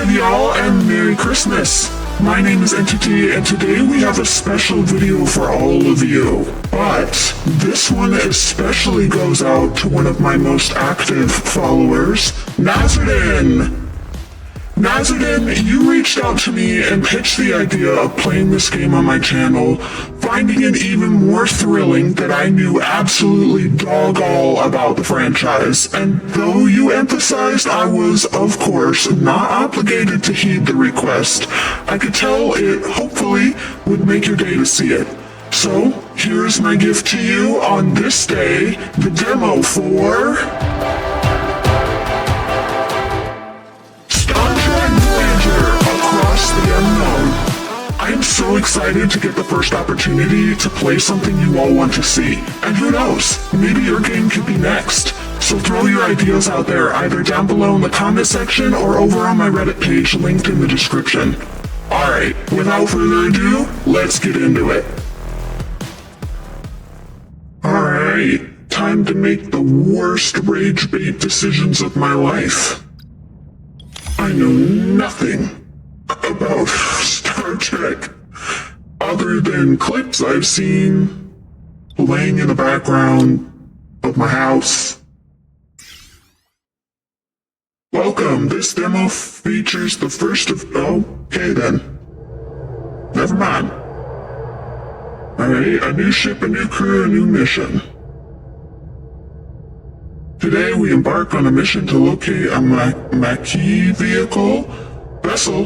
weekend, y'all, and Merry Christmas! My name is Entity, and today we have a special video for all of you. But this one especially goes out to one of my most active followers, Nazardin! Nazardin, you reached out to me and pitched the idea of playing this game on my channel, finding it even more thrilling that I knew absolutely dog all about the franchise, and though you emphasized I was, of course, not obligated to heed the request, I could tell it, hopefully, would make your day to see it. So, here's my gift to you on this day, the demo for... Voyager Across the Unknown. I am so excited to get the first opportunity to play something you all want to see. And who knows, maybe your game could be next. So throw your ideas out there either down below in the comment section or over on my Reddit page linked in the description. Alright, without further ado, let's get into it. Alright, time to make the worst rage bait decisions of my life. I know nothing about Star Trek other than clips I've seen playing in the background of my house. Welcome, this demo features the first of... Okay then. Never mind. Alright, a new ship, a new crew, a new mission. Today we embark on a mission to locate a Maquis vessel.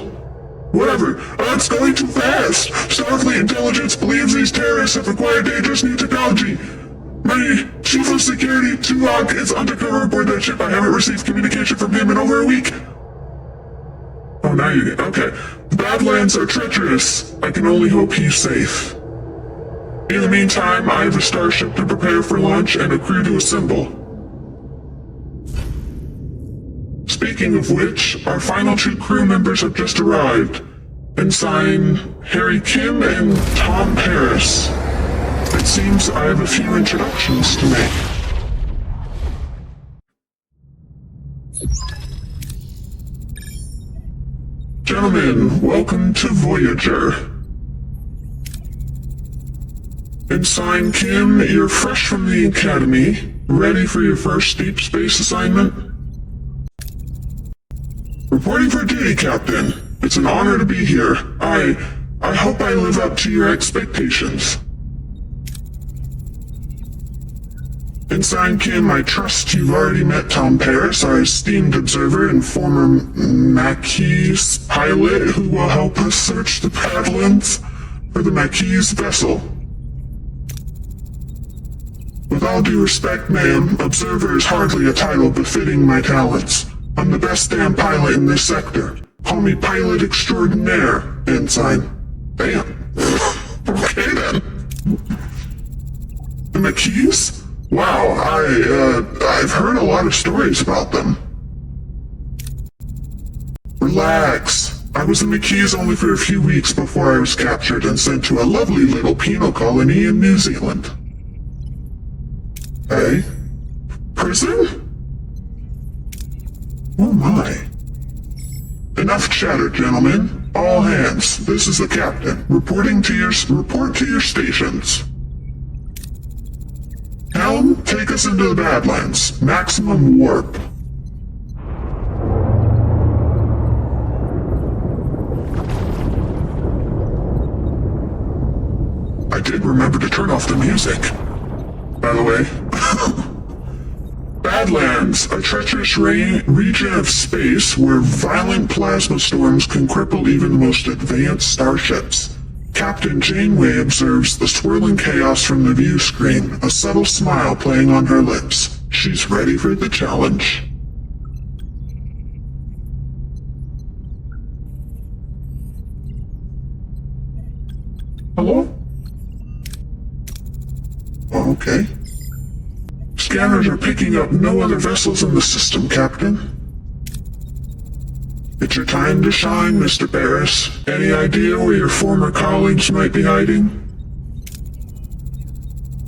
Whatever. It's going too fast. Starfleet intelligence believes these terrorists have acquired dangerous new technology. My chief of security, Tuvok, is undercover aboard that ship. I haven't received communication from him in over a week. Oh, now you get... Okay. The Badlands are treacherous. I can only hope he's safe. In the meantime, I have a starship to prepare for launch and a crew to assemble. Speaking of which, our final two crew members have just arrived. Ensign Harry Kim and Tom Paris. It seems I have a few introductions to make. Gentlemen, welcome to Voyager. Ensign Kim, you're fresh from the Academy, ready for your first deep space assignment? Reporting for duty, Captain. It's an honor to be here. I hope I live up to your expectations. Ensign Kim, I trust you've already met Tom Paris, our esteemed observer and former Maquis pilot who will help us search the Badlands for the Maquis vessel. With all due respect, ma'am, observer is hardly a title befitting my talents. I'm the best damn pilot in this sector. Call me pilot extraordinaire, Ensign. Damn. Okay then. The Maquis? Wow, I've heard a lot of stories about them. Relax. I was in Maquis only for a few weeks before I was captured and sent to a lovely little penal colony in New Zealand. Hey? Prison? Oh my. Enough chatter, gentlemen. All hands. This is the captain. Report to your stations. Helm, take us into the Badlands. Maximum warp. I did remember to turn off the music. By the way. Badlands, a treacherous region of space where violent plasma storms can cripple even the most advanced starships. Captain Janeway observes the swirling chaos from the view screen, a subtle smile playing on her lips. She's ready for the challenge. Hello? Oh, okay. Scanners are picking up no other vessels in the system, Captain. It's your time to shine, Mr. Paris. Any idea where your former colleagues might be hiding?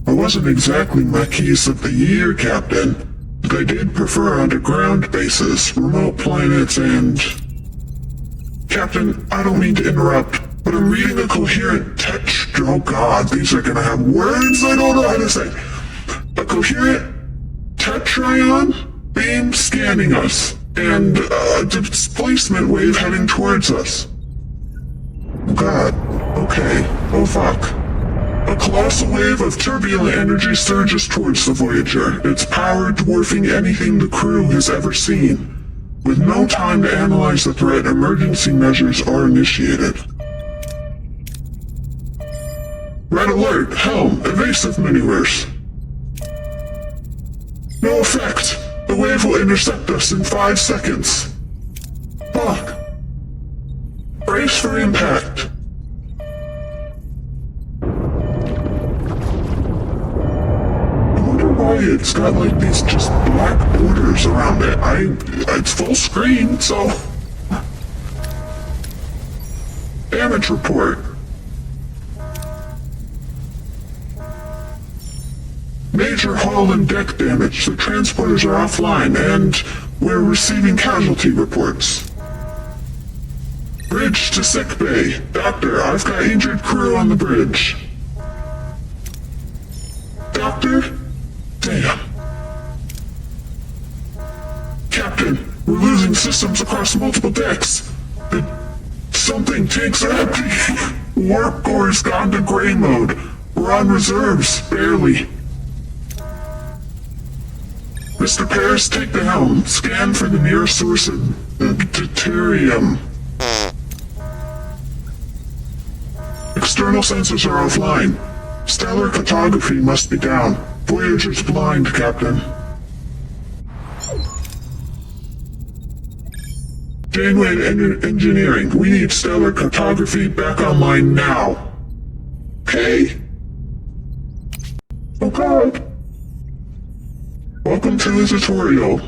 I wasn't exactly Maquis of the Year, Captain, but I did prefer underground bases, remote planets, and... Captain, I don't mean to interrupt, but I'm reading a coherent text. Oh god, these are gonna have words I don't know how to say. A coherent tetryon beam scanning us, and a displacement wave heading towards us. Oh god. Okay. Oh fuck. A colossal wave of turbulent energy surges towards the Voyager, its power dwarfing anything the crew has ever seen. With no time to analyze the threat, emergency measures are initiated. Red alert! Helm! Evasive maneuvers! No effect! The wave will intercept us in 5 seconds. Fuck. Brace for impact. I wonder why it's got like these just black borders around it. It's full screen, so... Damage report. Major hull and deck damage. The transporters are offline, and we're receiving casualty reports. Bridge to sickbay. Doctor, I've got injured crew on the bridge. Doctor? Damn. Captain, we're losing systems across multiple decks. Something tanks are empty. Warp core's gone to gray mode. We're on reserves, barely. Mr. Paris, take the helm. Scan for the nearest source of deuterium. External sensors are offline. Stellar cartography must be down. Voyager's blind, Captain. Janeway Engineering, we need stellar cartography back online now. Okay. Oh god. Welcome to the tutorial.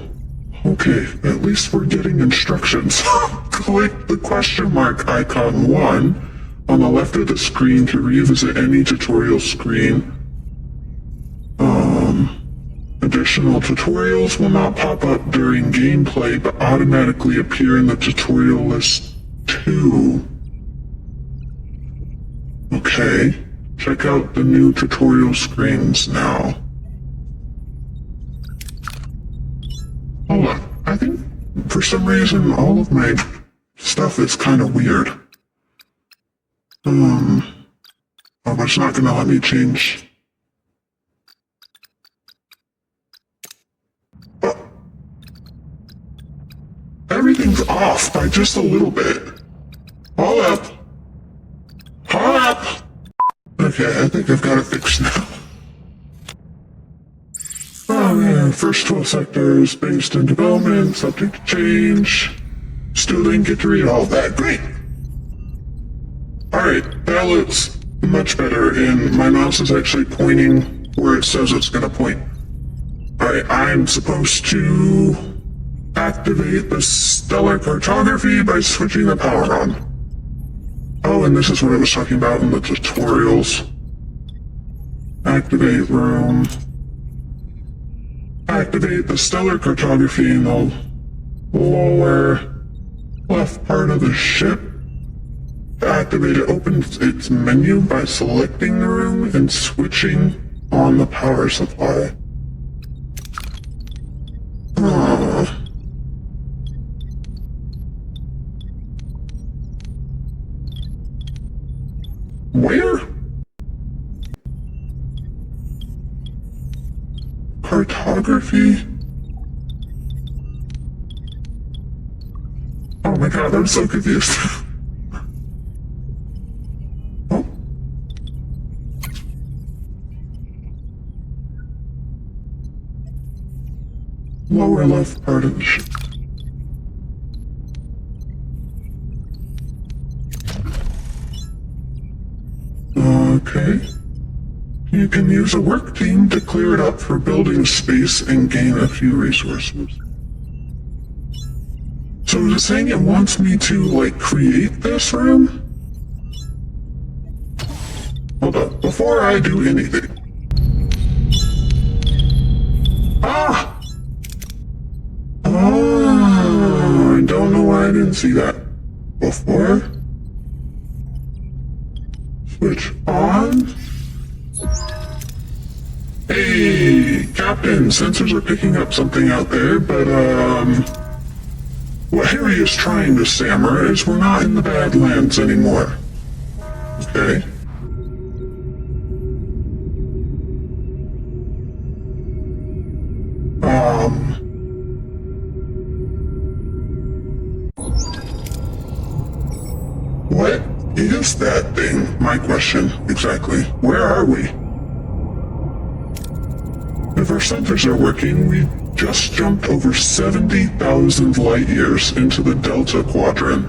Okay, at least we're getting instructions. Click the question mark icon 1 on the left of the screen to revisit any tutorial screen. Additional tutorials will not pop up during gameplay, but automatically appear in the tutorial list too. Okay, check out the new tutorial screens now. Hold on, I think for some reason all of my stuff is kind of weird. Oh, but it's not gonna let me change. Everything's off by just a little bit. Hold up. Hold up! Okay, I think I've got it fixed now. Oh yeah, first 12 sectors, based in development, subject to change. Still didn't get to read all that. Great! Alright, that looks much better, and my mouse is actually pointing where it says it's gonna point. Alright, I'm supposed to activate the stellar cartography by switching the power on. Oh, and this is what I was talking about in the tutorials. Activate room. Activate the stellar cartography in the lower left part of the ship. Activate it opens its menu by selecting the room and switching on the power supply. Where? Cartography? Oh my god, I'm so confused. Oh. Lower left part of the ship. Okay. You can use a work team to clear it up for building space and gain a few resources. So is it saying it wants me to, like, create this room? Hold up, before I do anything. Ah! Oh, I don't know why I didn't see that. before. Switch on. Hey, Captain, sensors are picking up something out there, but, what Harry is trying to stammer is we're not in the Badlands anymore. Okay? What is that thing? My question, exactly. Where are we? If our sensors are working, we just jumped over 70,000 light years into the Delta Quadrant.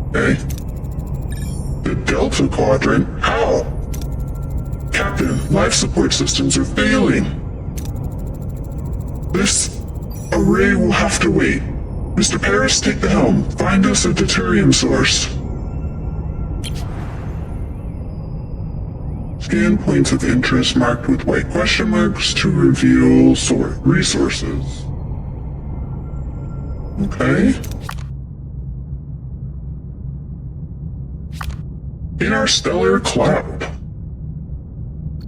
Okay? The Delta Quadrant? How? Captain, life support systems are failing. This array will have to wait. Mr. Paris, take the helm. Find us a deuterium source. Scan points of interest marked with white question marks to reveal resources. Okay. In our stellar cloud.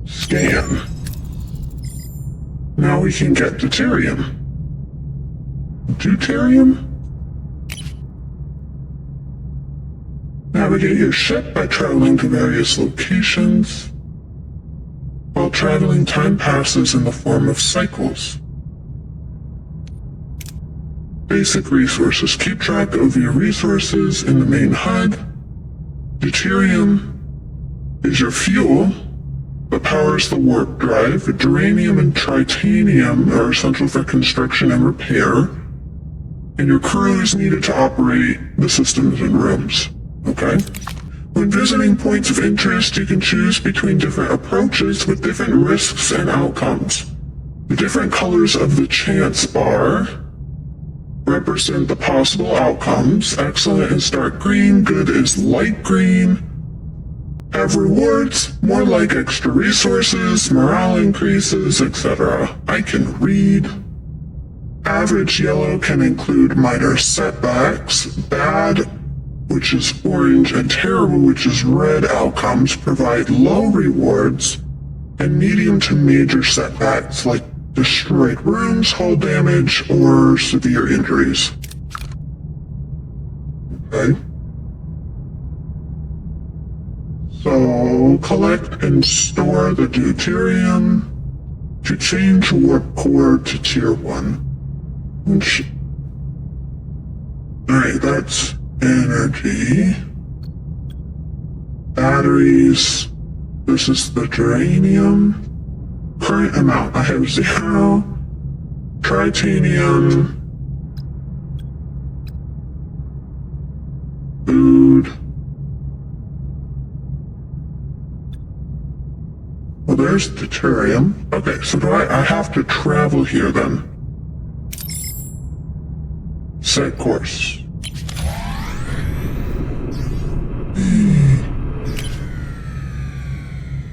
Scan. Now we can get deuterium. Deuterium? Navigate your ship by traveling to various locations. While traveling, time passes in the form of cycles. Basic resources. Keep track of your resources in the main HUD. Deuterium is your fuel that powers the warp drive. Duranium and tritanium are essential for construction and repair. And your crew is needed to operate the systems and rooms. Okay? When visiting points of interest, you can choose between different approaches with different risks and outcomes. The different colors of the chance bar represent the possible outcomes. Excellent is dark green, good is light green. Have rewards, more like extra resources, morale increases, etc. I can read. Average yellow can include minor setbacks. Bad, which is orange, and terrible, which is red outcomes, provide low rewards, and medium to major setbacks like destroyed rooms, hull damage, or severe injuries. Okay. So, collect and store the deuterium to change warp core to tier 1. Alright, that's energy. Batteries. This is the geranium. Current amount, I have 0. Tritanium. Food. Well, there's deuterium. Okay, so I have to travel here then. Set course.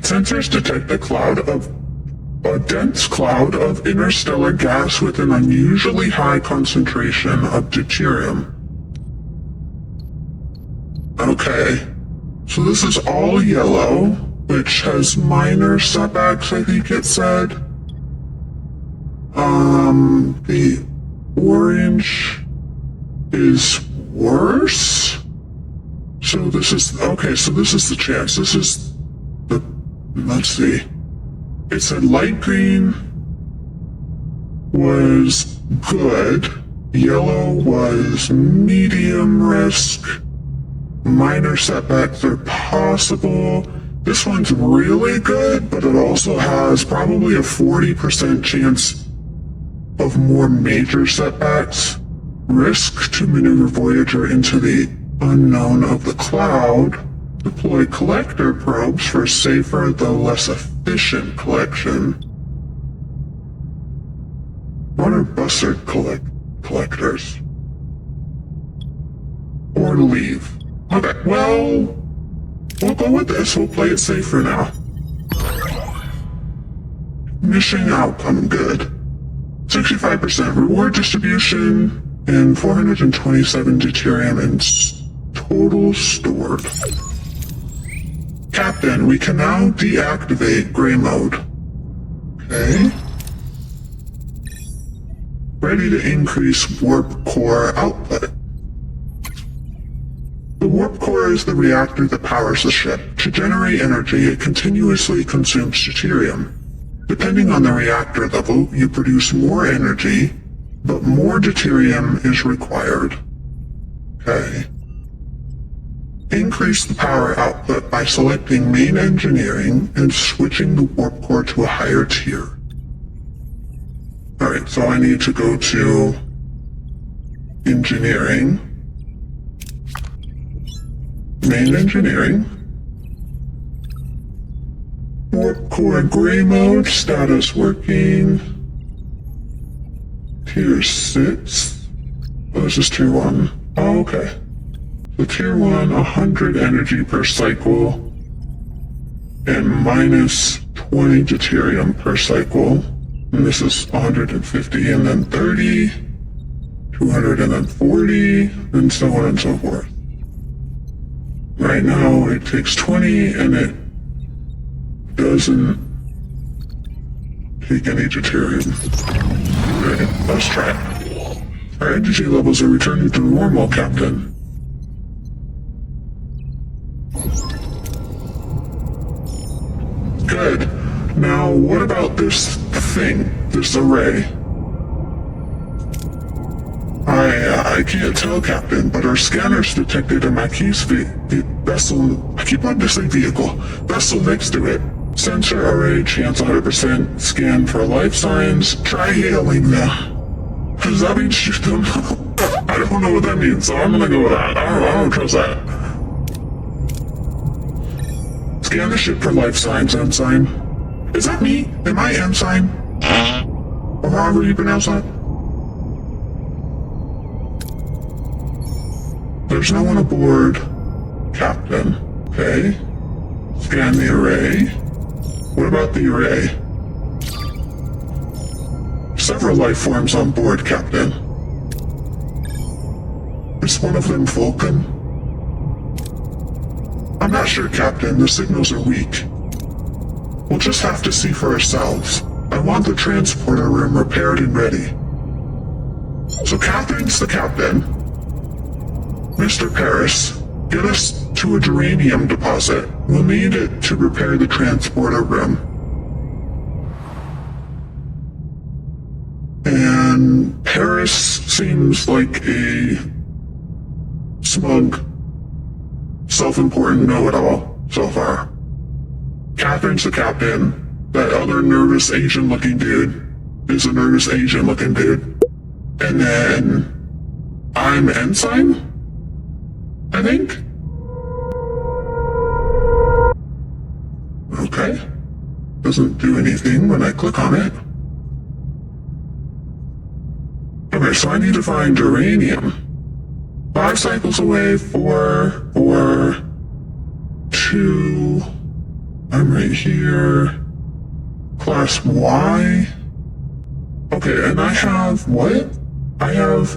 Sensors detect a dense cloud of interstellar gas with an unusually high concentration of deuterium. Okay, so this is all yellow, which has minor setbacks, I think it said. The orange is worse. So this is, okay, so this is the chance. This is the, let's see. It said light green was good. Yellow was medium risk. Minor setbacks are possible. This one's really good, but it also has probably a 40% chance of more major setbacks. Risk to maneuver Voyager into the unknown of the cloud. Deploy collector probes for safer though less efficient collection. What are buzzard collectors? Or leave. Okay, well, we'll go with this. We'll play it safe for now. Mission outcome good. 65% reward distribution and 427 deuterium in total stored. Captain, we can now deactivate gray mode. Okay. Ready to increase warp core output. The warp core is the reactor that powers the ship. To generate energy, it continuously consumes deuterium. Depending on the reactor level, you produce more energy, but more deuterium is required. Okay. Increase the power output by selecting main engineering and switching the warp core to a higher tier. Alright, so I need to go to engineering. Main engineering. Warp core gray mode, status working. Tier 6. Oh, this is tier 1. Oh, okay. So tier 1, 100 energy per cycle. And minus 20 deuterium per cycle. And this is 150, and then 30, 200, and then 40, and so on and so forth. Right now it takes 20, and it doesn't take any deuterium. Okay, let's try it. Our energy levels are returning to normal, Captain. Good. Now, what about this thing, this array? I can't tell, Captain, but our scanners detected a Maquis vessel, I keep wanting to say vehicle, vessel next to it. Sensor array, chance 100%, scan for life signs, try hailing them. Does that mean shoot them? I don't know what that means, so I'm gonna go with that. I don't trust that. Scan the ship for life signs, ensign. Is that me? Am I ensign? Or however you pronounce that? There's no one aboard, Captain. Okay. Scan the array. What about the array? Several life forms on board, Captain. Is one of them Vulcan? I'm not sure, Captain. The signals are weak. We'll just have to see for ourselves. I want the transporter room repaired and ready. So Catherine's the captain. Mr. Paris, get us to a geranium deposit. We'll need it to repair the transporter room. And Paris seems like a smug, self-important know-it-all so far. Catherine's the captain. That other nervous Asian-looking dude is a nervous Asian-looking dude. And then I'm ensign? I think? Okay. Doesn't do anything when I click on it. Okay, so I need to find uranium. 5 cycles away, 4, 2... I'm right here. Class Y. Okay, and I have what? I have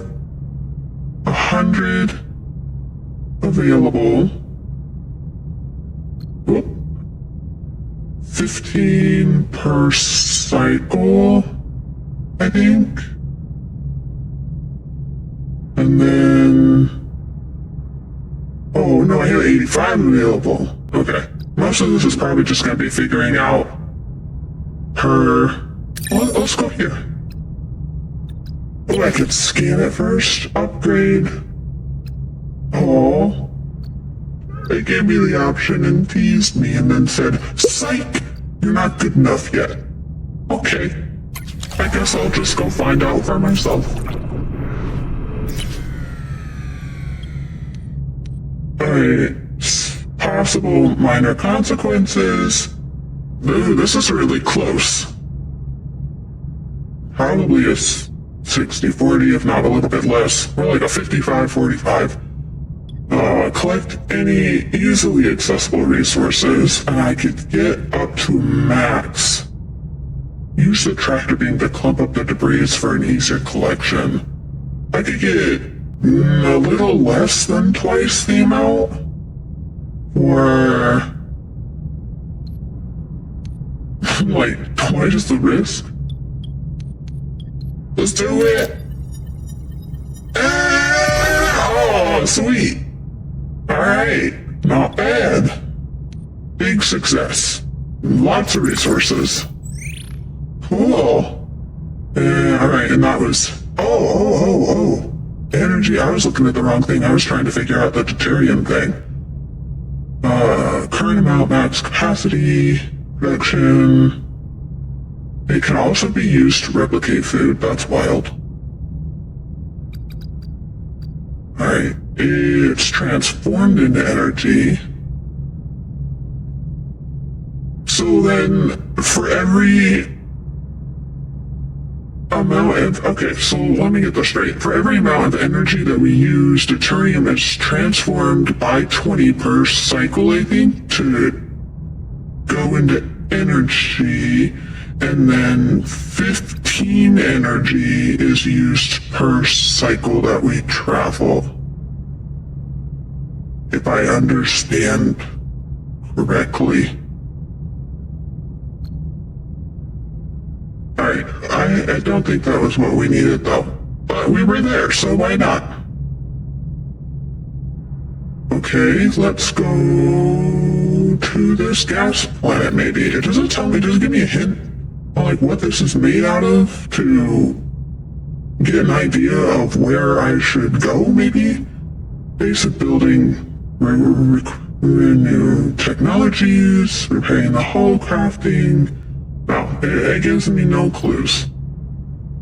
100 available. Whoop. 15 per cycle, I think. And then... oh no, I have 85 available. Okay. Most of this is probably just going to be figuring out her... well, let's go here. Oh, I could scan it first. Upgrade. Oh. They gave me the option and teased me and then said, psych! You're not good enough yet. Okay. I guess I'll just go find out for myself. Alright. Possible minor consequences. Ooh, this is really close. Probably a 60-40, if not a little bit less. Or like a 55-45. Collect any easily accessible resources, and I could get up to max. Use the tractor beam to clump up the debris for an easier collection. I could get a little less than twice the amount, or like twice the risk. Let's do it! Oh, sweet! Alright, not bad. Big success. Lots of resources. Cool. Alright, and that was... Oh. Energy, I was looking at the wrong thing. I was trying to figure out the deuterium thing. Current amount, max capacity, production. It can also be used to replicate food. That's wild. Alright, it's transformed into energy. So then, for every amount of... Okay, so let me get this straight. For every amount of energy that we use, deuterium is transformed by 20 per cycle, I think, to go into energy, and then 15 energy is used per cycle that we travel. If I understand correctly. Alright, I don't think that was what we needed though. But we were there, so why not? Okay, let's go to this gas planet maybe. Does it tell me, does it give me a hint on like what this is made out of to get an idea of where I should go maybe? Basic building, new technologies, repairing the hull crafting. No, it gives me no clues.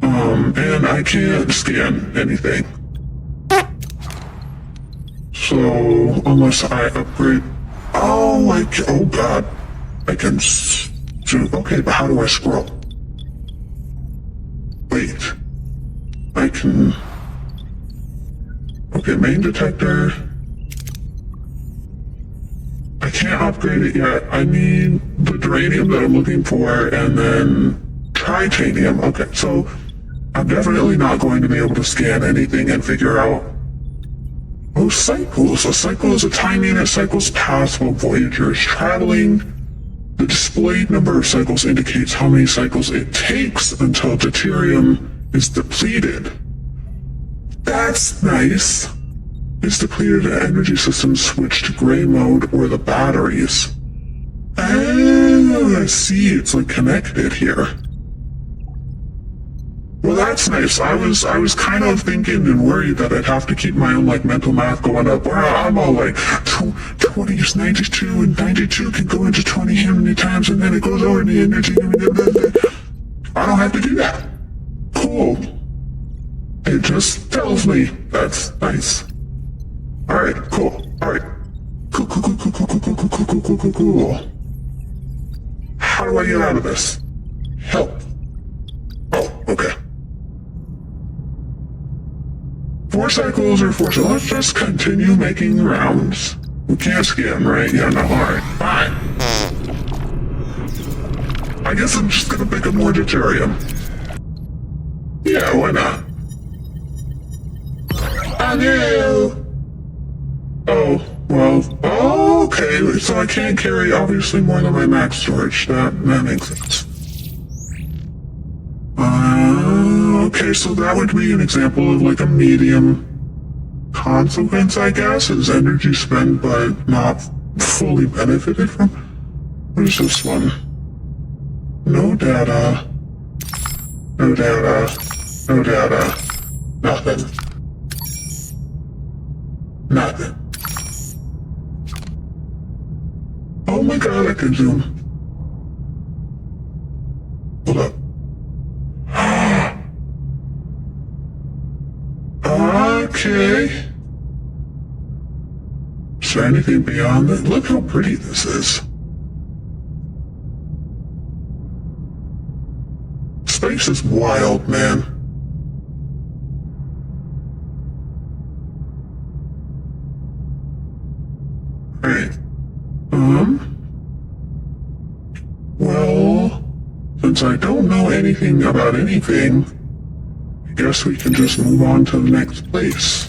And I can't scan anything. So, unless I upgrade... Oh god. I can do... Okay, but how do I scroll? Wait. I can... Okay, main detector... I can't upgrade it yet. I need the duranium that I'm looking for, and then titanium. Okay, so I'm definitely not going to be able to scan anything and figure out... Oh, cycles. A cycle is a time unit. Cycles pass while Voyager is traveling. The displayed number of cycles indicates how many cycles it takes until deuterium is depleted. That's nice. Is depleted, the energy system switch to gray mode or the batteries. Oh, I see, it's like connected here. Well, that's nice. I was kind of thinking and worried that I'd have to keep my own like mental math going up. Where I'm all like, 20 is 92 and 92 can go into 20 how many times and then it goes over the energy. I don't have to do that. Cool. It just tells me. That's nice. Alright, cool. Alright. Cool. How do I get out of this? Help. Oh, okay. 4 cycles or 4 cycles. Let's just continue making the rounds. We can't scan, right? Yeah, no, alright. Fine. I guess I'm just gonna pick up more deuterium. Yeah, why not? I knew! Oh, well, okay, so I can't carry obviously more than my max storage. That makes sense. Okay, so that would be an example of like a medium consequence, I guess, is energy spent but not fully benefited from. What is this one? No data. No data. No data. Nothing. Nothing. Oh my god, I can zoom. Hold up. Okay. Is there anything beyond that? Look how pretty this is. Space is wild, man. Right. Well, since I don't know anything about anything, I guess we can just move on to the next place.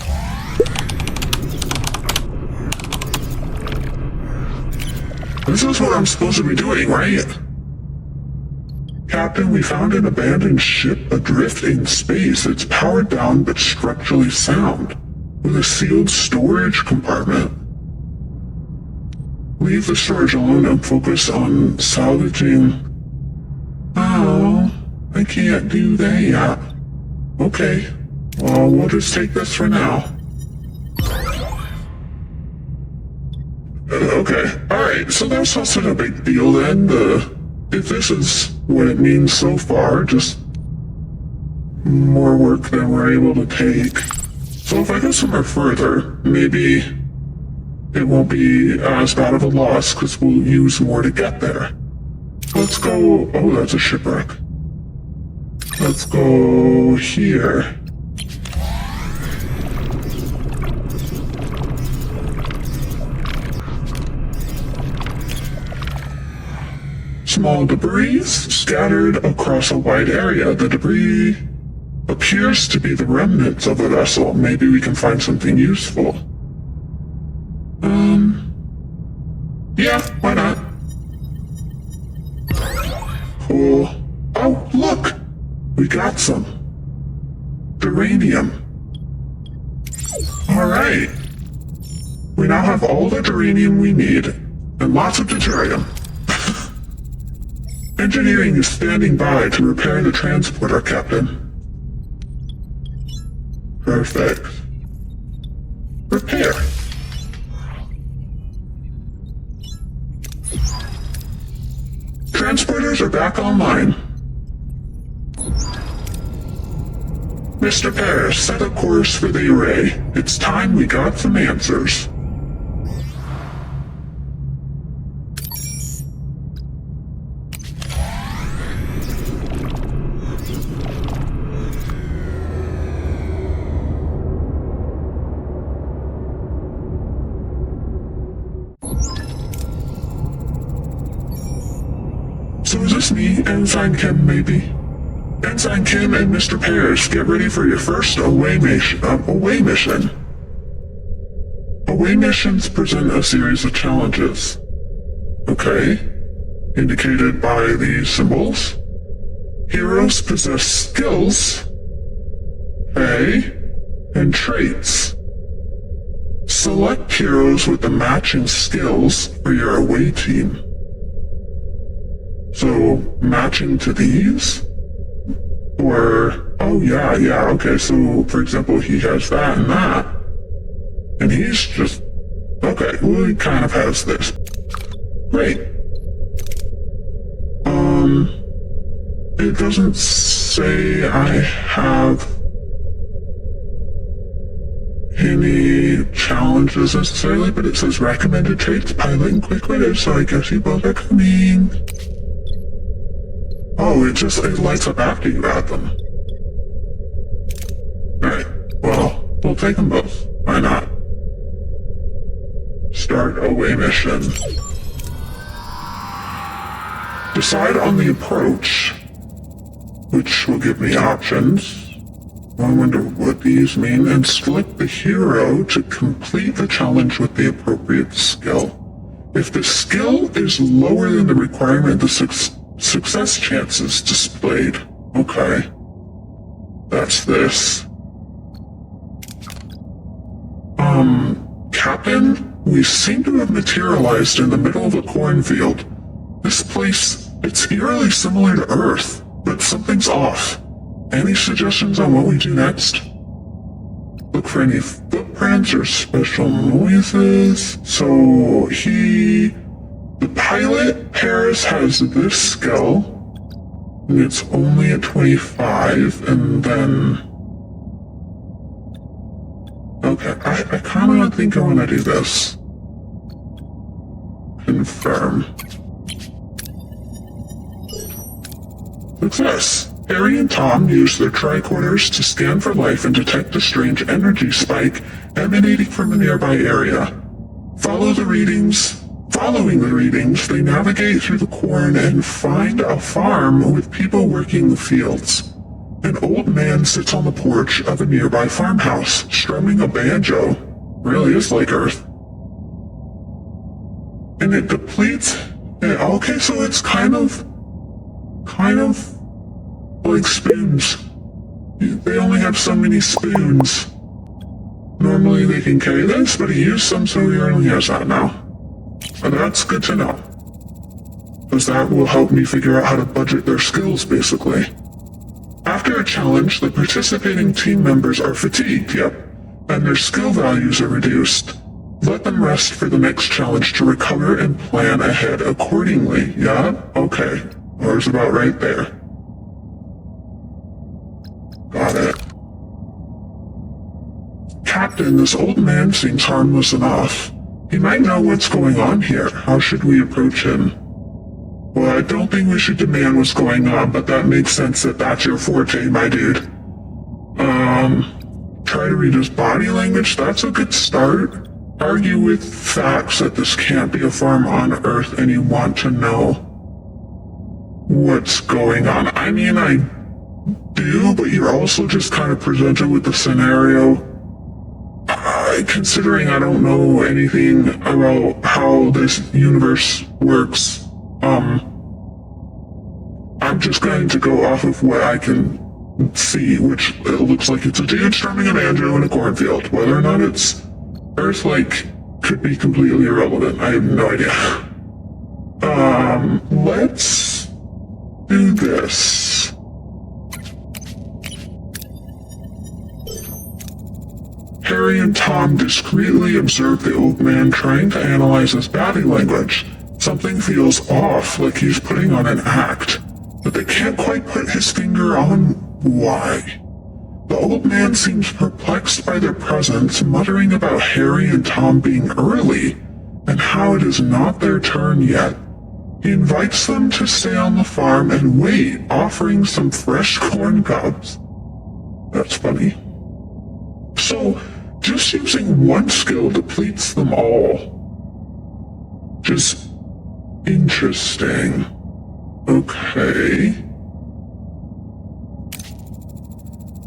This is what I'm supposed to be doing, right? Captain, we found an abandoned ship adrift in space. It's powered down but structurally sound, with a sealed storage compartment. Leave the storage alone and focus on salvaging. Oh, I can't do that yet. Okay, well, we'll just take this for now. Okay, alright, so that's not such a big deal then. If this is what it means so far, just more work than we're able to take. So if I go somewhere further, maybe it won't be as bad of a loss because we'll use more to get there. Let's go. Oh, that's a shipwreck. Let's go here. Small debris scattered across a wide area. The debris appears to be the remnants of a vessel. Maybe we can find something useful. Yeah, why not? Cool. Oh, look! We got some. Duranium. Alright. We now have all the duranium we need, and lots of deuterium. Engineering is standing by to repair the transporter, Captain. Perfect. Repair. Transporters are back online. Mr. Paris, set a course for the array. It's time we got some answers. So is this me, Ensign Kim, maybe? Ensign Kim and Mr. Paris, get ready for your first away mission. Away missions present a series of challenges. Okay, indicated by these symbols. Heroes possess skills, pay, and traits. Select heroes with the matching skills for your away team. So, matching to these? Or, oh yeah, okay, so, for example, he has that and that. And he's just, okay, well, he kind of has this. Great. It doesn't say I have any challenges necessarily, but it says recommended traits, pilot and quick witted, so I guess you both are coming. Oh, it lights up after you add them. Alright, well, we'll take them both. Why not? Start away mission. Decide on the approach, which will give me options. I wonder what these mean, and select the hero to complete the challenge with the appropriate skill. If the skill is lower than the requirement, the success chances displayed. Okay. That's this. Captain, we seem to have materialized in the middle of a cornfield. This place, it's eerily similar to Earth, but something's off. Any suggestions on what we do next? Look for any footprints or special noises. So the pilot, Paris, has this skill, and it's only at 25, and then... Okay, I kinda think I wanna do this. Confirm. Success! Harry and Tom use their tricorders to scan for life and detect a strange energy spike emanating from a nearby area. Following the readings, they navigate through the corn and find a farm with people working the fields. An old man sits on the porch of a nearby farmhouse, strumming a banjo. Really is like Earth. And it depletes... Okay, so it's kind of like spoons. They only have so many spoons. Normally they can carry this, but he used some, so he only has that now. And that's good to know. Because that will help me figure out how to budget their skills, basically. After a challenge, the participating team members are fatigued, yep, and their skill values are reduced. Let them rest for the next challenge to recover and plan ahead accordingly, yeah? Okay. Ours about right there. Got it. Captain, this old man seems harmless enough. He might know what's going on here. How should we approach him? Well, I don't think we should demand what's going on, but that makes sense that that's your forte, my dude. Try to read his body language, that's a good start. Argue with facts that this can't be a farm on Earth and you want to know what's going on. I mean, I do, but you're also just kind of presented with the scenario. Considering I don't know anything about how this universe works, I'm just going to go off of what I can see, which it looks like it's a dude strumming a banjo in a cornfield. Whether or not it's Earth-like could be completely irrelevant. I have no idea. Let's do this. Harry and Tom discreetly observe the old man trying to analyze his body language. Something feels off, like he's putting on an act, but they can't quite put his finger on why. The old man seems perplexed by their presence, muttering about Harry and Tom being early, and how it is not their turn yet. He invites them to stay on the farm and wait, offering some fresh corn cobs. That's funny. So, just using one skill depletes them all. Just interesting. Okay.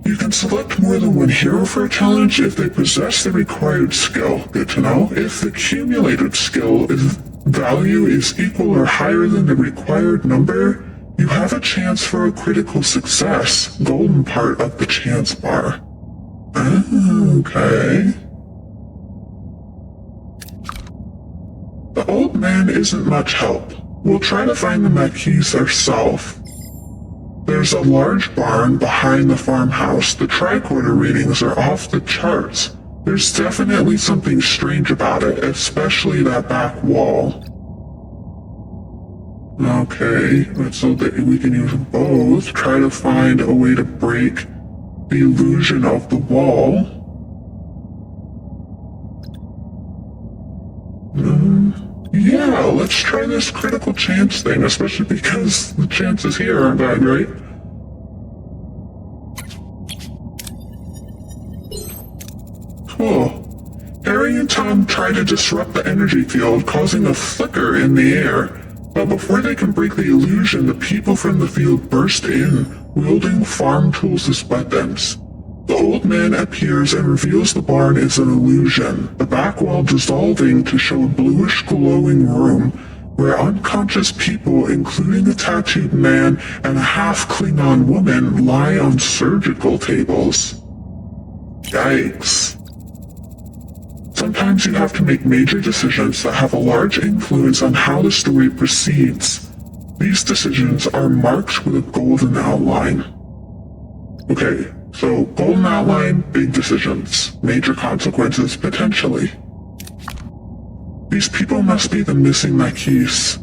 You can select more than one hero for a challenge if they possess the required skill. Good to know. If the accumulated skill value is equal or higher than the required number, you have a chance for a critical success, golden part of the chance bar. Okay. The old man isn't much help. We'll try to find the Maquis ourselves. There's a large barn behind the farmhouse. The tricorder readings are off the charts. There's definitely something strange about it, especially that back wall. Okay, so that we can use both. Try to find a way to break the illusion of the wall. Yeah, let's try this critical chance thing, especially because the chances here aren't that great. Cool. Harry and Tom try to disrupt the energy field, causing a flicker in the air. But before they can break the illusion, the people from the field burst in, wielding farm tools as weapons. The old man appears and reveals the barn is an illusion, the back wall dissolving to show a bluish glowing room where unconscious people, including a tattooed man and a half-Klingon woman, lie on surgical tables. Yikes. Sometimes you have to make major decisions that have a large influence on how the story proceeds. These decisions are marked with a golden outline. Okay. So, golden outline, big decisions, major consequences, potentially. These people must be the missing Maquis.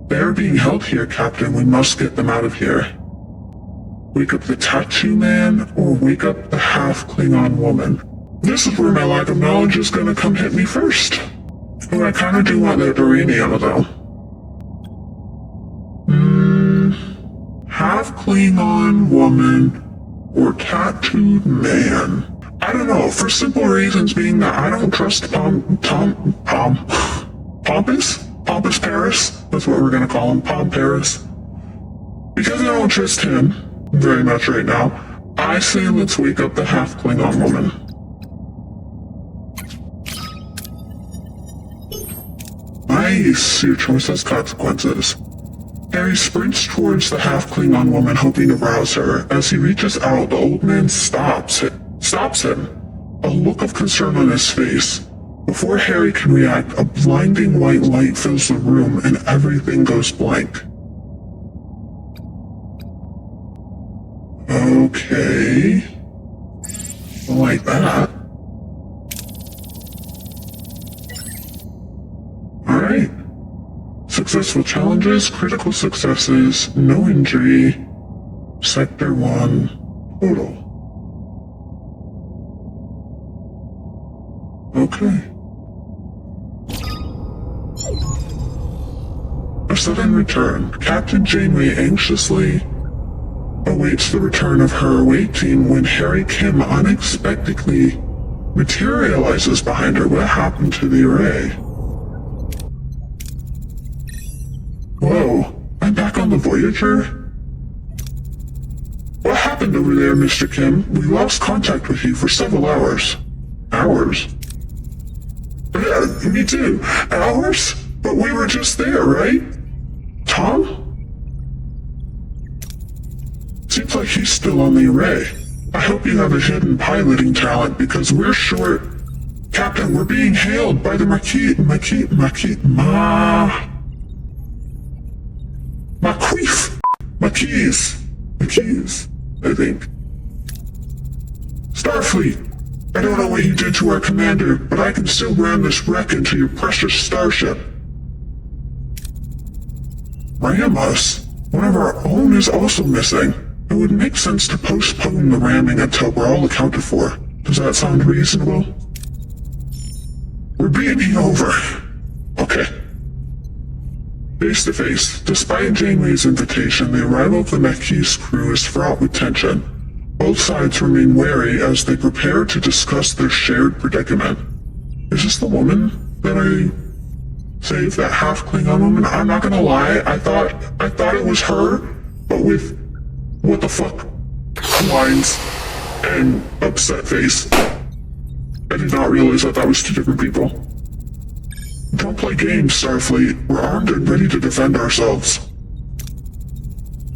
They are being held here, Captain. We must get them out of here. Wake up the tattoo man, or wake up the half-Klingon woman. This is where my lack of knowledge is gonna come hit me first. But I kinda do want that uranium, though. Half-Klingon woman, or tattooed man. I don't know, for simple reasons being that I don't trust Pompous Paris? That's what we're gonna call him, Paris. Because I don't trust him very much right now, I say let's wake up the half-Klingon woman. Nice, your choice has consequences. Harry sprints towards the half-Klingon woman, hoping to rouse her. As he reaches out, the old man stops him, a look of concern on his face. Before Harry can react, a blinding white light fills the room and everything goes blank. Okay. Like that. Alright. Successful challenges, critical successes, no injury, Sector 1, total. Okay. A sudden return. Captain Janeway anxiously awaits the return of her away team when Harry Kim unexpectedly materializes behind her. What happened to the array? Whoa, I'm back on the Voyager? What happened over there, Mr. Kim? We lost contact with you for several hours. Hours? Yeah, me too. Hours? But we were just there, right? Tom? Seems like he's still on the array. I hope you have a hidden piloting talent because we're short. Captain, we're being hailed by the Maquis, I think. Starfleet, I don't know what you did to our commander, but I can still ram this wreck into your precious starship. Ram us? One of our own is also missing. It would make sense to postpone the ramming until we're all accounted for. Does that sound reasonable? We're beaming over. Okay. Face to face, despite Janeway's invitation, the arrival of the Maquis crew is fraught with tension. Both sides remain wary as they prepare to discuss their shared predicament. Is this the woman that I saved, that half-Klingon woman? I'm not gonna lie, I thought it was her, but with what the fuck lines and upset face. I did not realize that was two different people. Don't play games, Starfleet. We're armed and ready to defend ourselves.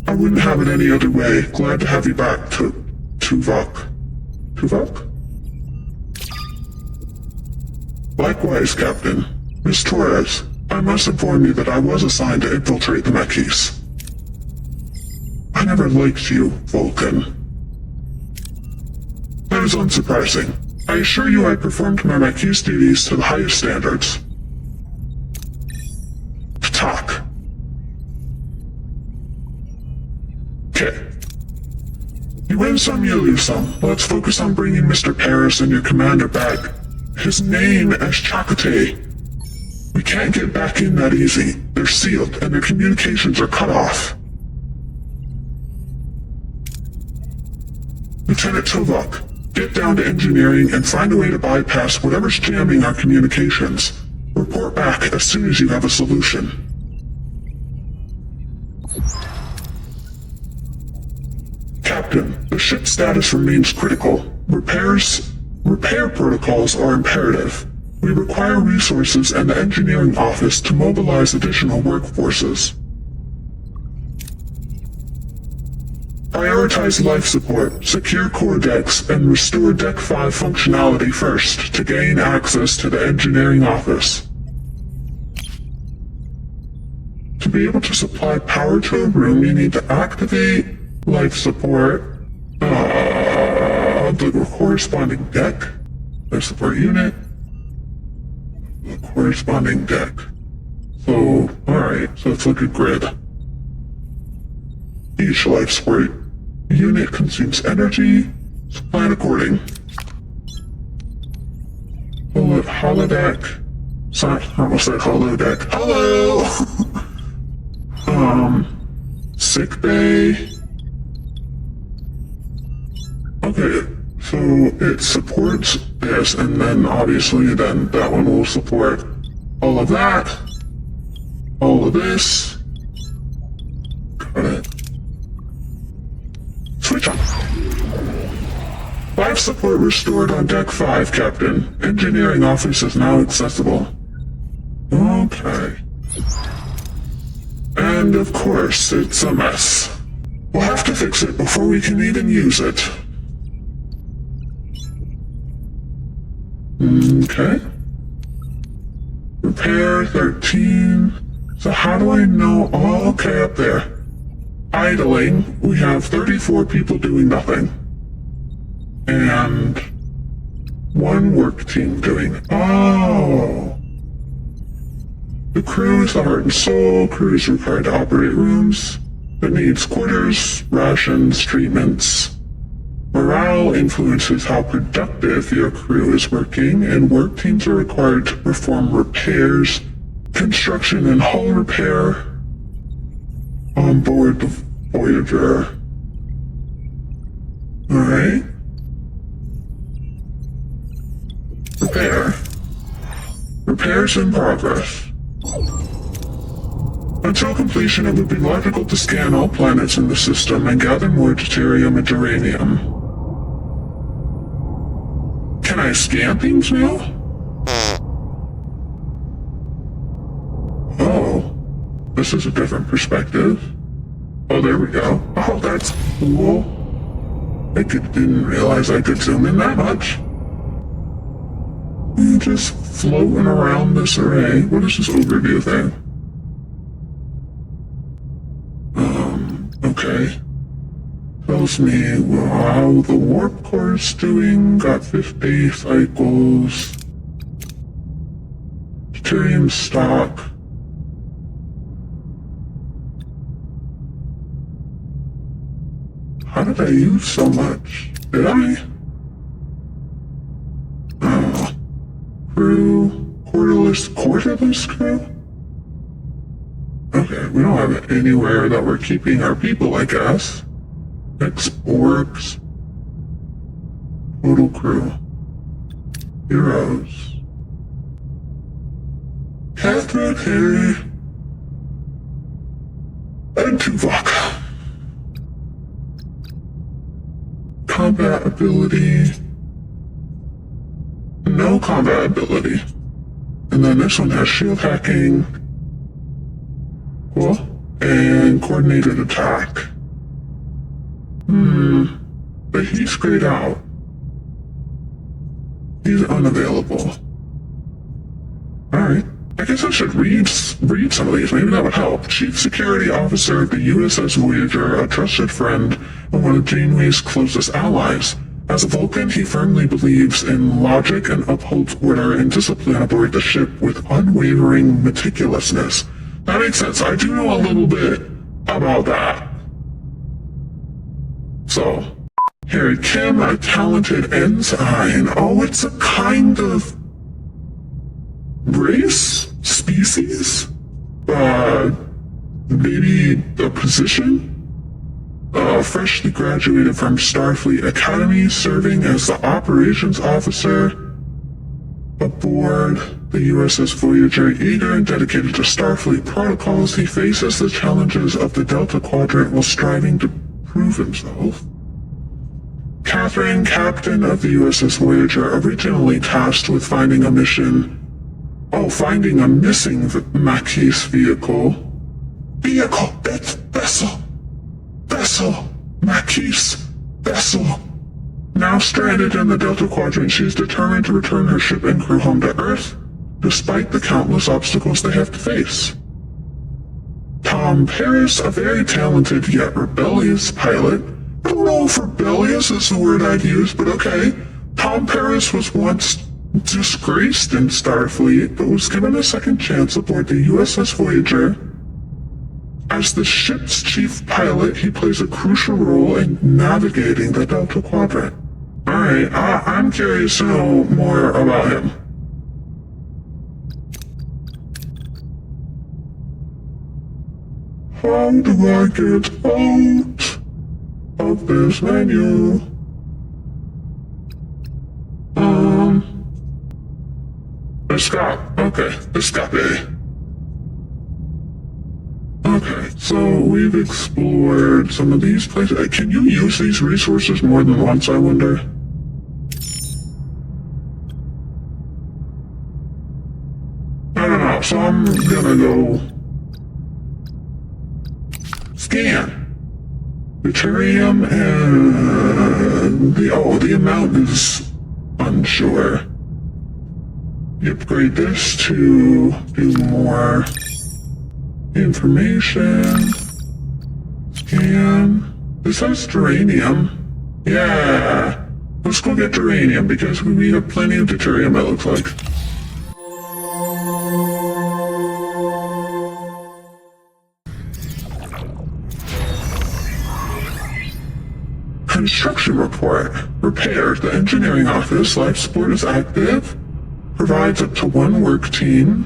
I wouldn't have it any other way. Glad to have you back, Tuvok. Tuvok? Likewise, Captain. Miss Torres, I must inform you that I was assigned to infiltrate the Maquis. I never liked you, Vulcan. That is unsurprising. I assure you I performed my Maquis duties to the highest standards. Talk. Okay. You win some, you lose some. Let's focus on bringing Mr. Paris and your commander back. His name is Chakotay. We can't get back in that easy. They're sealed and their communications are cut off. Lieutenant Tuvok, get down to engineering and find a way to bypass whatever's jamming our communications. Report back as soon as you have a solution. Captain, the ship's status remains critical. Repair protocols are imperative. We require resources and the engineering office to mobilize additional workforces. Prioritize life support, secure core decks, and restore Deck 5 functionality first to gain access to the engineering office. To be able to supply power to a room, you need to activate life support, the corresponding deck, life support unit, the corresponding deck. So, alright, so it's like a grid. Each life support unit consumes energy, so plan according. Holodeck. Sorry, I almost said holodeck. Hello! Sick bay. Okay, so it supports this, and then obviously then that one will support all of that, all of this. Got it. Switch on. Life support restored on Deck 5, Captain. Engineering office is now accessible. Okay. And of course, it's a mess. We'll have to fix it before we can even use it. Okay. Repair 13. So how do I know? Oh, okay, up there. Idling. We have 34 people doing nothing. And one work team doing. Oh. The crew is the heart and soul. Crew is required to operate rooms. It needs quarters, rations, treatments. Morale influences how productive your crew is working, and work teams are required to perform repairs, construction and hull repair on board the Voyager. Alright. Repair. Repairs in progress. Until completion, it would be logical to scan all planets in the system and gather more deuterium and uranium. Can I scan things now? Oh, this is a different perspective. Oh, there we go. Oh, that's cool. Didn't realize I could zoom in that much. Just floating around this array. What is this overview thing? Okay. Tells me how the warp core is doing. Got 50 cycles. Deuterium stock. How did I use so much? Did I? Crew. Quarterless crew? Okay, we don't have it anywhere that we're keeping our people, I guess. Orgs. Total crew. Heroes. Catherine, Harry, and Tuvok. Combat ability. No combat ability. And then this one has shield hacking. Cool. And coordinated attack. But he's grayed out. He's unavailable. Alright. I guess I should read some of these. Maybe that would help. Chief Security Officer of the USS Voyager, a trusted friend and one of Janeway's closest allies. As a Vulcan, he firmly believes in logic and upholds order and discipline aboard the ship with unwavering meticulousness. That makes sense. I do know a little bit about that. So, Harry Kim, a talented ensign. Oh, it's a kind of race? Species? Maybe a position? Freshly graduated from Starfleet Academy, serving as the operations officer aboard the USS Voyager. Eager and dedicated to Starfleet protocols, he faces the challenges of the Delta Quadrant while striving to prove himself. Catherine, captain of the USS Voyager, originally tasked with finding a missing Maquis vehicle. It's vessel, Maquis, vessel. Now stranded in the Delta Quadrant, she is determined to return her ship and crew home to Earth, despite the countless obstacles they have to face. Tom Paris, a very talented yet rebellious pilot. I don't know if rebellious is the word I'd use, but okay. Tom Paris was once disgraced in Starfleet, but was given a second chance aboard the USS Voyager. As the ship's chief pilot, he plays a crucial role in navigating the Delta Quadrant. Alright, I'm curious to know more about him. How do I get out of this menu? Escape. Okay, escape. Okay, so we've explored some of these places. Can you use these resources more than once, I wonder? so I'm gonna go scan. Deuterium and the amount is unsure. You upgrade this to do more information. Scan. This has geranium. Yeah. Let's go get geranium because we have plenty of deuterium, it looks like. Construction report. Repairs. The engineering office. Life support is active. Provides up to one work team,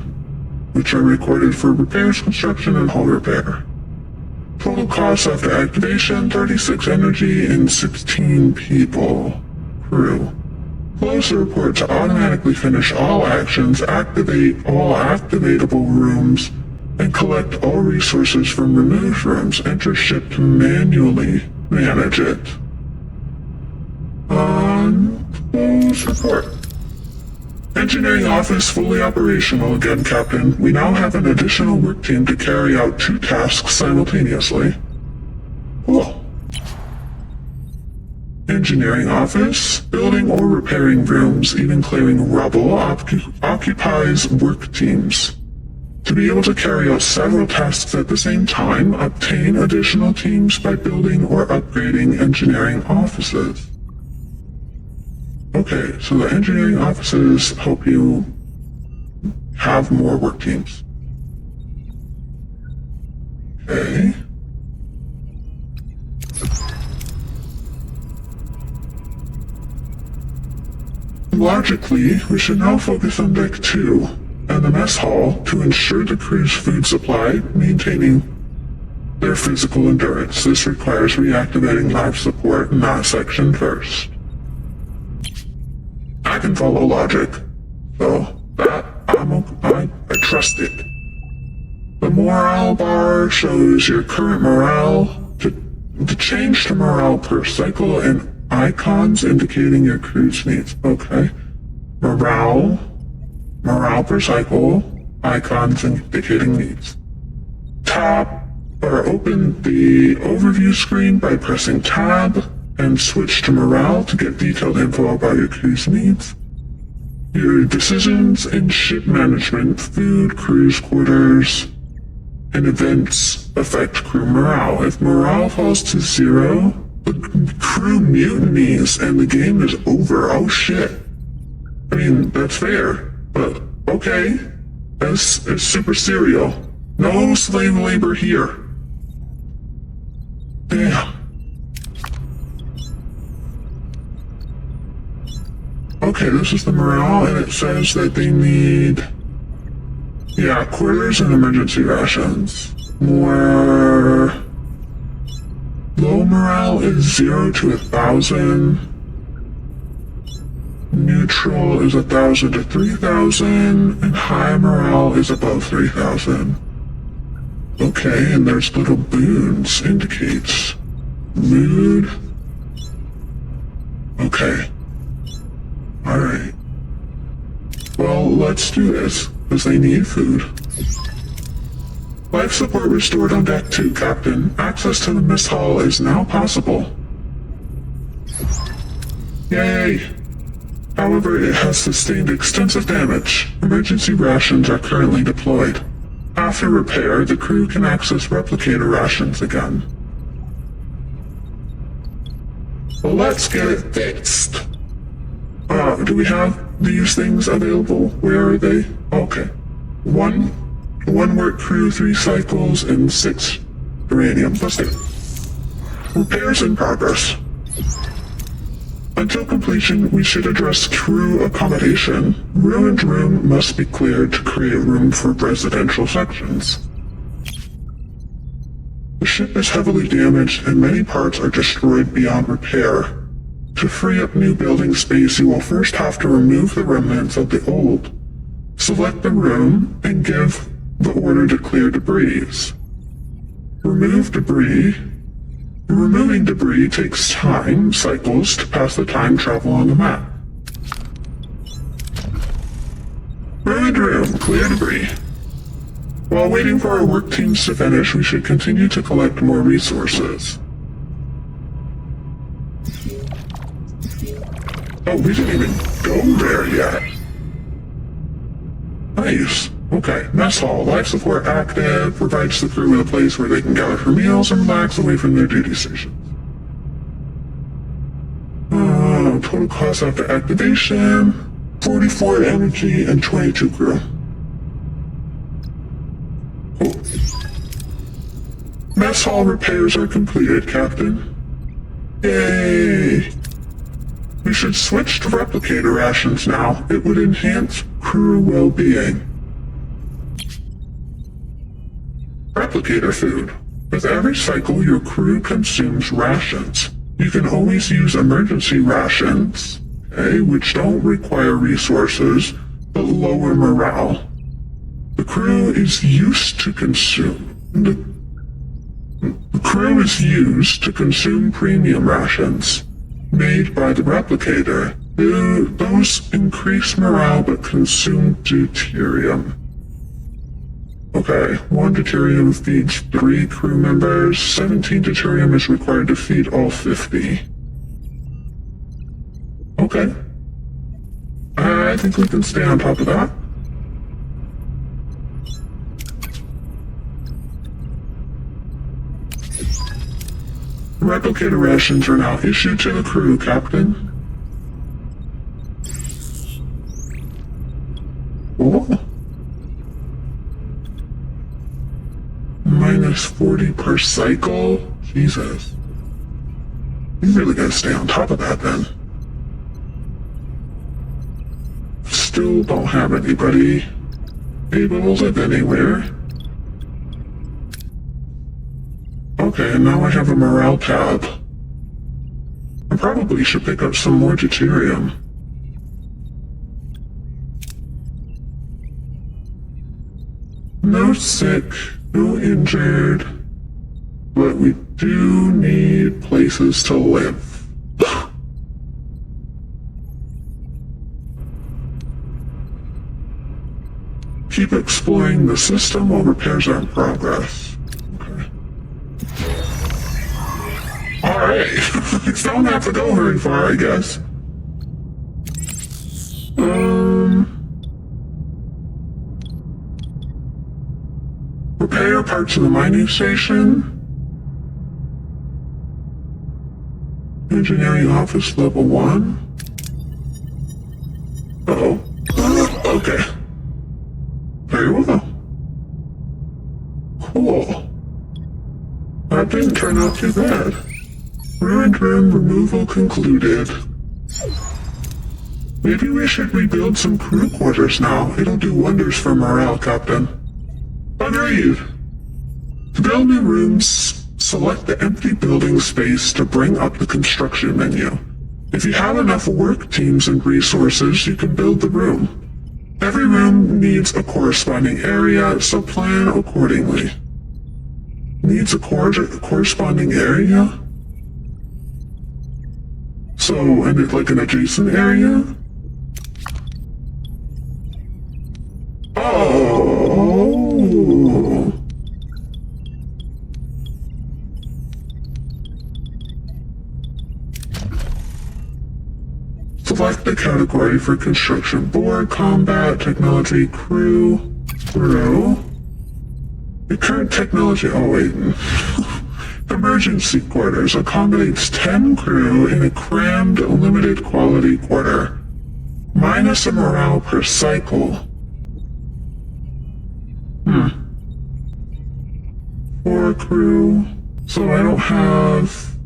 which are recorded for repairs, construction, and hull repair. Total cost after activation, 36 energy and 16 people. Crew. Close the report to automatically finish all actions, activate all activatable rooms, and collect all resources from removed rooms. Enter ship to manually manage it. Close report. Engineering office fully operational again, Captain. We now have an additional work team to carry out 2 tasks simultaneously. Cool. Engineering office. Building or repairing rooms, even clearing rubble, occupies work teams. To be able to carry out several tasks at the same time, obtain additional teams by building or upgrading engineering offices. Okay, so the engineering offices help you have more work teams. Okay. Logically, we should now focus on Deck 2 and the mess hall to ensure the crew's food supply, maintaining their physical endurance. This requires reactivating life support in that section first. I can follow logic, so that I trust it. The morale bar shows your current morale. To change to morale per cycle and icons indicating your crew's needs. Okay. Morale per cycle, icons indicating needs. Tap or open the overview screen by pressing tab and switch to morale to get detailed info about your crew's needs. Your decisions in ship management, food, crew's quarters, and events affect crew morale. If morale falls to 0, the crew mutinies and the game is over. Oh shit. I mean, that's fair, but okay. That's super serial. No slave labor here. Damn. Okay, this is the morale, and it says that they need, quarters and emergency rations. More. Low morale is 0 to 1,000. Neutral is 1,000 to 3,000, and high morale is above 3,000. Okay, and there's little boons, indicates mood. Okay. Alright. Well, let's do this, because they need food. Life support restored on Deck 2, Captain. Access to the mess hall is now possible. Yay! However, it has sustained extensive damage. Emergency rations are currently deployed. After repair, the crew can access replicator rations again. Well, let's get it fixed. Do we have these things available? Where are they? Okay. One work crew, 3 cycles, and 6 uranium. Let's do it. Repairs in progress. Until completion, we should address crew accommodation. Ruined room must be cleared to create room for residential sections. The ship is heavily damaged and many parts are destroyed beyond repair. To free up new building space, you will first have to remove the remnants of the old. Select the room and give the order to clear debris. Remove debris. Removing debris takes time cycles to pass the time travel on the map. Ruined room, clear debris. While waiting for our work teams to finish, we should continue to collect more resources. Oh, we didn't even go there yet. Nice. Okay, mess hall. Life support active. Provides the crew with a place where they can gather for meals and relax away from their duty stations. Total cost after activation. 44 energy and 22 crew. Oh. Mess hall repairs are completed, Captain. Yay! We should switch to replicator rations now. It would enhance crew well-being. Replicator food. With every cycle, your crew consumes rations. You can always use emergency rations, okay, which don't require resources, but lower morale. The crew is used to consume. The crew is used to consume premium rations made by the replicator. Those increase morale but consume deuterium. Okay, 1 deuterium feeds 3 crew members. 17 deuterium is required to feed all 50. Okay. I think we can stay on top of that. Replicator rations are now issued to the crew, Captain. Oh. Minus 40 per cycle? Jesus. You really gotta stay on top of that then. Still don't have anybody able to live anywhere. Okay, and now I have a morale tab. I probably should pick up some more deuterium. No sick, no injured, but we do need places to live. Keep exploring the system while repairs are in progress. Okay. Alright, don't have to go very far, I guess. Repair parts of the mining station. Engineering office level 1. Uh-oh. Okay. Very well. Cool. That didn't turn out too bad. Ruined room removal concluded. Maybe we should rebuild some crew quarters now. It'll do wonders for morale, Captain. Agreed. To build new rooms, select the empty building space to bring up the construction menu. If you have enough work teams and resources, you can build the room. Every room needs a corresponding area, so plan accordingly. Needs a corresponding area? So, and it's like an adjacent area? Oh! Select the category for construction: board, combat, technology, crew. The current technology, oh wait. Emergency quarters accommodates 10 crew in a crammed, limited quality quarter. Minus a morale per cycle. 4 crew. So I don't have...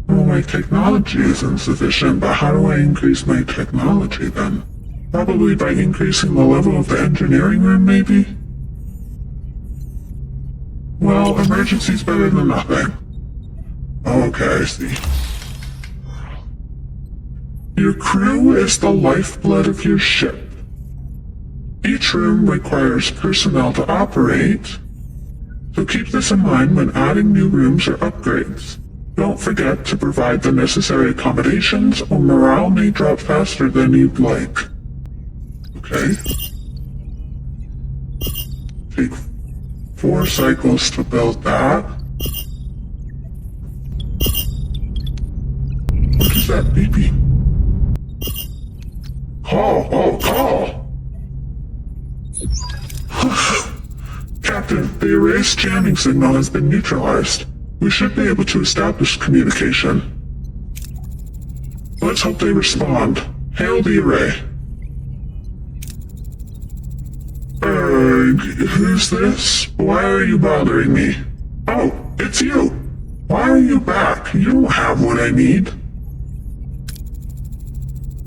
Well, my technology is insufficient, but how do I increase my technology then? Probably by increasing the level of the engineering room, maybe? Well, emergency's better than nothing. Okay, I see. Your crew is the lifeblood of your ship. Each room requires personnel to operate, so keep this in mind when adding new rooms or upgrades. Don't forget to provide the necessary accommodations, or morale may drop faster than you'd like. Okay. Take 4 cycles to build that. What is that beeping? Call! Oh, call! Captain, the erased jamming signal has been neutralized. We should be able to establish communication. Let's hope they respond. Hail the array. Who's this? Why are you bothering me? Oh, it's you. Why are you back? You don't have what I need.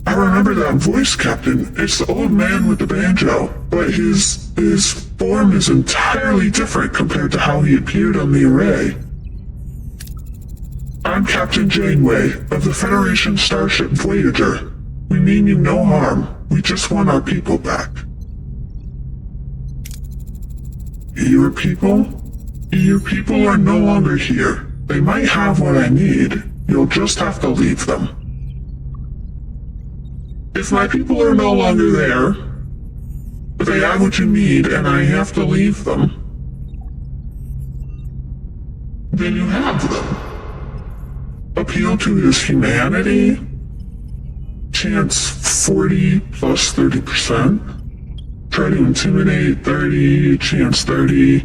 I remember that voice, Captain. It's the old man with the banjo, but his form is entirely different compared to how he appeared on the array. I'm Captain Janeway of the Federation starship Voyager. We mean you no harm. We just want our people back. Your people? Your people are no longer here. They might have what I need. You'll just have to leave them. If my people are no longer there, if they have what you need and I have to leave them, then you have them. Appeal to his humanity? Chance 40 plus 30%. Try to intimidate 30, chance 30.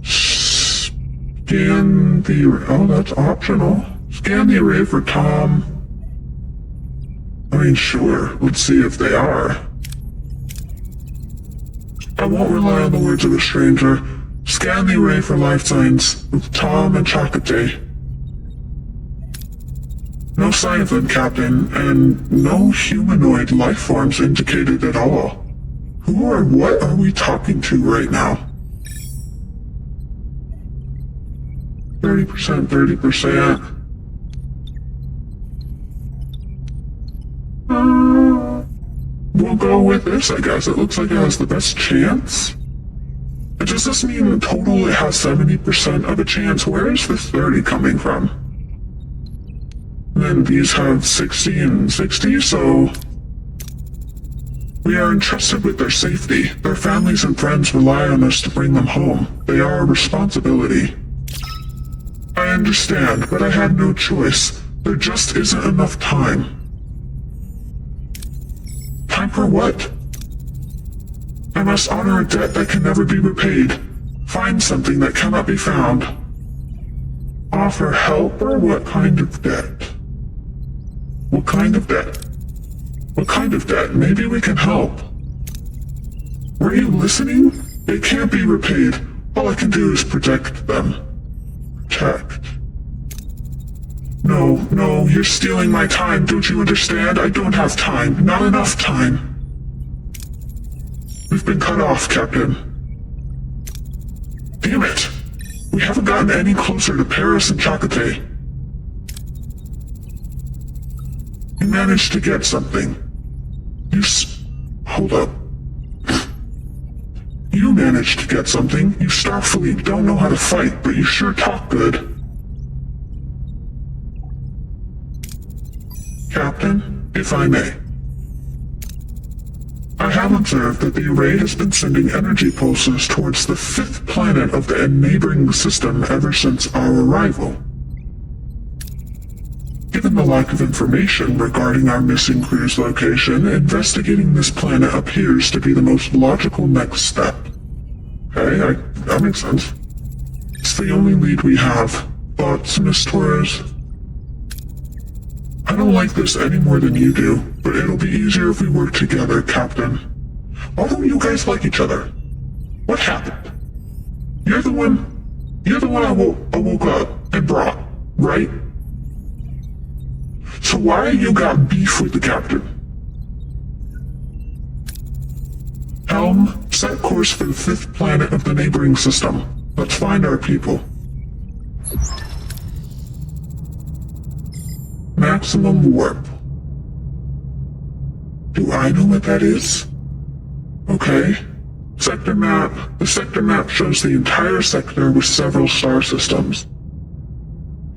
Scan the array. Oh, that's optional. Scan the array for Tom. I mean, sure. Let's see if they are. I won't rely on the words of a stranger. Scan the array for life signs with Tom and Chakotay. No sign of them, Captain, and no humanoid life forms indicated at all. Who or what are we talking to right now? 30%, 30%. We'll go with this, I guess. It looks like it has the best chance. Does this mean in total it has 70% of a chance? Where is this 30 coming from? And then these have 60 and 60, so we are entrusted with their safety. Their families and friends rely on us to bring them home. They are a responsibility. I understand, but I had no choice. There just isn't enough time. Time for what? I must honor a debt that can never be repaid. Find something that cannot be found. Offer help or what kind of debt? What kind of debt? What kind of debt? Maybe we can help. Were you listening? It can't be repaid. All I can do is protect them. Protect. No, no, you're stealing my time. Don't you understand? I don't have time. Not enough time. We've been cut off, Captain. Damn it! We haven't gotten any closer to Paris and Chakotay. You managed to get something. Hold up. You managed to get something. You Starfleet don't know how to fight, but you sure talk good. Captain, if I may. I have observed that the array has been sending energy pulses towards the 5th planet of the neighboring system ever since our arrival. Given the lack of information regarding our missing crew's location, investigating this planet appears to be the most logical next step. Okay, that makes sense. It's the only lead we have. Thoughts, Miss Torres? I don't like this any more than you do, but it'll be easier if we work together, Captain. Why don't you guys like each other? What happened? You're the one I woke up and brought, right? So why you got beef with the Captain? Helm, set course for the 5th planet of the neighboring system. Let's find our people. Maximum warp. Do I know what that is? Okay. Sector map. The sector map shows the entire sector with several star systems.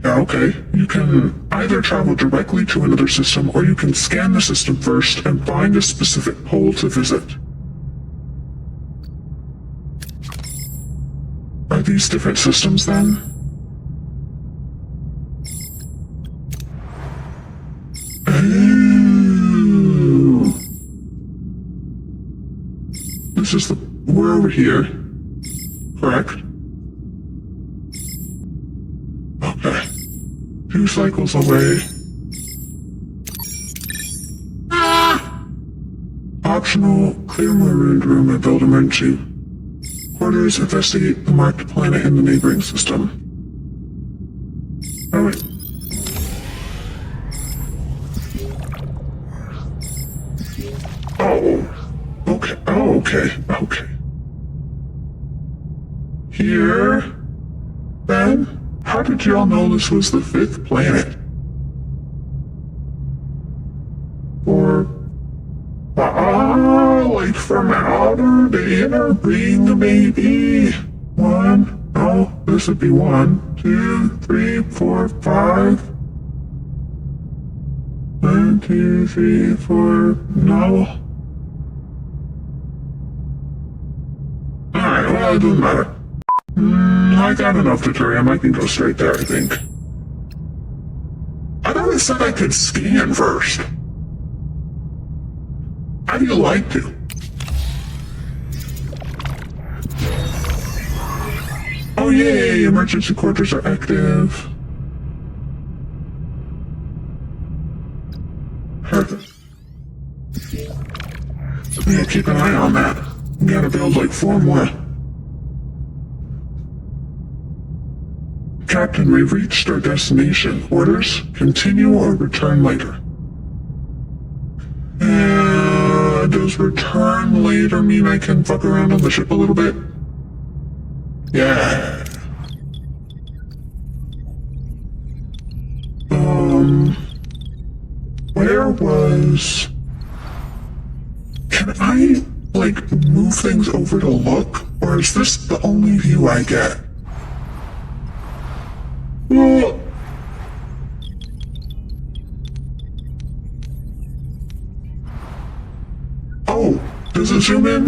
Yeah, okay. You can either travel directly to another system, or you can scan the system first and find a specific pole to visit. Are these different systems then? Oh. This is we're over here. Correct? Okay. 2 cycles away. Optional, clear more ruined room and build emergency quarters, investigate the marked planet in the neighboring system. Oh wait. Oh. Okay. Oh, okay. Okay. Here? Then? How did y'all know this was the 5th planet? Or... like from outer the inner ring, maybe? 1, oh, this would be 1, 2, 3, 4, 5. 1, 2, 3, 4, no. Alright, well, it doesn't matter. I got enough deuterium, I can go straight there, I think. I thought it said I could scan first. How do you like to? Oh yay, emergency quarters are active. Perfect. We gotta keep an eye on that. We gotta build like 4 more. Captain, we've reached our destination. Orders? Continue or return later? Does return later mean I can fuck around on the ship a little bit? Yeah. Where was... Can I, like, move things over to look? Or is this the only view I get? Well... Oh, does it zoom in?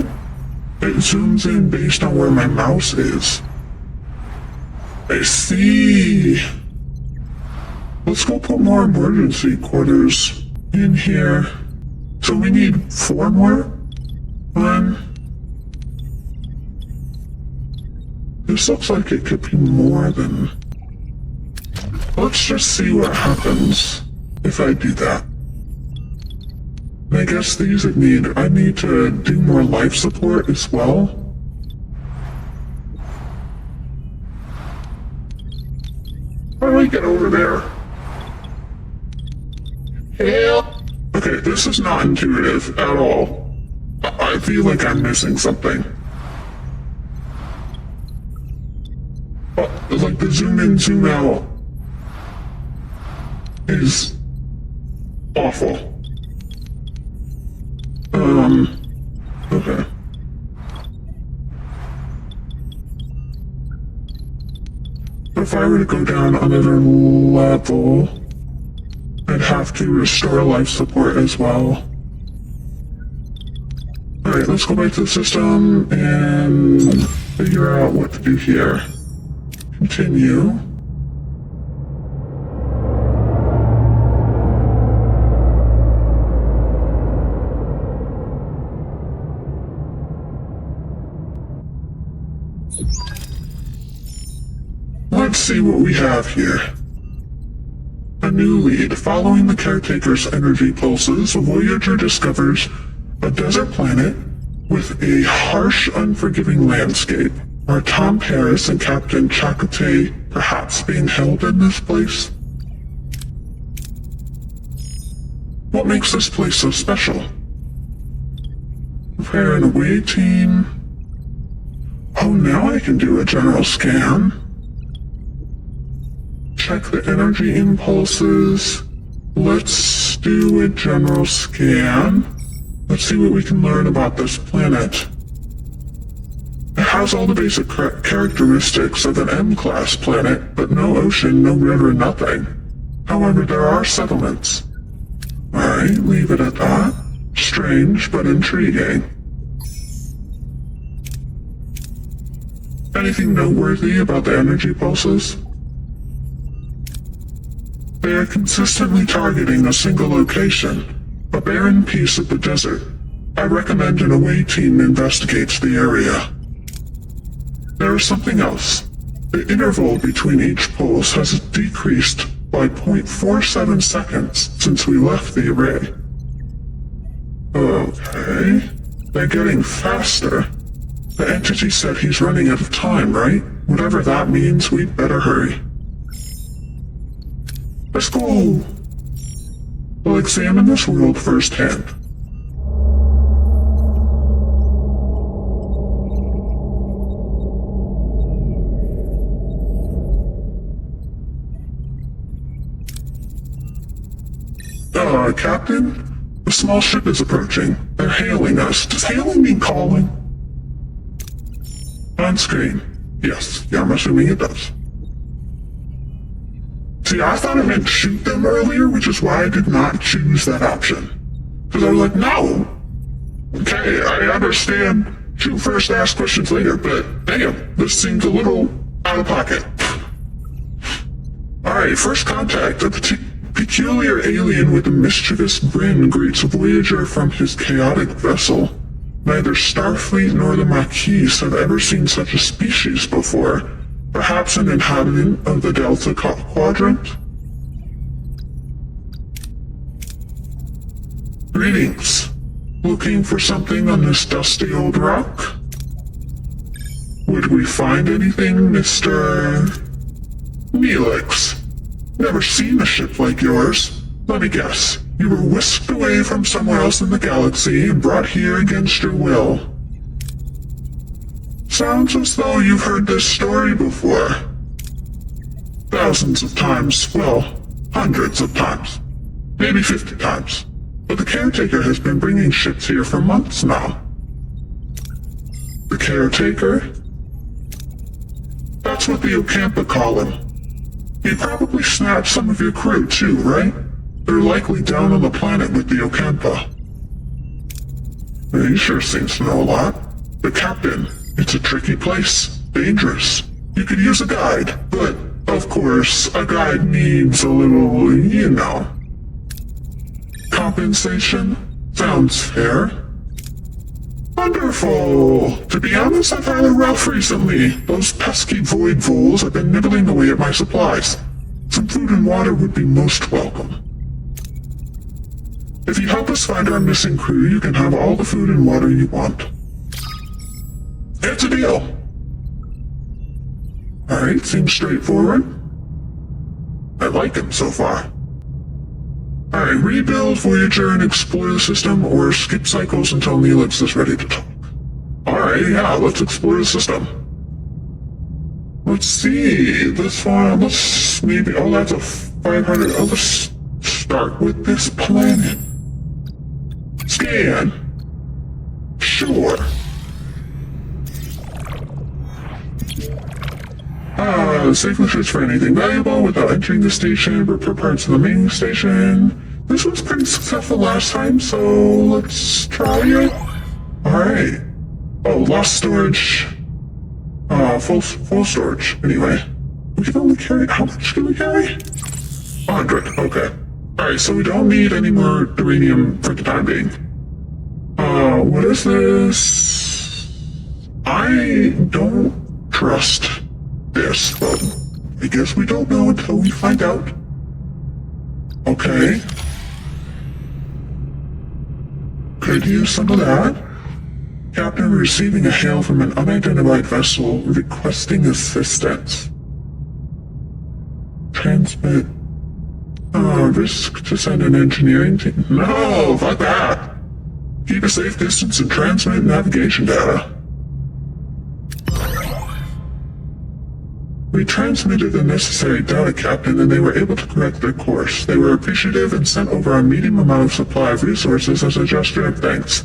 It zooms in based on where my mouse is. I see. Let's go put more emergency quarters in here. So we need 4 more? 1. This looks like it could be more than... Let's just see what happens if I do that. I guess these I need to do more life support as well. How do I get over there? Help! Okay, this is not intuitive at all. I feel like I'm missing something. Like the zoom in, zoom out is awful. Okay. If I were to go down another level, I'd have to restore life support as well. Alright, let's go back to the system and figure out what to do here. Continue. Let's see what we have here. A new lead. Following the caretaker's energy pulses, Voyager discovers a desert planet with a harsh, unforgiving landscape. Are Tom Paris and Captain Chakotay perhaps being held in this place? What makes this place so special? Prepare an away team. Oh, now I can do a general scan. Check the energy impulses. Let's do a general scan. Let's see what we can learn about this planet. It has all the basic characteristics of an M-class planet, but no ocean, no river, nothing. However, there are settlements. Alright, leave it at that. Strange, but intriguing. Anything noteworthy about the energy pulses? They are consistently targeting a single location, a barren piece of the desert. I recommend an away team investigates the area. There is something else. The interval between each pulse has decreased by 0.47 seconds since we left the array. Okay. They're getting faster. The entity said he's running out of time, right? Whatever that means, we'd better hurry. Let's go! We'll examine this world firsthand. Captain? The small ship is approaching. They're hailing us. Does hailing mean calling? On screen. Yes, yeah, I'm assuming it does. See, I thought it meant shoot them earlier, which is why I did not choose that option. Because I was like, no! Okay, I understand shoot first, ask questions later, but damn, this seems a little out of pocket. Alright, first contact. A peculiar alien with a mischievous grin greets Voyager from his chaotic vessel. Neither Starfleet nor the Maquis have ever seen such a species before. Perhaps an inhabitant of the Alpha Quadrant? Greetings. Looking for something on this dusty old rock? Would we find anything, Mr. Neelix? Never seen a ship like yours. Let me guess. You were whisked away from somewhere else in the galaxy and brought here against your will. Sounds as though you've heard this story before. Thousands of times, well, hundreds of times. Maybe 50 times. But the caretaker has been bringing ships here for months now. The caretaker? That's what the Ocampa call him. He probably snapped some of your crew too, right? They're likely down on the planet with the Ocampa. He sure seems to know a lot. The captain, it's a tricky place. Dangerous. You could use a guide, but, of course, a guide needs a little, you know. Compensation? Sounds fair. Wonderful! To be honest, I've had a rough recently. Those pesky void voles have been nibbling away at my supplies. Some food and water would be most welcome. If you help us find our missing crew, you can have all the food and water you want. It's a deal. Alright, seems straightforward. I like him so far. Alright, rebuild Voyager and explore the system, or skip cycles until Neelix is ready to talk. Alright, yeah, let's explore the system. Let's see, this one, let's maybe, oh, that's a 500, oh, let's start with this planet. Scan. Sure. Safely search for anything valuable without entering the station, repair parts of the main station. This was pretty successful last time, so let's try it. Alright. Oh, lost storage. Full storage, anyway. We can only carry, how much can we carry? 100, okay. Alright, so we don't need any more uranium for the time being. What is this? I don't trust this, but I guess we don't know until we find out. Okay. Could use some of that. Captain receiving a hail from an unidentified vessel requesting assistance. Transmit. Risk to send an engineering team. No, fuck that. Keep a safe distance and transmit navigation data. We transmitted the necessary data, Captain, and they were able to correct their course. They were appreciative and sent over a medium amount of supply of resources as a gesture of thanks.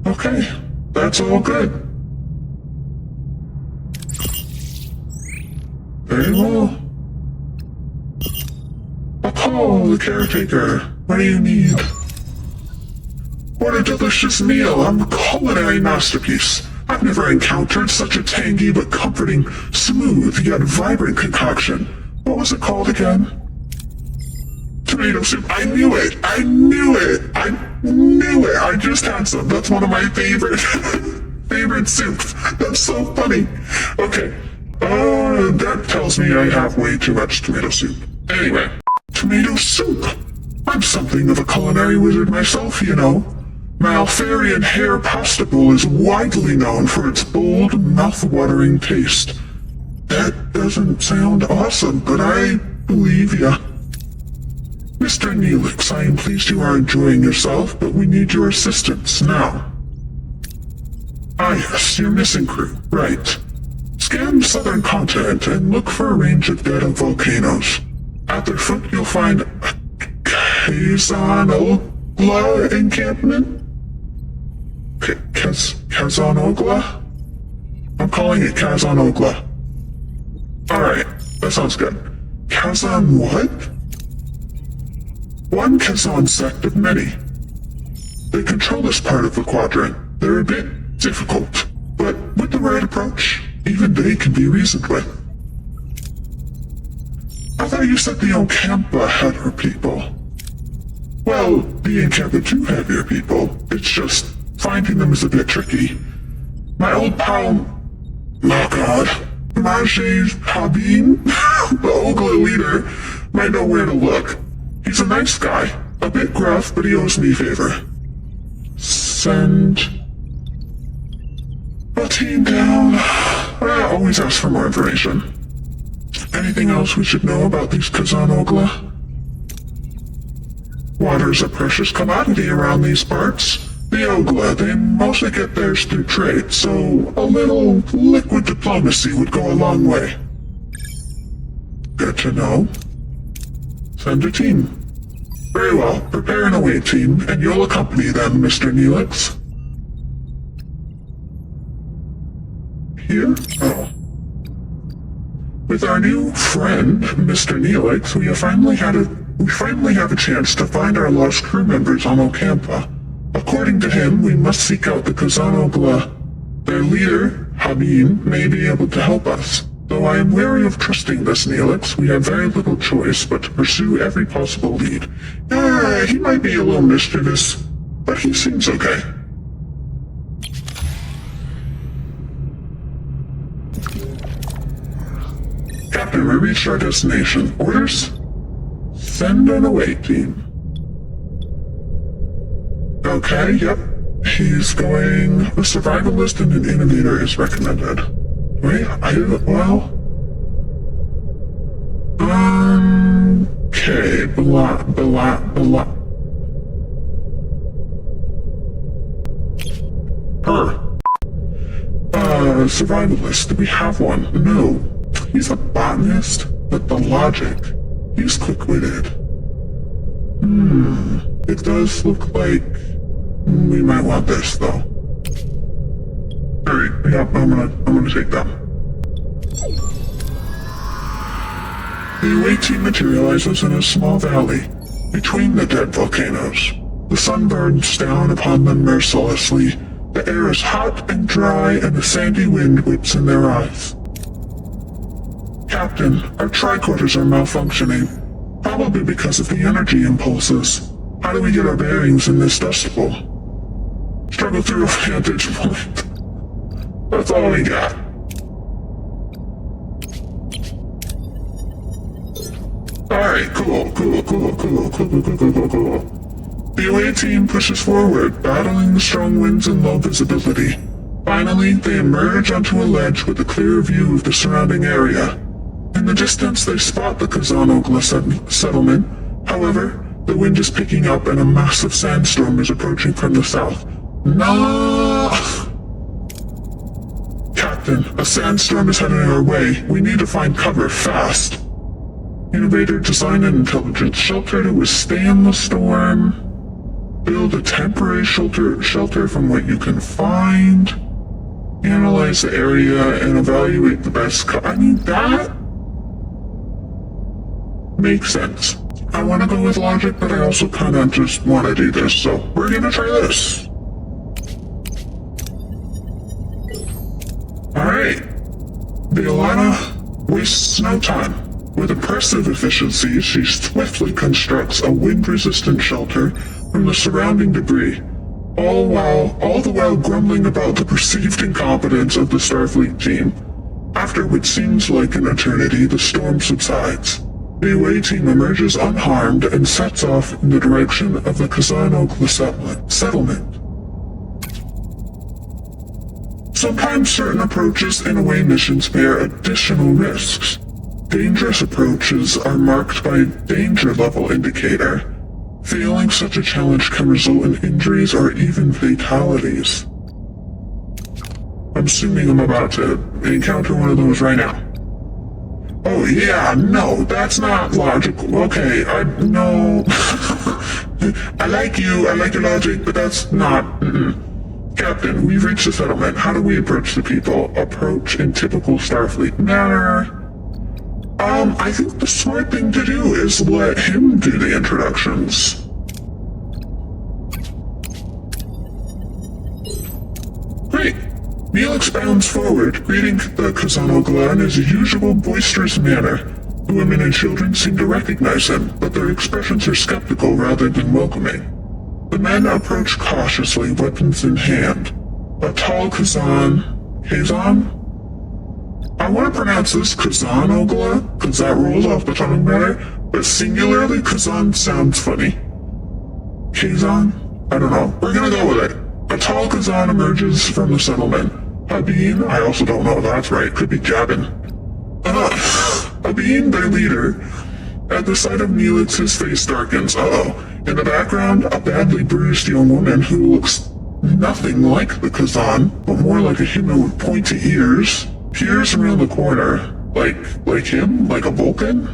Okay, that's all good. Very well. Oh, the caretaker. What do you need? What a delicious meal. I'm a culinary masterpiece. I've never encountered such a tangy but comforting, smooth yet vibrant concoction. What was it called again? Tomato soup. I knew it! I knew it! I knew it! I just had some. That's one of my favorite favorite soups. That's so funny. Okay. That tells me I have way too much tomato soup. Anyway, tomato soup. I'm something of a culinary wizard myself, you know. My Alfarian hair pasta bowl is widely known for its bold, mouth-watering taste. That doesn't sound awesome, but I believe ya. Mr. Neelix, I am pleased you are enjoying yourself, but we need your assistance now. Ah yes, your missing crew, right. Scan the southern continent and look for a range of dead volcanoes. At their foot you'll find a Kazanogla encampment? Kazanogla? I'm calling it Kazanogla. Alright, that sounds good. Kazan what? One Kazan sect of many. They control this part of the quadrant. They're a bit difficult, but with the right approach, even they can be reasoned with. I thought you said the Okampa had her people. Well, the Okampa do have your people. It's just finding them is a bit tricky. My old pal, oh god, Majid Habib, the Ogla leader, might know where to look. He's a nice guy, a bit gruff, but he owes me a favor. Send a team down. I always ask for more information. Anything else we should know about these Kazanogla? Water is a precious commodity around these parts. The Ogla, they mostly get theirs through trade, so a little liquid diplomacy would go a long way. Good to know. Send a team. Very well, prepare an away team, and you'll accompany them, Mr. Neelix. Here? Oh. With our new friend, Mr. Neelix, we finally have a chance to find our lost crew members on Okampa. According to him, we must seek out the Kazanogla. Their leader, Habib, may be able to help us. Though I am wary of trusting this Neelix, we have very little choice but to pursue every possible lead. He might be a little mischievous, but he seems okay. Captain, we reached our destination. Orders? Send an away team. Okay, yep. He's going... A survivalist and an innovator is recommended. Wait, well... Okay, blah. Survivalist, do we have one? No. He's a botanist, but the logic. He's quick-witted. It does look like... we might want this, though. Alright, yep, I'm gonna take them. The away team materializes in a small valley, between the dead volcanoes. The sun burns down upon them mercilessly. The air is hot and dry, and the sandy wind whips in their eyes. Captain, our tricorders are malfunctioning, probably because of the energy impulses. How do we get our bearings in this dust bowl? Struggle through a vantage point. That's all we got. Alright, cool. The away team pushes forward, battling the strong winds and low visibility. Finally, they emerge onto a ledge with a clear view of the surrounding area. In the distance, they spot the Kazanogla settlement. However, the wind is picking up and a massive sandstorm is approaching from the south. No! Captain, a sandstorm is heading our way. We need to find cover fast. Innovator, design an intelligent shelter to withstand the storm. Build a temporary shelter from what you can find. Analyze the area and evaluate the best I mean, that makes sense. I want to go with logic, but I also kind of just want to do this, so we're gonna try this. The Alana wastes no time. With impressive efficiency, she swiftly constructs a wind-resistant shelter from the surrounding debris, all the while grumbling about the perceived incompetence of the Starfleet team. After what seems like an eternity, the storm subsides. The away team emerges unharmed and sets off in the direction of the Kazan-Ogla settlement. Sometimes certain approaches in away missions bear additional risks. Dangerous approaches are marked by a danger level indicator. Failing such a challenge can result in injuries or even fatalities. I'm assuming I'm about to encounter one of those right now. Oh yeah, no, that's not logical. Okay, no. I like your logic, but that's not. Captain, we've reached the settlement. How do we approach the people? Approach in typical Starfleet manner. I think the smart thing to do is let him do the introductions. Great. Neelix bounds forward, greeting the Kazan-Ogla in his usual boisterous manner. The women and children seem to recognize him, but their expressions are skeptical rather than welcoming. The men approach cautiously, weapons in hand. A tall Kazan... I want to pronounce this Kazan-Ogla, because that rolls off the tongue better, but singularly Kazan sounds funny. Kazan? I don't know. We're gonna go with it. A tall Kazan emerges from the settlement. Habeen? I also don't know if that's right. Could be Jabin. Habeen, their leader. At the sight of Neelix, his face darkens. In the background, a badly bruised young woman who looks nothing like the Kazan, but more like a human with pointy ears, peers around the corner. Like him? Like a Vulcan?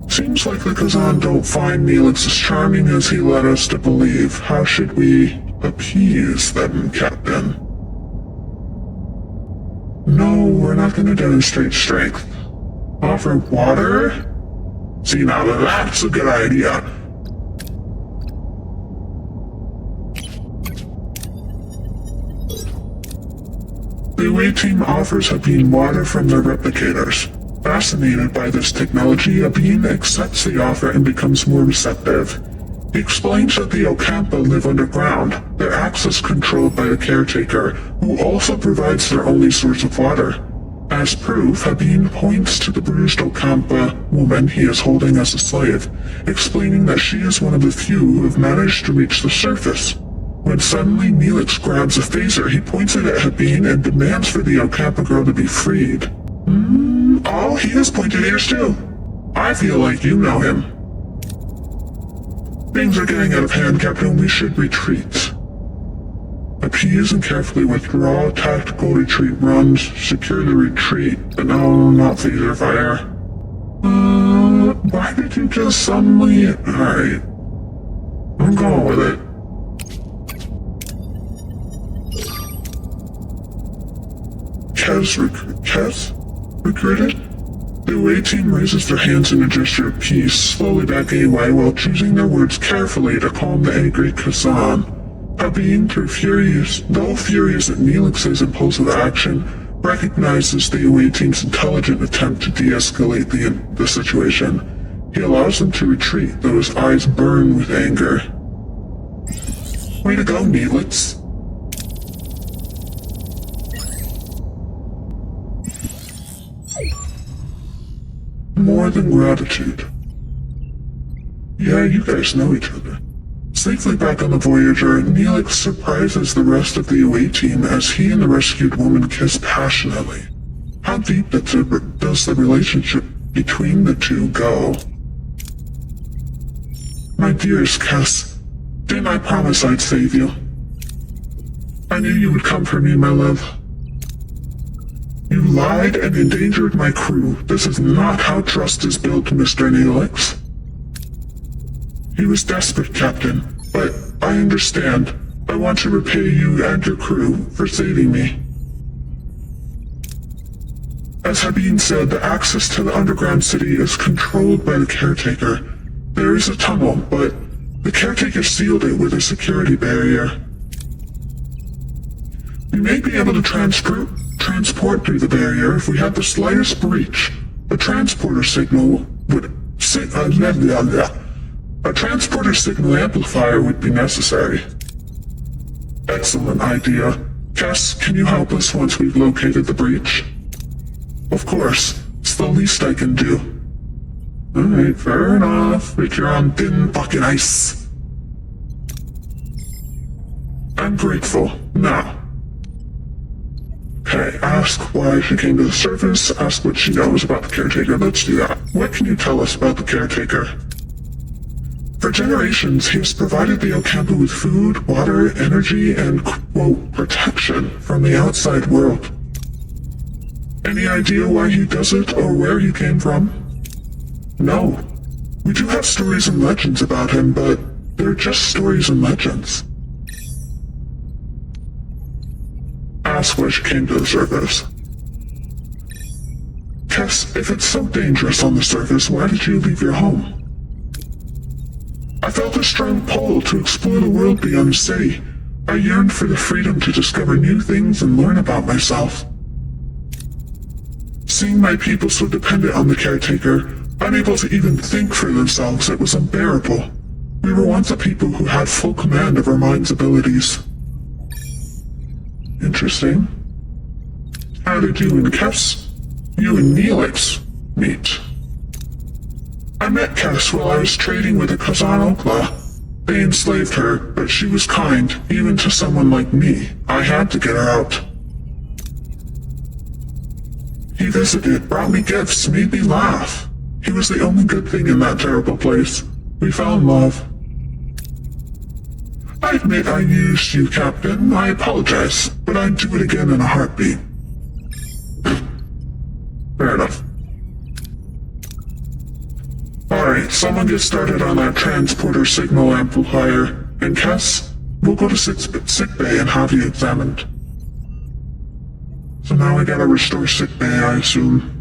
Seems like the Kazan don't find Neelix as charming as he led us to believe. How should we appease them, Captain? No, we're not going to demonstrate strength. Offer water? See, now that's a good idea. The away team offers Habeen water from their replicators. Fascinated by this technology, Habeen accepts the offer and becomes more receptive. He explains that the Ocampa live underground, their access controlled by the caretaker, who also provides their only source of water. As proof, Habeen points to the bruised Ocampa woman he is holding as a slave, explaining that she is one of the few who have managed to reach the surface. When suddenly Neelix grabs a phaser, he points it at Habeen and demands for the Ocampa girl to be freed. Oh, he has pointed ears too. I feel like you know him. Things are getting out of hand, Captain. We should retreat. Appease and carefully withdraw. Tactical retreat runs. Secure the retreat. But no, not phaser fire. Why did you just suddenly... Alright. I'm going with it. Kez? Recruited? The away team raises their hands in a gesture of peace, slowly backing away while choosing their words carefully to calm the angry Kazan. Habeen, though furious at Neelix's impulsive action, recognizes the away team's intelligent attempt to de-escalate the situation. He allows them to retreat, though his eyes burn with anger. Way to go, Neelix. More than gratitude. Yeah, you guys know each other. Safely back on the Voyager, Neelix surprises the rest of the away team as he and the rescued woman kiss passionately. How deep does the relationship between the two go? My dearest Kes, didn't I promise I'd save you? I knew you would come for me, my love. You lied and endangered my crew. This is not how trust is built, Mr. Neelix. He was desperate, Captain, but I understand. I want to repay you and your crew for saving me. As Habeen said, the access to the underground city is controlled by the caretaker. There is a tunnel, but the caretaker sealed it with a security barrier. We may be able to transport through the barrier if we had the slightest breach. A transporter signal would... A transporter signal amplifier would be necessary. Excellent idea. Cass, can you help us once we've located the breach? Of course. It's the least I can do. Alright, fair enough, but you're on thin fucking ice. I'm grateful. Now. Okay, ask why she came to the surface, ask what she knows about the caretaker. Let's do that. What can you tell us about the caretaker? For generations, he has provided the Ocampo with food, water, energy, and, quote, protection from the outside world. Any idea why he does it or where he came from? No. We do have stories and legends about him, but they're just stories and legends. Ask why she came to the surface. Cass, if it's so dangerous on the surface, why did you leave your home? I felt a strong pull to explore the world beyond the city. I yearned for the freedom to discover new things and learn about myself. Seeing my people so dependent on the caretaker, unable to even think for themselves, it was unbearable. We were once a people who had full command of our mind's abilities. Interesting. How did you and Neelix meet? I met Cass while I was trading with a Kazan Okla. They enslaved her, but she was kind, even to someone like me. I had to get her out. He visited, brought me gifts, made me laugh. He was the only good thing in that terrible place. We fell in love. I admit I used you, Captain. I apologize, but I'd do it again in a heartbeat. Fair enough. Alright, someone get started on that transporter signal amplifier. And Cass, we'll go to sick bay and have you examined. So now we gotta restore sick bay, I assume.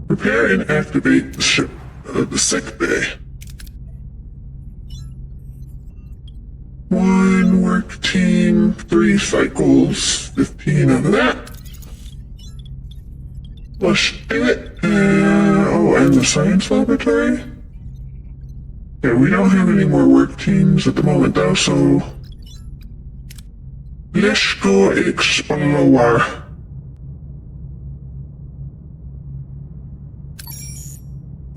Repair and activate the sick bay. 1 work team, 3 cycles, 15 out of that. Let's do it. And the science laboratory? Yeah, we don't have any more work teams at the moment though, so... Let's go explore.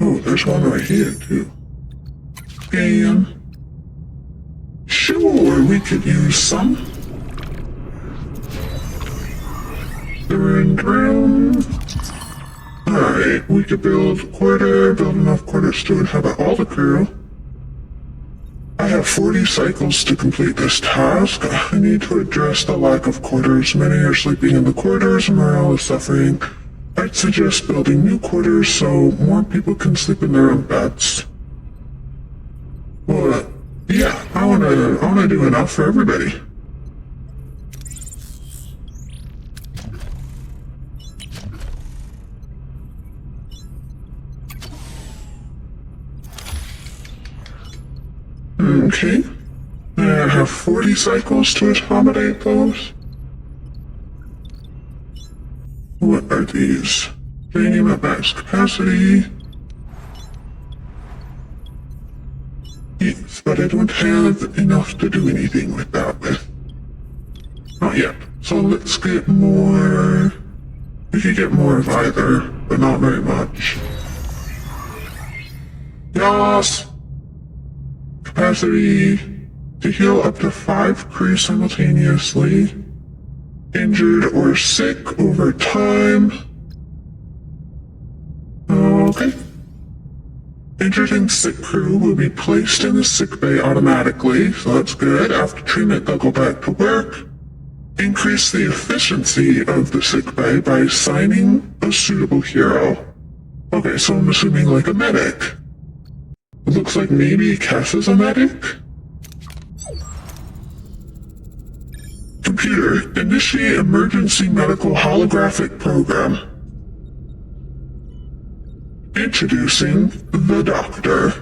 Oh, there's one right here too. Scan. Sure, we could use some. They're in ground. Alright, we could build enough quarters to inhabit all the crew. I have 40 cycles to complete this task. I need to address the lack of quarters. Many are sleeping in the quarters and morale is suffering. I'd suggest building new quarters so more people can sleep in their own beds. Well, yeah, I wanna do enough for everybody. Okay. I have 40 cycles to accommodate those. What are these? Uranium at max capacity. Yes, but I don't have enough to do anything with that with. Not yet. So let's get more... We could get more of either, but not very much. Yes! Capacity to heal up to 5 crew simultaneously. Injured or sick over time. Okay. Injured and sick crew will be placed in the sick bay automatically, so that's good. After treatment, they'll go back to work. Increase the efficiency of the sick bay by assigning a suitable hero. Okay, so I'm assuming like a medic. It looks like maybe Cass is a medic? Computer, initiate emergency medical holographic program. Introducing the Doctor.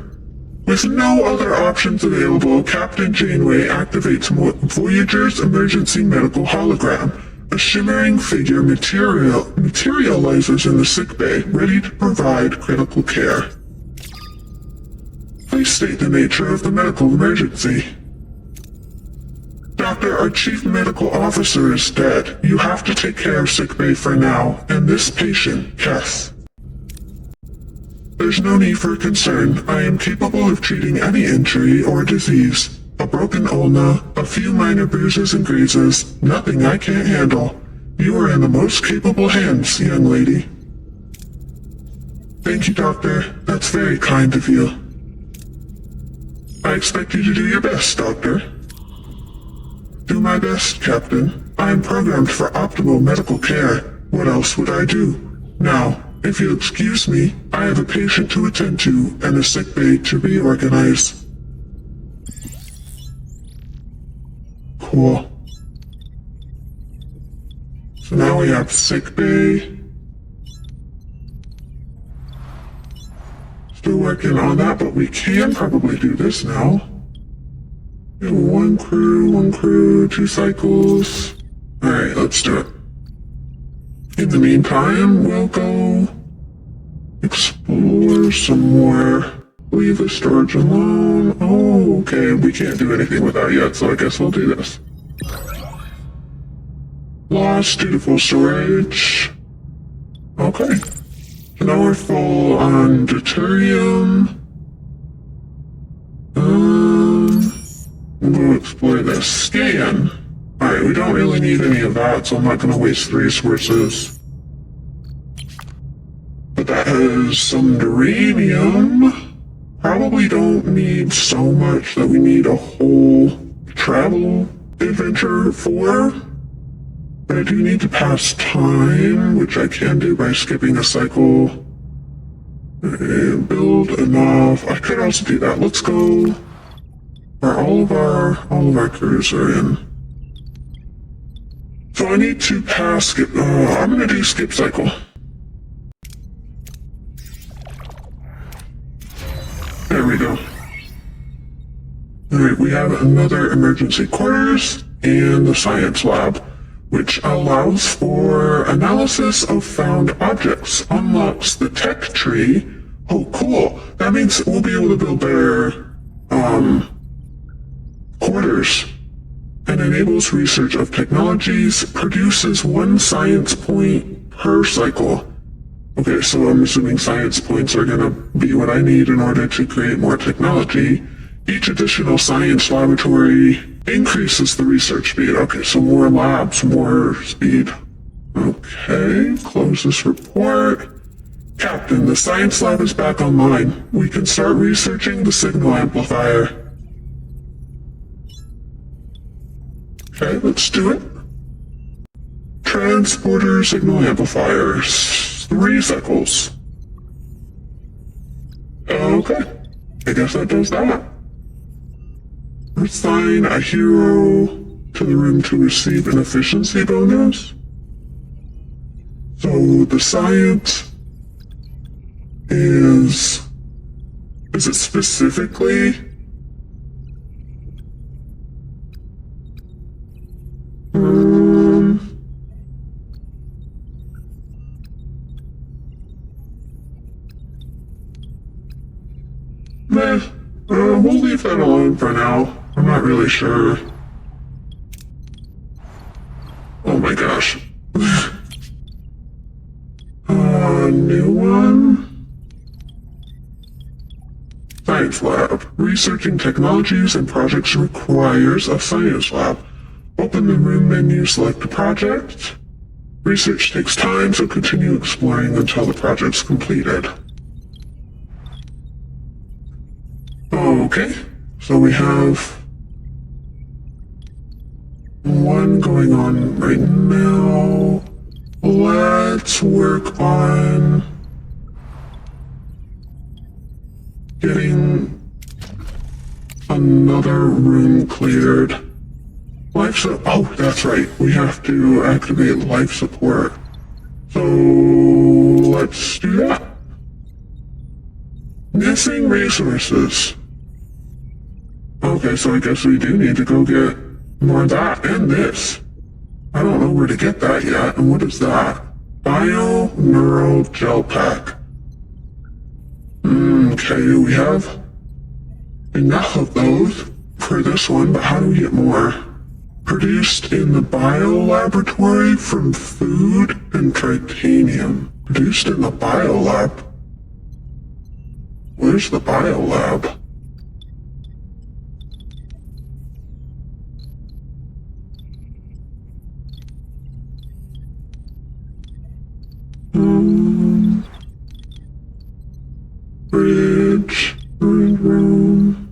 With no other options available, Captain Janeway activates Voyager's emergency medical hologram. A shimmering figure materializes in the sickbay, ready to provide critical care. Please state the nature of the medical emergency. Doctor, our chief medical officer is dead. You have to take care of sickbay for now, and this patient, yes. There's no need for concern. I am capable of treating any injury or disease. A broken ulna, a few minor bruises and grazes, nothing I can't handle. You are in the most capable hands, young lady. Thank you, Doctor. That's very kind of you. I expect you to do your best, Doctor. Do my best, Captain. I am programmed for optimal medical care. What else would I do? Now, if you'll excuse me, I have a patient to attend to and a sickbay to reorganize. Cool. So now we have sickbay. Still working on that, but we can probably do this now. We have one crew, 2 cycles. Alright, let's do it. In the meantime, we'll go explore some more. Leave the storage alone. Oh, okay, we can't do anything with that yet, so I guess we'll do this. Lost due to full storage. Okay. So now we're full on deuterium. We'll go explore this. Scan. Alright, we don't really need any of that, so I'm not going to waste the resources. But that has some uranium. Probably don't need so much that we need a whole travel adventure for. But I do need to pass time, which I can do by skipping a cycle. And build enough. I could also do that. Let's go where all of our crews are in. So I need to pass skip. I'm gonna do skip cycle. There we go. Alright, we have another emergency quarters and the science lab, which allows for analysis of found objects, unlocks the tech tree. Oh, cool. That means we'll be able to build better, quarters, and enables research of technologies, produces 1 science point per cycle. Okay, so I'm assuming science points are gonna be what I need in order to create more technology. Each additional science laboratory increases the research speed. Okay, so more labs, more speed. Okay, close this report. Captain, the science lab is back online. We can start researching the signal amplifier. Okay, let's do it. Transporter signal amplifiers. 3 cycles. Okay, I guess that does that. Assign a hero to the room to receive an efficiency bonus. So the science is it specifically? We'll leave that alone for now. I'm not really sure. Oh my gosh. New one? Science lab. Researching technologies and projects requires a science lab. Open the room menu, select a project. Research takes time, so continue exploring until the project's completed. Okay, so we have one going on right now. Let's work on getting another room cleared. Oh, that's right. We have to activate life support. So let's do that. Missing resources. Okay, so I guess we do need to go get more of that and this. I don't know where to get that yet. And what is that? Bio-neural gel pack. Okay, we have enough of those for this one, but how do we get more? Produced in the bio-laboratory from food and titanium. Produced in the bio-lab? Where's the bio-lab? Bridge, room,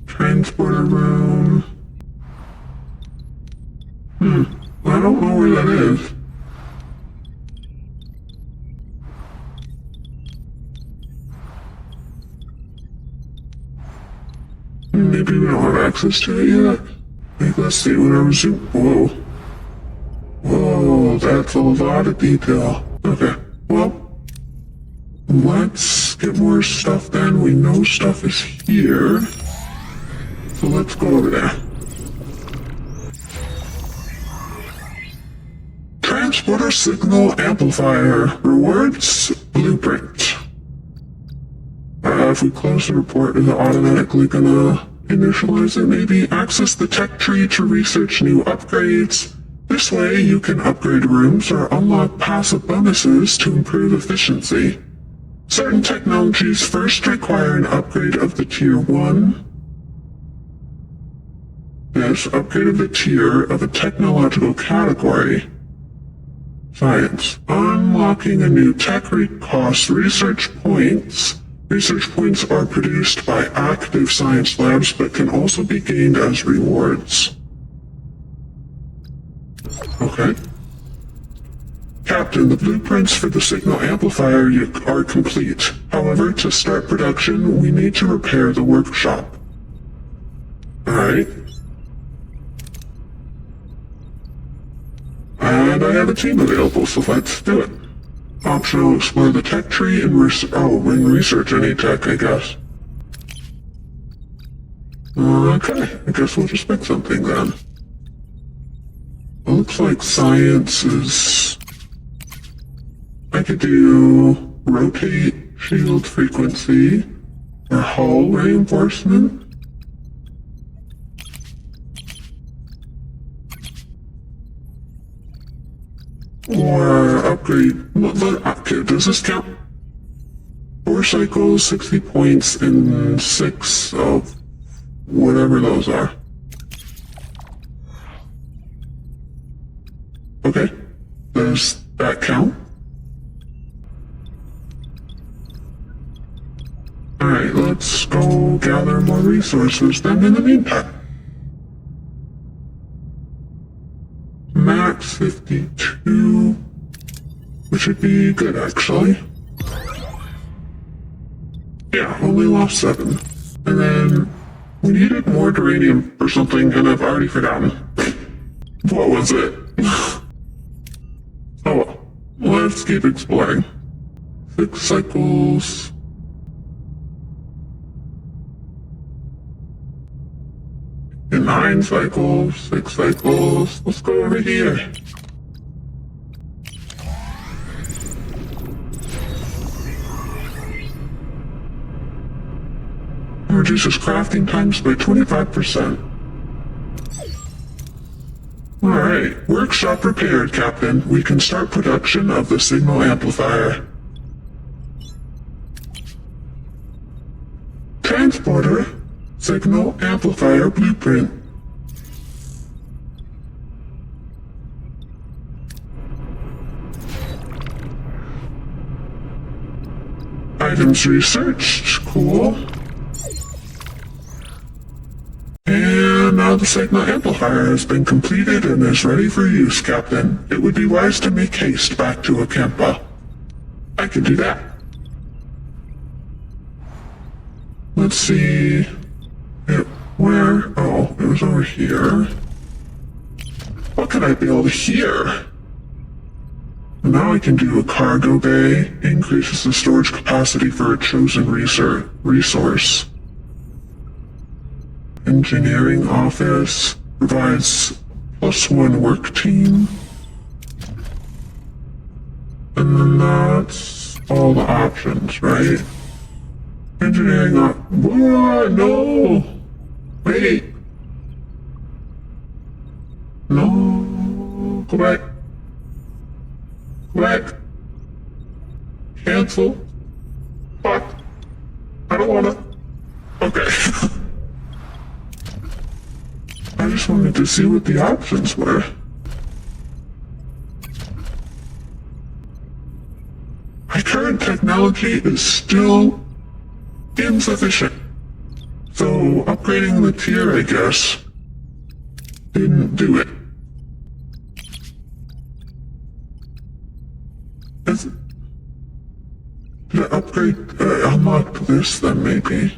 transporter room. I don't know where that is. Maybe we don't have access to it yet. Like, let's see, when I resume. Whoa. Whoa, that's a lot of detail. Okay, well, let's get more stuff then. We know stuff is here. So let's go over there. Transporter signal amplifier. Rewards blueprint. If we close the report, is it automatically gonna initialize it maybe? Access the tech tree to research new upgrades. This way you can upgrade rooms or unlock passive bonuses to improve efficiency. Certain technologies first require an upgrade of the tier 1. Yes, upgrade of the tier of a technological category. Science. Unlocking a new tech costs research points. Research points are produced by active science labs but can also be gained as rewards. Okay. Captain, the blueprints for the signal amplifier are complete. However, to start production, we need to repair the workshop. Alright. And I have a team available, so let's do it. Optional, explore the tech tree and research any tech, I guess. Okay, I guess we'll just pick something then. It looks like science is... I could do rotate shield frequency or hull reinforcement. Or upgrade... Okay, does this count? 4 cycles, 60 points, and 6 of whatever those are. Okay, does that count? Alright, let's go gather more resources then in the meantime. Max 52, which would be good actually. Yeah, only lost 7. And then we needed more uranium or something, and I've already forgotten. What was it? Oh well, let's keep exploring. 6 cycles. And 9 cycles, 6 cycles. Let's go over here. Reduces crafting times by 25%. Alright, workshop repaired, Captain. We can start production of the signal amplifier. Transporter, signal amplifier blueprint. Items researched, cool. And now the signal amplifier has been completed and is ready for use, Captain. It would be wise to make haste back to Akempa. I can do that. Let's see... Where? Oh, it was over here. What can I build here? Now I can do a cargo bay. Increases the storage capacity for a chosen resource. Engineering office provides +1 work team. And then that's all the options, right? Engineering whoa, no! Wait! No! Go back! Go back! Cancel! Fuck! I don't wanna... Okay. I just wanted to see what the options were. My current technology is still insufficient. So upgrading the tier, I guess, didn't do it. Did I upgrade, unlock this then maybe?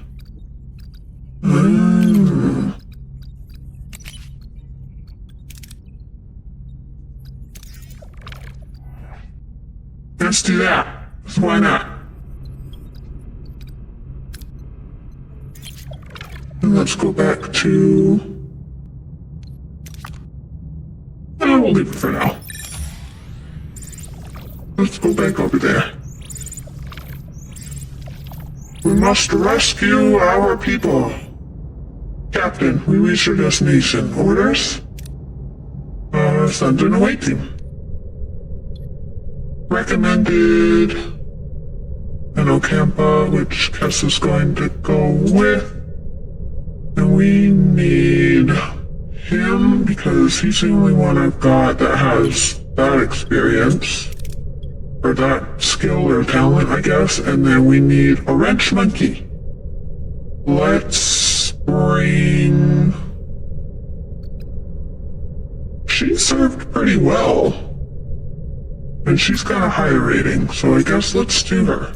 Let's do that. So why not? And let's go back to... we'll leave it for now. Let's go back over there. We must rescue our people. Captain, we reached our destination. Orders? Send an away team. Recommended an Ocampa, which Kess is going to go with. And we need him because he's the only one I've got that has that experience. Or that skill or talent, I guess. And then we need a wrench monkey. Let's bring... She served pretty well. And she's got a higher rating, so I guess let's do her.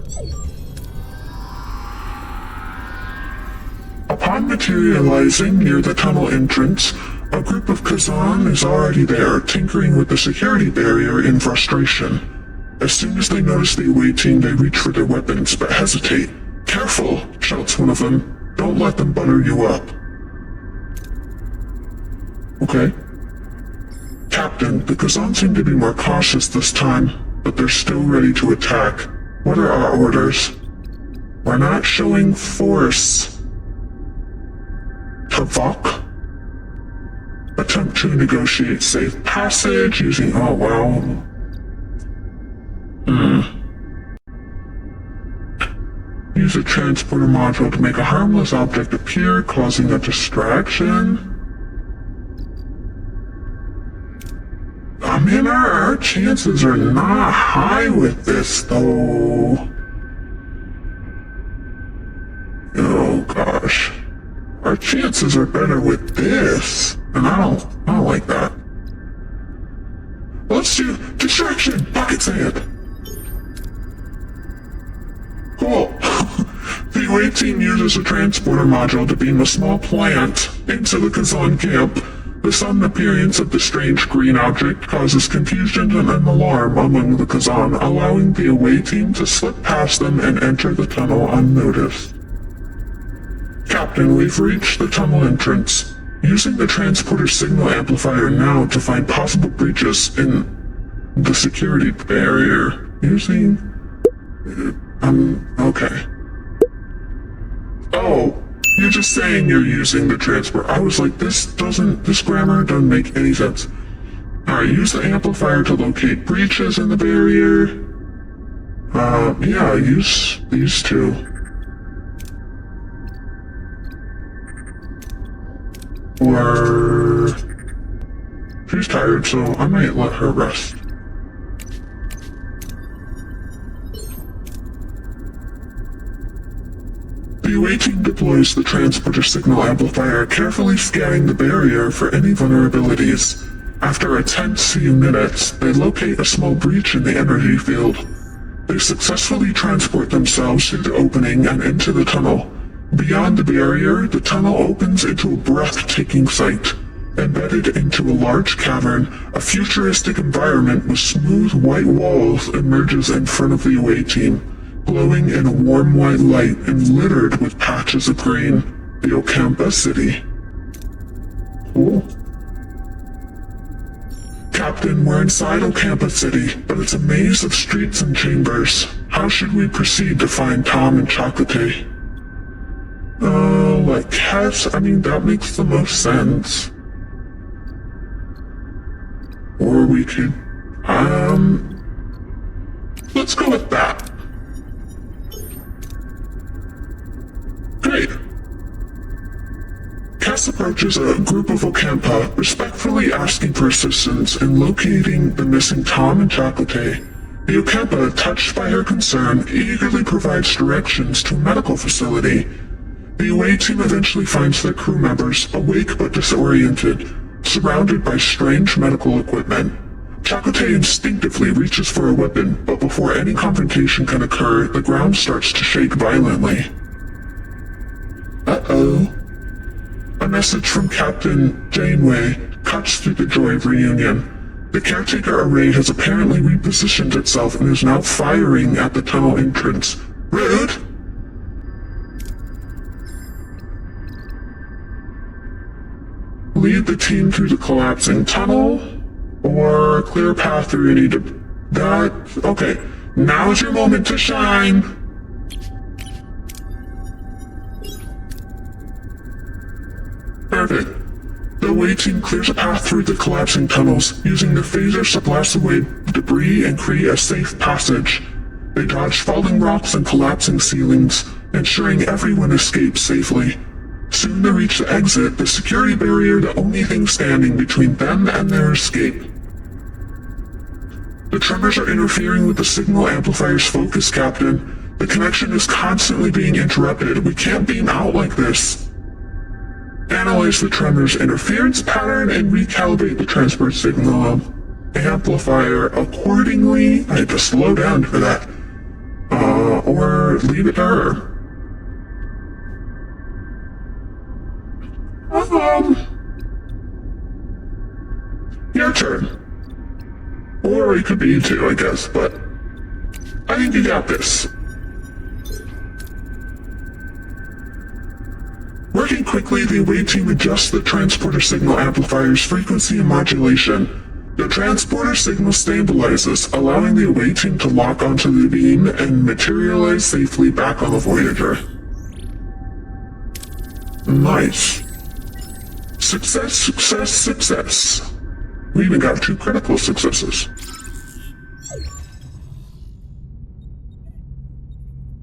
Upon materializing near the tunnel entrance, a group of Kazan is already there, tinkering with the security barrier in frustration. As soon as they notice the away team, they reach for their weapons, but hesitate. "Careful!" shouts one of them. "Don't let them butter you up." Okay. Captain, the Kazan seem to be more cautious this time, but they're still ready to attack. What are our orders? We're not showing force. Tavok? Attempt to negotiate safe passage using... oh, wow. Use a transporter module to make a harmless object appear, causing a distraction. I mean, our chances are not high with this, though. Oh, gosh. Our chances are better with this. And I don't like that. Let's do distraction, pocket sand. Cool. The away team uses a transporter module to beam a small plant into the Kazan camp. The sudden appearance of the strange green object causes confusion and an alarm among the Kazan, allowing the away team to slip past them and enter the tunnel unnoticed. Captain, we've reached the tunnel entrance. Using the transporter signal amplifier now to find possible breaches in the security barrier. Using... okay. Oh, you're just saying you're using the transport. I was like, this grammar doesn't make any sense. Alright, use the amplifier to locate breaches in the barrier. Yeah, use these two. Or... she's tired, so I might let her rest. The away team deploys the transporter signal amplifier, carefully scanning the barrier for any vulnerabilities. After a tense few minutes, they locate a small breach in the energy field. They successfully transport themselves through the opening and into the tunnel. Beyond the barrier, the tunnel opens into a breathtaking sight. Embedded into a large cavern, a futuristic environment with smooth white walls emerges in front of the away team, glowing in a warm white light and littered with patches of green. The Ocampa City. Cool. Captain, we're inside Ocampa City, but it's a maze of streets and chambers. How should we proceed to find Tom and Chocolate? Like cats? I mean, that makes the most sense. Or we could, let's go with that. Great. Cass approaches a group of Ocampa, respectfully asking for assistance in locating the missing Tom and Chocolate. The Ocampa, touched by her concern, eagerly provides directions to a medical facility. The away team eventually finds their crew members, awake but disoriented, surrounded by strange medical equipment. Chocolate instinctively reaches for a weapon, but before any confrontation can occur, the ground starts to shake violently. Uh-oh. A message from Captain Janeway cuts through the joy of reunion. The caretaker array has apparently repositioned itself and is now firing at the tunnel entrance. Rude! Lead the team through the collapsing tunnel, or clear a path through any okay, now's your moment to shine! Perfect. The away team clears a path through the collapsing tunnels, using their phasers to blast away debris and create a safe passage. They dodge falling rocks and collapsing ceilings, ensuring everyone escapes safely. Soon they reach the exit, the security barrier the only thing standing between them and their escape. The tremors are interfering with the signal amplifier's focus, Captain. The connection is constantly being interrupted. We can't beam out like this. Analyze the tremors interference pattern and recalibrate the transport signal amplifier accordingly. I had to slow down for that. Or leave it to her. Your turn. Or it could be you too, I guess, but I think you got this. Working quickly, the away team adjusts the transporter signal amplifier's frequency and modulation. The transporter signal stabilizes, allowing the away team to lock onto the beam and materialize safely back on the Voyager. Nice. Success, success, success. We even got 2 critical successes.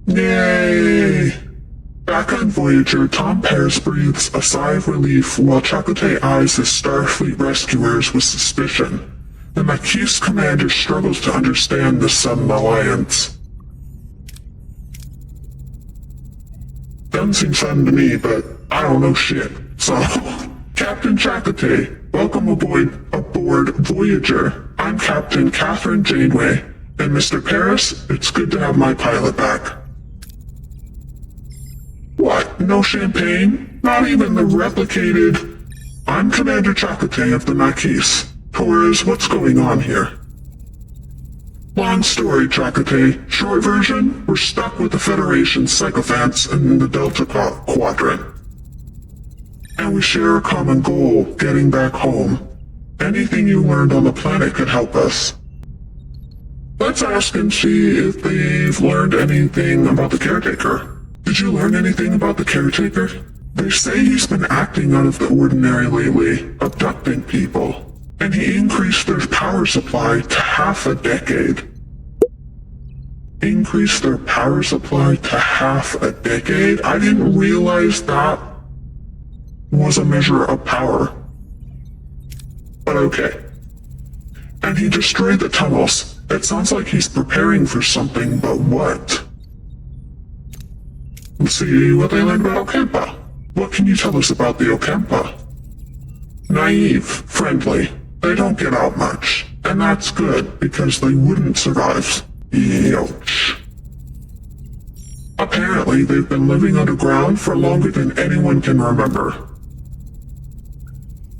Yay! Back on Voyager, Tom Paris breathes a sigh of relief while Chocolate eyes his Starfleet rescuers with suspicion. The Maquis commander struggles to understand this sudden alliance. Doesn't seem sudden to me, but I don't know shit. So, Captain Chocolate, welcome aboard Voyager. I'm Captain Catherine Janeway, and Mr. Paris, it's good to have my pilot back. What? No champagne? Not even the replicated... I'm Commander Chocolate of the Maquis. Torres, what's going on here? Long story, Chocolate. Short version, we're stuck with the Federation's sycophants in the Alpha Quadrant. And we share a common goal, getting back home. Anything you learned on the planet could help us. Let's ask and see if they've learned anything about the caretaker. Did you learn anything about the caretaker? They say he's been acting out of the ordinary lately, abducting people. And he increased their power supply to half a decade. Increased their power supply to half a decade? I didn't realize that was a measure of power. But okay. And he destroyed the tunnels. It sounds like he's preparing for something, but what? Let's see what they learned about Ocampa. What can you tell us about the Ocampa? Naive, friendly. They don't get out much. And that's good, because they wouldn't survive. Ouch. Apparently, they've been living underground for longer than anyone can remember.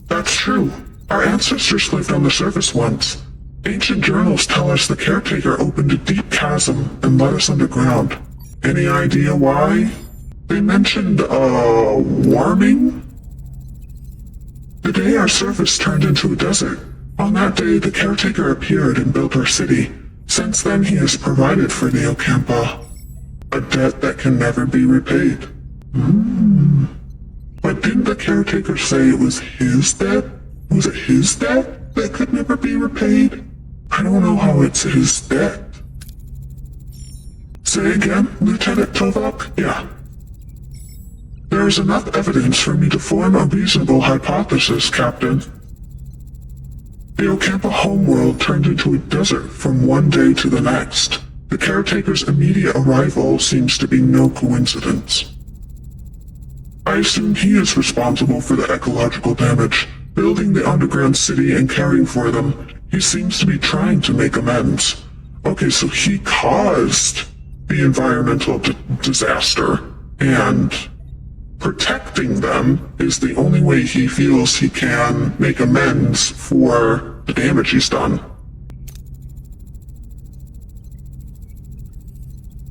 That's true. Our ancestors lived on the surface once. Ancient journals tell us the caretaker opened a deep chasm and led us underground. Any idea why? They mentioned, warming? The day our surface turned into a desert. On that day, the caretaker appeared and built our city. Since then, he has provided for the Ocampa, a debt that can never be repaid. But didn't the caretaker say it was his debt? Was it his debt that could never be repaid? I don't know how it's his debt. Say again, Lieutenant Tovok? Yeah. There is enough evidence for me to form a reasonable hypothesis, Captain. The Ocampa homeworld turned into a desert from one day to the next. The caretaker's immediate arrival seems to be no coincidence. I assume he is responsible for the ecological damage, building the underground city and caring for them. He seems to be trying to make amends. Okay, so he caused the environmental disaster, and protecting them is the only way he feels he can make amends for the damage he's done.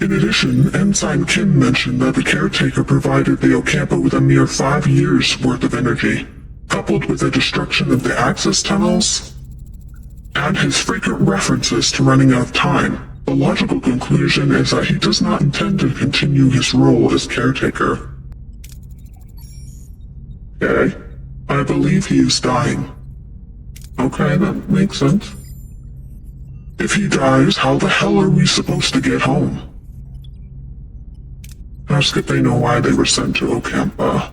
In addition, Ensign Kim mentioned that the caretaker provided the Ocampa with a mere 5 years' worth of energy, coupled with the destruction of the access tunnels, and his frequent references to running out of time. The logical conclusion is that he does not intend to continue his role as caretaker. Okay, I believe he is dying. Okay, that makes sense. If he dies, how the hell are we supposed to get home? Ask if they know why they were sent to Ocampa.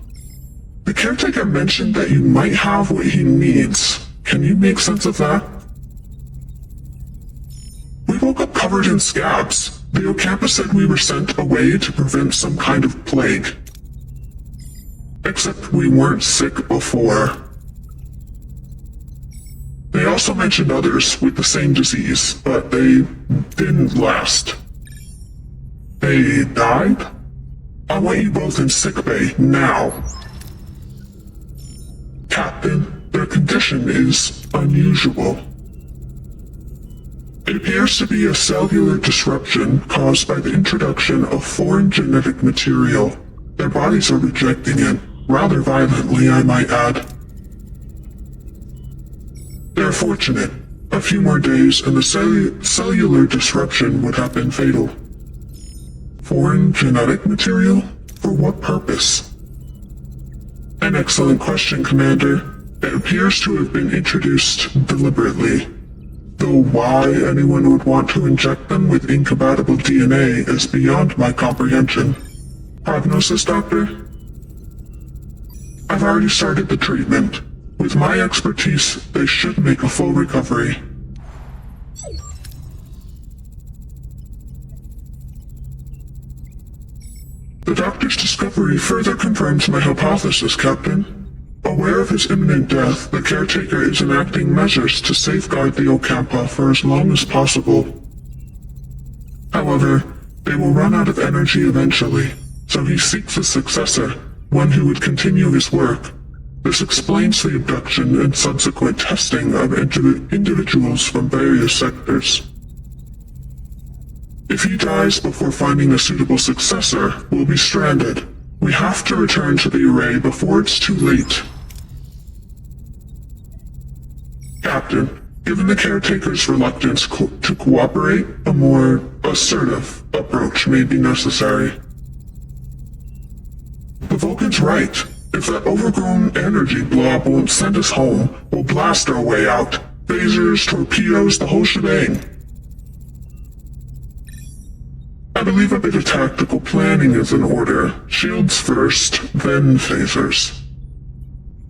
The caretaker mentioned that you might have what he needs. Can you make sense of that? We woke up covered in scabs. The Ocampa said we were sent away to prevent some kind of plague. Except we weren't sick before. They also mentioned others with the same disease, but they didn't last. They died? I want you both in sickbay now. Captain, their condition is unusual. It appears to be a cellular disruption caused by the introduction of foreign genetic material. Their bodies are rejecting it, rather violently, I might add. They're fortunate. A few more days and the cellular disruption would have been fatal. Foreign genetic material? For what purpose? An excellent question, Commander. It appears to have been introduced deliberately. Though why anyone would want to inject them with incompatible DNA is beyond my comprehension. Prognosis, Doctor? I've already started the treatment. With my expertise, they should make a full recovery. The doctor's discovery further confirms my hypothesis, Captain. Aware of his imminent death, the caretaker is enacting measures to safeguard the Ocampa for as long as possible. However, they will run out of energy eventually, so he seeks a successor, one who would continue his work. This explains the abduction and subsequent testing of individuals from various sectors. If he dies before finding a suitable successor, we'll be stranded. We have to return to the array before it's too late. Captain, given the caretaker's reluctance to cooperate, a more assertive approach may be necessary. The Vulcan's right. If that overgrown energy blob won't send us home, we'll blast our way out. Phasers, torpedoes, the whole shebang. I believe a bit of tactical planning is in order. Shields first, then phasers.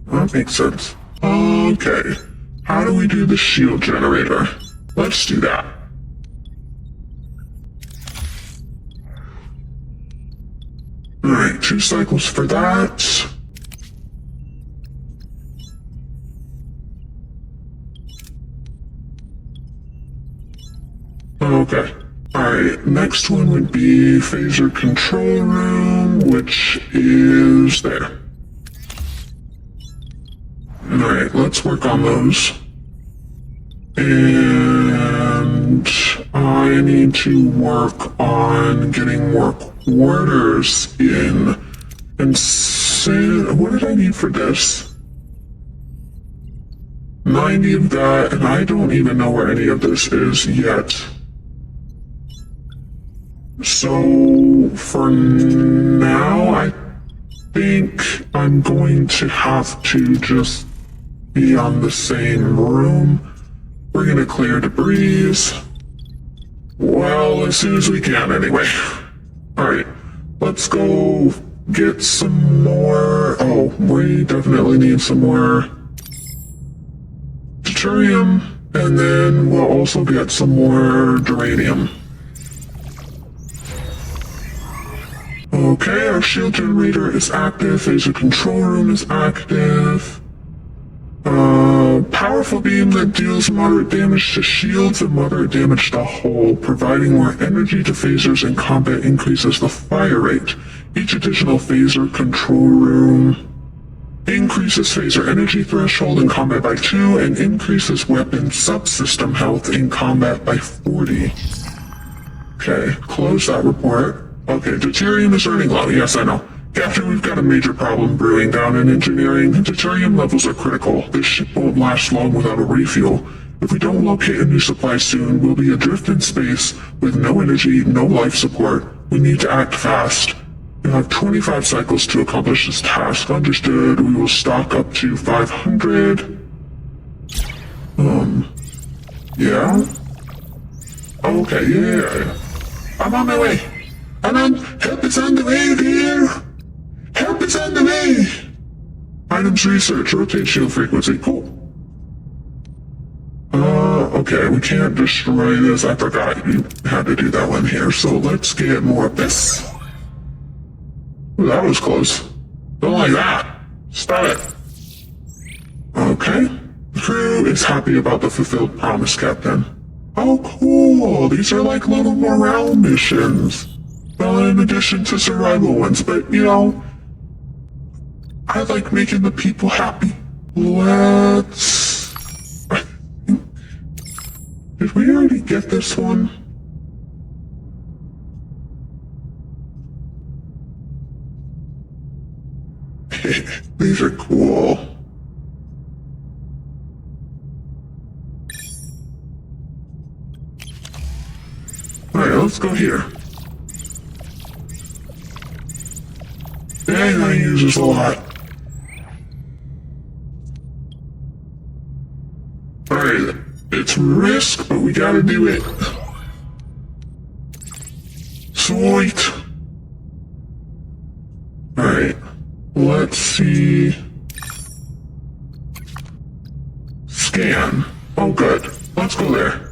That makes sense. Okay. How do we do the shield generator? Let's do that. Alright, 2 cycles for that. Okay. Alright, next one would be phaser control room, which is there. Alright, let's work on those. And I need to work on getting more quarters in. And say, what did I need for this? 90 of that, and I don't even know where any of this is yet. So, for now, I think I'm going to have to just be on the same room. We're gonna clear debris. Well, as soon as we can, anyway. Alright, let's go get some more. Oh, we definitely need some more deuterium, and then we'll also get some more duranium. Okay, our shield generator is active, phaser control room is active. Powerful beam that deals moderate damage to shields and moderate damage to hull, providing more energy to phasers in combat increases the fire rate. Each additional phaser control room increases phaser energy threshold in combat by 2 and increases weapon subsystem health in combat by 40. Okay, close that report. Okay, deuterium is running low. Yes, I know. Captain, we've got a major problem brewing down in engineering. Deuterium levels are critical. This ship won't last long without a refuel. If we don't locate a new supply soon, we'll be adrift in space with no energy, no life support. We need to act fast. You'll have 25 cycles to accomplish this task. Understood. We will stock up to 500. Yeah? Okay, yeah. I'm on my way. Help is on the way, dear. Help is on the way! Items research, rotate shield frequency, cool. Okay, we can't destroy this. I forgot you had to do that one here, so let's get more of this. Ooh, that was close. Don't like that. Stop it. Okay. The crew is happy about the fulfilled promise, Captain. Oh, cool. These are like little morale missions. Well, in addition to survival ones, but you know, I like making the people happy. Let's... Did we already get this one? These are cool. Alright, let's go here. Dang, I use this a lot. Alright, it's risk, but we gotta do it. Sweet. Alright, let's see. Scan. Oh, good. Let's go there.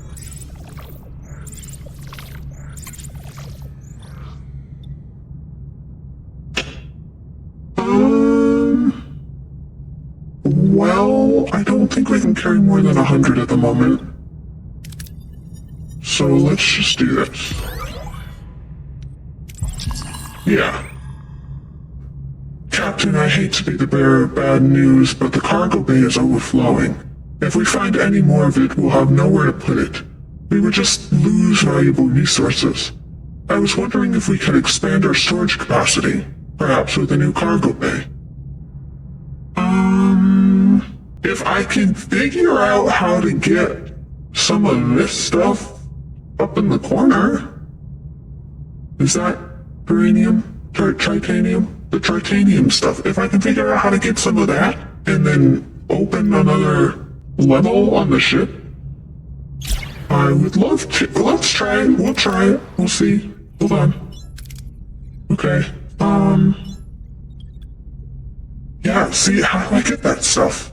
Well, I don't think we can carry more than 100 at the moment. So let's just do this. Yeah. Captain, I hate to be the bearer of bad news, but the cargo bay is overflowing. If we find any more of it, we'll have nowhere to put it. We would just lose valuable resources. I was wondering if we could expand our storage capacity, perhaps with a new cargo bay. If I can figure out how to get some of this stuff up in the corner. Is that uranium? Tritanium? The tritanium stuff. If I can figure out how to get some of that and then open another level on the ship, I would love to. Let's try it. We'll try it. We'll see. Hold on. Okay. Yeah, see, how do I get that stuff?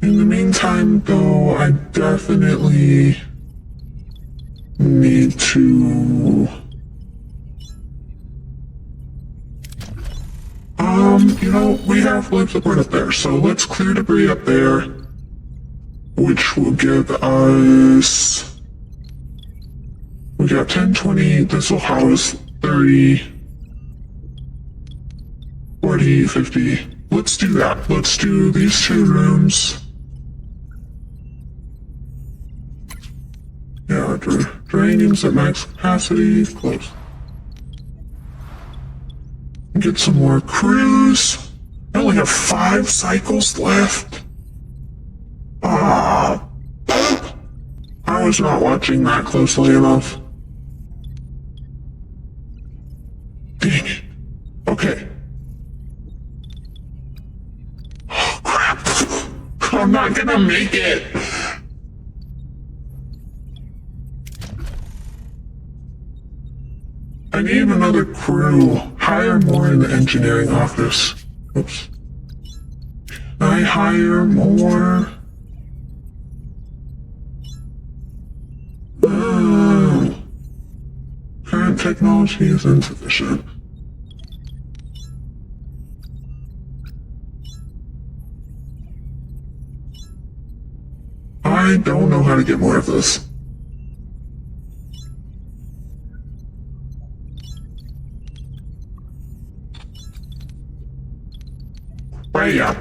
In the meantime, though, I definitely need to... you know, we have life support up there, so let's clear debris up there, which will give us... We got 10, 20, this will house 30, 40, 50. Let's do that. Let's do these two rooms. Yeah, uranium's at max capacity. Close. Get some more crews. Now only have 5 cycles left. I was not watching that closely enough. Dang it. Okay. Oh, crap. I'm not gonna make it. I need another crew. Hire more in the engineering office. Oops. I hire more. Oh. Current technology is insufficient. I don't know how to get more of this. Way up.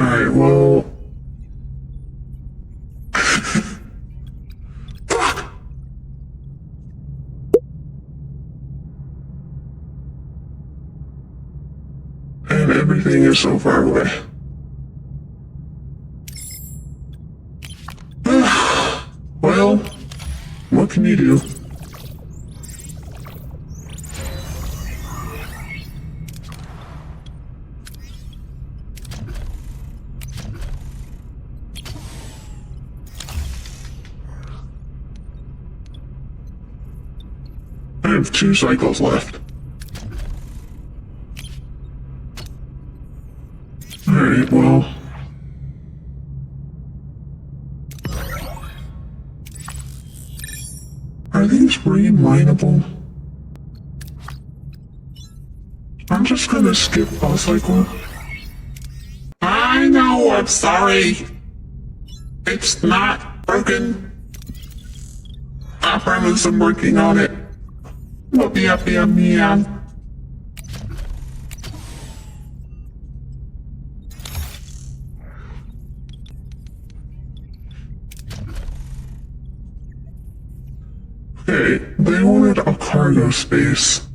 Alright, well... Fuck! And everything is so far away. Well, what can you do? I have 2 cycles left. Alright, well... Are these re-mineable? I'm just gonna skip a cycle. I know, I'm sorry. It's not broken. I promise I'm working on it. Meow. Okay, they wanted a cargo space.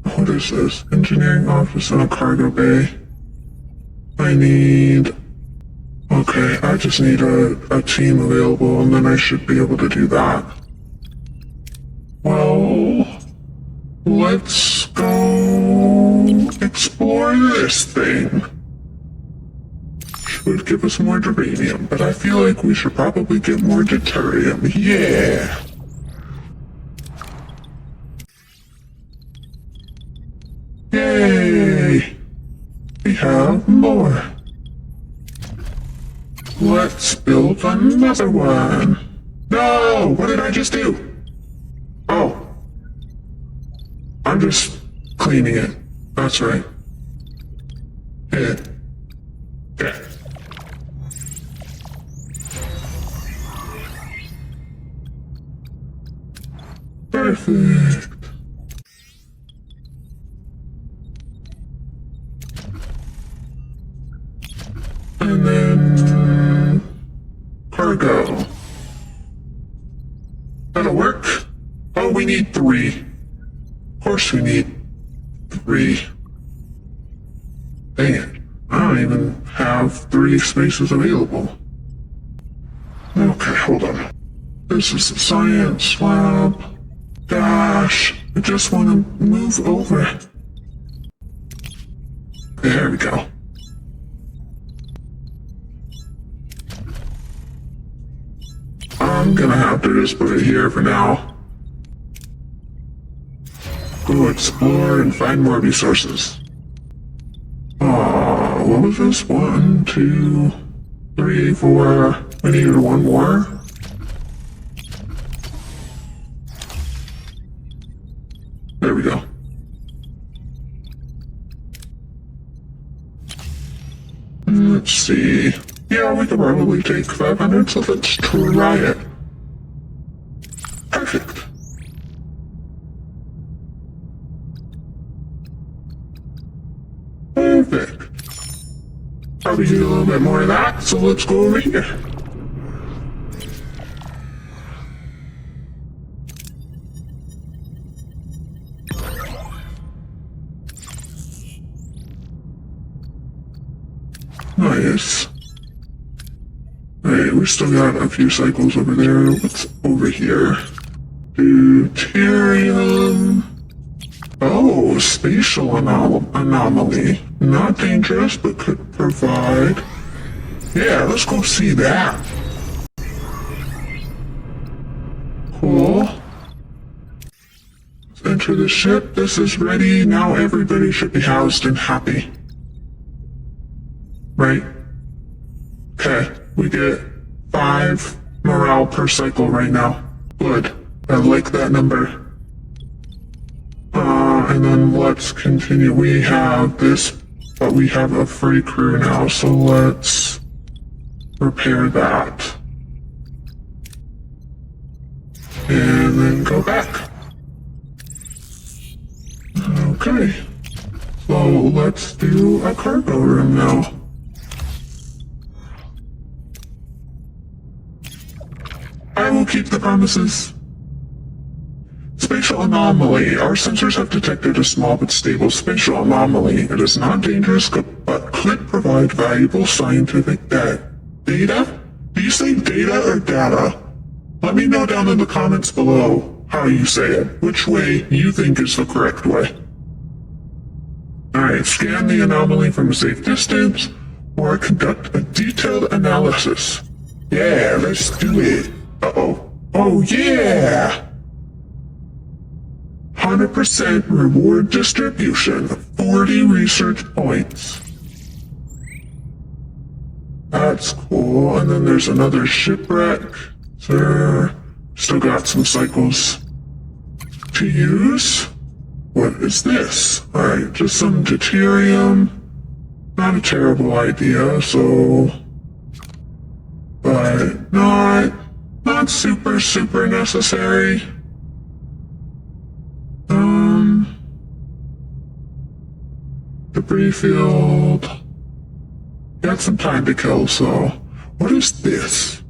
What is this? Engineering office and a cargo bay. I need... Okay, I just need a team available and then I should be able to do that. Well, let's go explore this thing. Should give us more geranium, but I feel like we should probably get more deuterium. Yeah! Yay! We have more. Let's build another one. No! What did I just do? Oh. I'm just cleaning it. That's right. Yeah. Yeah. Perfect. And then... cargo. That'll work. Oh, we need 3. Of course we need 3. Dang it. I don't even have 3 spaces available. Okay, hold on. This is the science lab. Gosh, I just want to move over. There we go. I'm gonna have to just put it here for now. Go explore and find more resources. What was this? 1, 2, 3, 4. We needed 1 more. There we go. Let's see. Yeah, we could probably take 500, so let's try it. Perfect. Perfect. Probably need a little bit more of that, so let's go over here. Nice. Alright, we still got a few cycles over there. What's over here? Deuterium. Oh, spatial anomaly. Not dangerous, but could provide. Yeah, let's go see that. Cool. Let's enter the ship. This is ready. Now everybody should be housed and happy. Right? Okay, we get 5 morale per cycle right now. Good. I like that number. And then let's continue. We have this, but we have a free crew now, so let's repair that. And then go back. Okay. So let's do a cargo room now. I will keep the promises. Spatial anomaly. Our sensors have detected a small but stable spatial anomaly. It is not dangerous, but could provide valuable scientific data. Do you say data or data? Let me know down in the comments below how you say it, which way you think is the correct way. Alright, scan the anomaly from a safe distance, or conduct a detailed analysis. Yeah, let's do it. Uh-oh. Oh yeah! 100% reward distribution, 40 research points. That's cool. And then there's another shipwreck. Still got some cycles to use. What is this? Alright, just some deuterium. Not a terrible idea, so... But not super necessary. Debris field. Got some time to kill, so... What is this?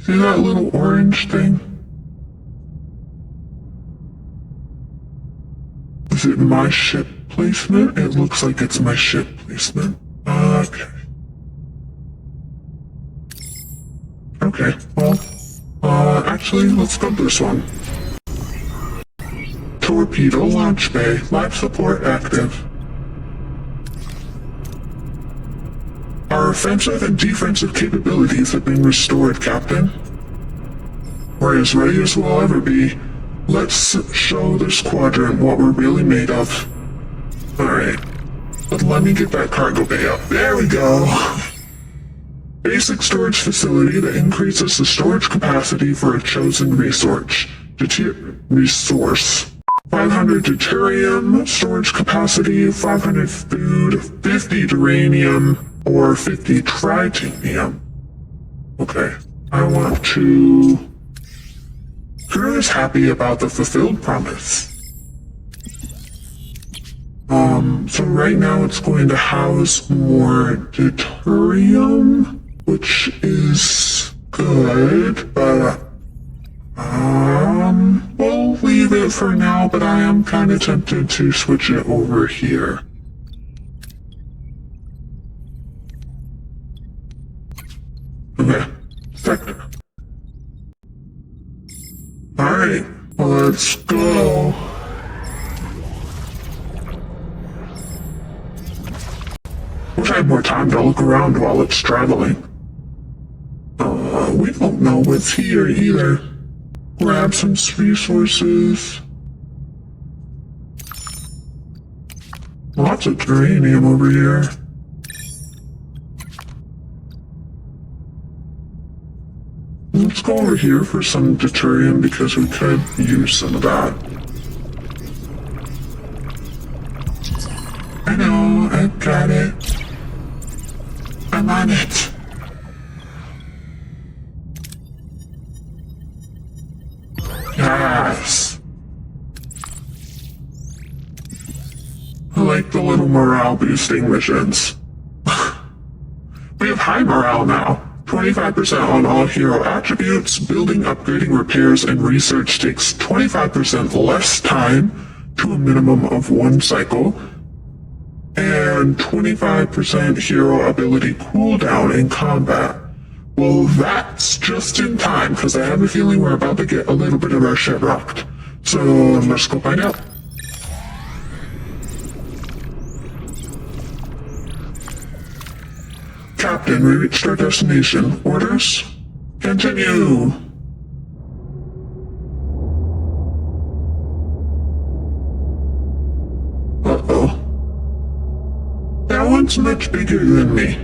See that little orange thing? Is it my ship placement? It looks like it's my ship placement. Okay. Okay, well... actually, let's go this one. Torpedo launch bay. Life support active. Our offensive and defensive capabilities have been restored, Captain. We're as ready as we'll ever be. Let's show this quadrant what we're really made of. Alright. But let me get that cargo bay up. There we go! Basic storage facility that increases the storage capacity for a chosen resource. 500 deuterium storage capacity, 500 food, 50 uranium, or 50 tritanium. Okay, I want to... Crew is happy about the fulfilled promise. So right now it's going to house more deuterium, which is good, but we'll leave it for now, but I am kind of tempted to switch it over here. Okay, sector. Alright, let's go. Wish I had more time to look around while it's traveling. We don't know what's here either. Grab some resources. Lots of uranium over here. Let's go over here for some deuterium because we could use some of that. I know, I got it. I'm on it. Yes. I like the little morale boosting missions. We have high morale now. 25% on all hero attributes. Building, upgrading, repairs, and research takes 25% less time to a minimum of 1 cycle. And and 25% hero ability cooldown in combat. Well, that's just in time, because I have a feeling we're about to get a little bit of our shit rocked. So, let's go find out. Captain, we reached our destination. Orders? Continue! Uh-oh. That one's much bigger than me.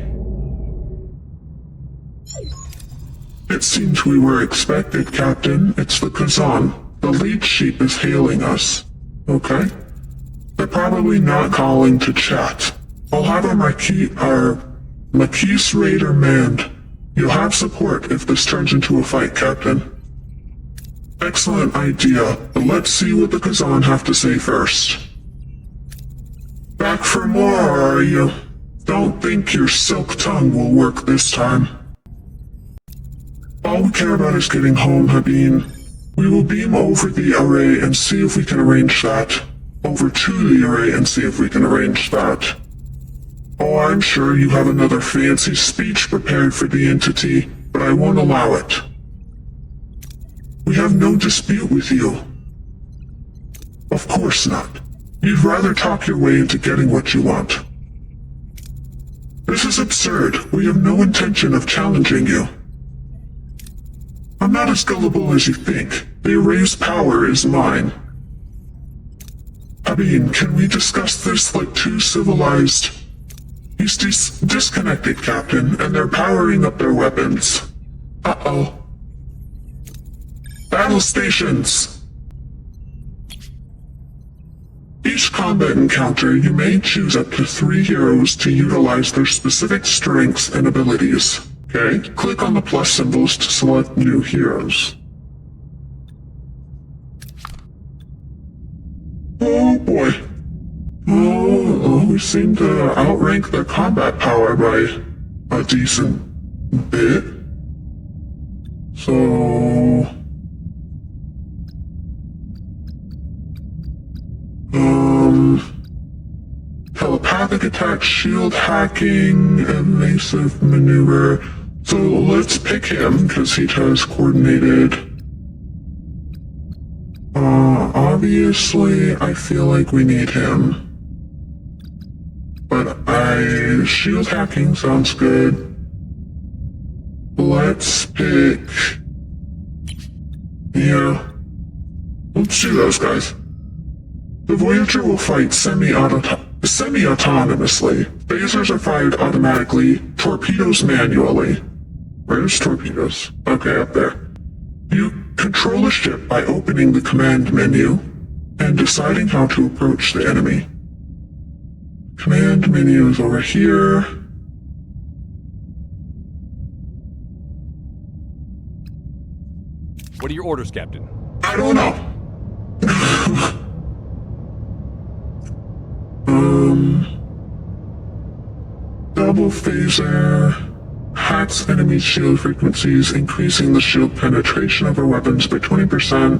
It seems we were expected, Captain. It's the Kazan. The lead sheep is hailing us. Okay? They're probably not calling to chat. I'll have our Maquis Raider manned. You'll have support if this turns into a fight, Captain. Excellent idea, but let's see what the Kazan have to say first. Back for more, are you? Don't think your silk tongue will work this time. All we care about is getting home, Habeen. We will beam over the array and see if we can arrange that. Over to the array and see if we can arrange that. Oh, I'm sure you have another fancy speech prepared for the entity, but I won't allow it. We have no dispute with you. Of course not. You'd rather talk your way into getting what you want. This is absurd. We have no intention of challenging you. I'm not as gullible as you think. The array's power is mine. Habeen, can we discuss this like two civilized... He's disconnected, Captain, and they're powering up their weapons. Uh-oh. Battle stations! Each combat encounter, you may choose up to 3 heroes to utilize their specific strengths and abilities. Okay, click on the plus symbols to select new heroes. Oh boy. Oh, we seem to outrank their combat power by a decent bit. So... telepathic attack, shield hacking, evasive maneuver. So let's pick him, because he has coordinated. Obviously, I feel like we need him. But shield hacking sounds good. Let's pick... Yeah. Let's do those guys. The Voyager will fight semi-autonomously. Phasers are fired automatically, torpedoes manually. Where's torpedoes? Okay, up there. You control a ship by opening the command menu and deciding how to approach the enemy. Command menu is over here. What are your orders, Captain? I don't know. Double phaser. Hacks enemy shield frequencies, increasing the shield penetration of our weapons by 20%.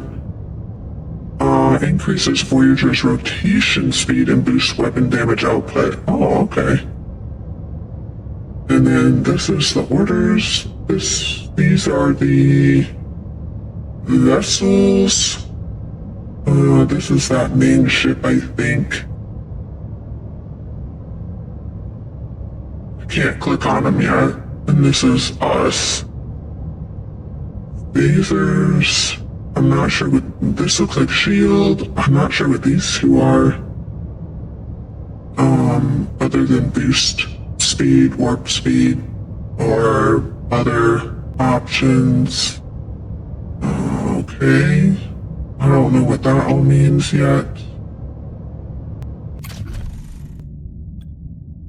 Increases Voyager's rotation speed and boosts weapon damage output. Oh, okay. And then this is the orders. These are the vessels. This is that main ship, I think. I can't click on them yet. And this is us. Phasers. I'm not sure what this looks like. Shield. I'm not sure what these two are. Other than boost speed, warp speed, or other options. Okay. I don't know what that all means yet.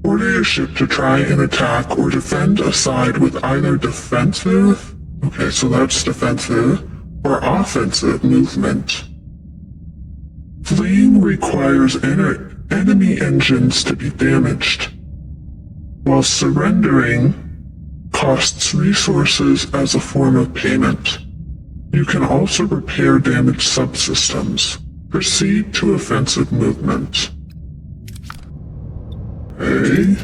Order your ship to try and attack or defend a side with either defensive, okay, so that's defensive, or offensive movement. Fleeing requires enemy engines to be damaged, while surrendering costs resources as a form of payment. You can also repair damaged subsystems. Proceed to offensive movement. Okay.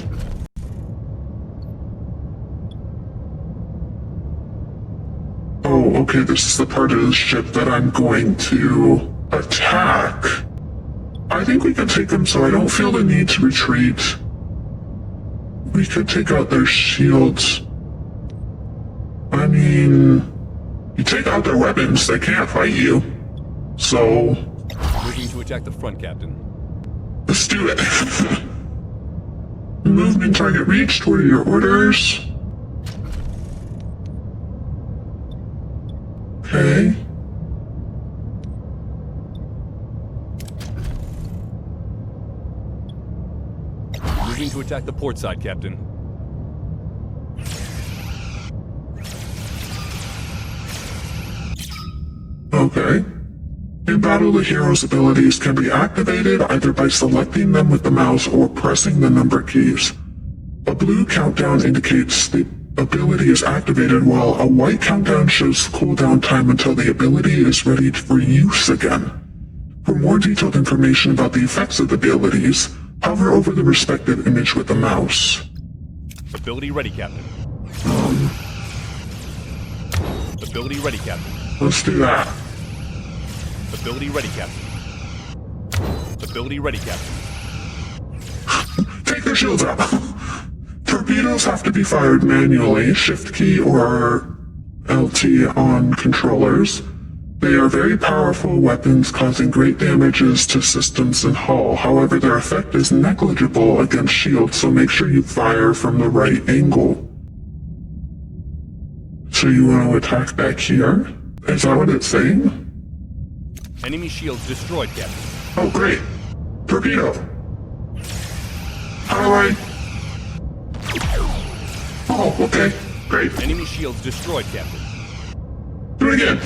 Oh, okay, this is the part of the ship that I'm going to attack. I think we can take them, so I don't feel the need to retreat. We could take out their shields. I mean, you take out their weapons, they can't fight you. So... Moving to attack the front, Captain. let's do it. Movement target reached, what are your orders? Okay. Moving to attack the port side, Captain. Okay. In battle, the hero's abilities can be activated either by selecting them with the mouse or pressing the number keys. A blue countdown indicates the ability is activated, while a white countdown shows cooldown time until the ability is ready for use again. For more detailed information about the effects of the abilities, hover over the respective image with the mouse. Ability ready, Captain. Ability ready, Captain. Let's do that. Ability ready, Captain. Ability ready, Captain. Take their shields out. Torpedoes have to be fired manually, shift key or LT on controllers. They are very powerful weapons causing great damages to systems and hull. However, their effect is negligible against shields, so make sure you fire from the right angle. So you want to attack back here? Is that what it's saying? Enemy shields destroyed, Captain. Oh, great. Torpedo. How do I... oh, okay. Great. Enemy shields destroyed, Captain. Do it again.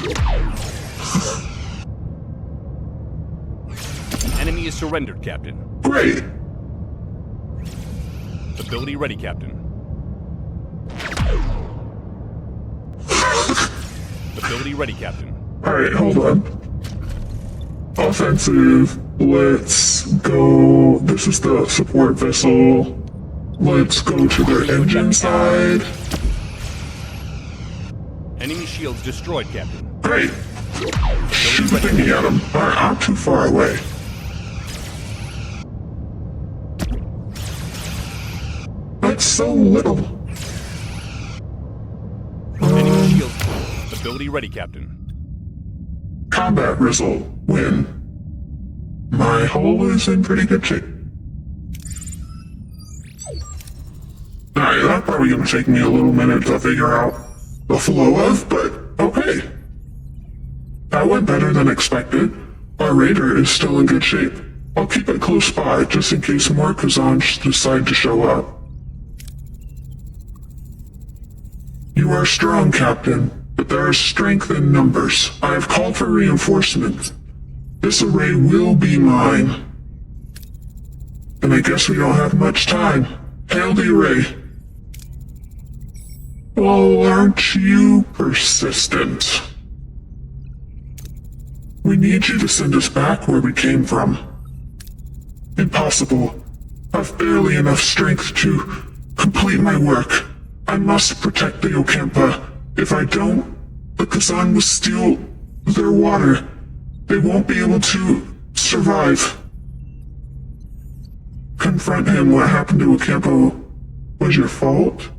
Enemy is surrendered, Captain. Great. Ability ready, Captain. Ability ready, Captain. Alright, hold on. Offensive. Let's go... this is the support vessel. Let's go to their engine side. Enemy shields destroyed, Captain. Great. Shoot the thingy at him. Alright, I'm too far away. That's so little. Enemy shields. Ability ready, Captain. Combat result. Win. My hull is in pretty good shape. Alright, that's probably gonna take me a little minute to figure out the flow of, but okay. That went better than expected. Our raider is still in good shape. I'll keep it close by, just in case more Kazans decide to show up. You are strong, Captain, but there is strength in numbers. I have called for reinforcements. This array will be mine. And I guess we don't have much time. Hail the array. Well, aren't you persistent? We need you to send us back where we came from. Impossible. I've barely enough strength to complete my work. I must protect the Ocampa. If I don't, the Kazan will steal their water. They won't be able to survive. Confront him. What happened to Ocampa was your fault?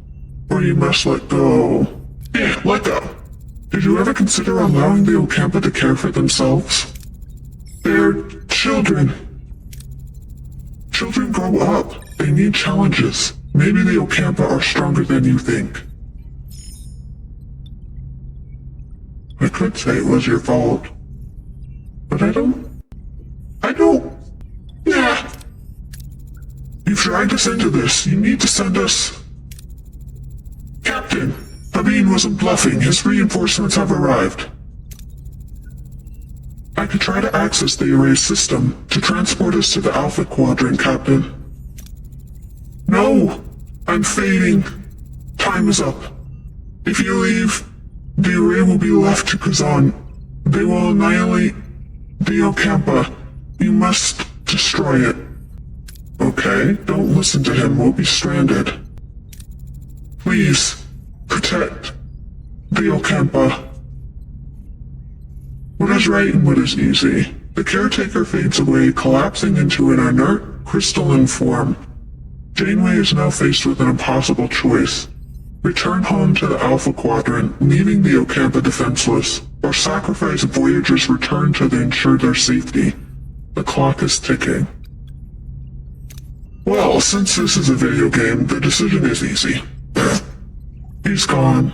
Or you must let go. Yeah, let go. Did you ever consider allowing the Ocampa to care for themselves? They're children. Children grow up. They need challenges. Maybe the Ocampa are stronger than you think. I could say it was your fault. But I don't. Yeah. You've dragged us into this. You need to send us... Captain, Habib wasn't bluffing. His reinforcements have arrived. I could try to access the array system to transport us to the Alpha Quadrant, Captain. No! I'm fading. Time is up. If you leave, the array will be left to Kazan. They will annihilate the Ocampa. You must destroy it. okay? Don't listen to him. We'll be stranded. Please, protect the Ocampa. What is right and what is easy? The caretaker fades away, collapsing into an inert, crystalline form. Janeway is now faced with an impossible choice. Return home to the Alpha Quadrant, leaving the Ocampa defenseless, or sacrifice Voyager's return to ensure their safety. The clock is ticking. Well, since this is a video game, the decision is easy. He's gone.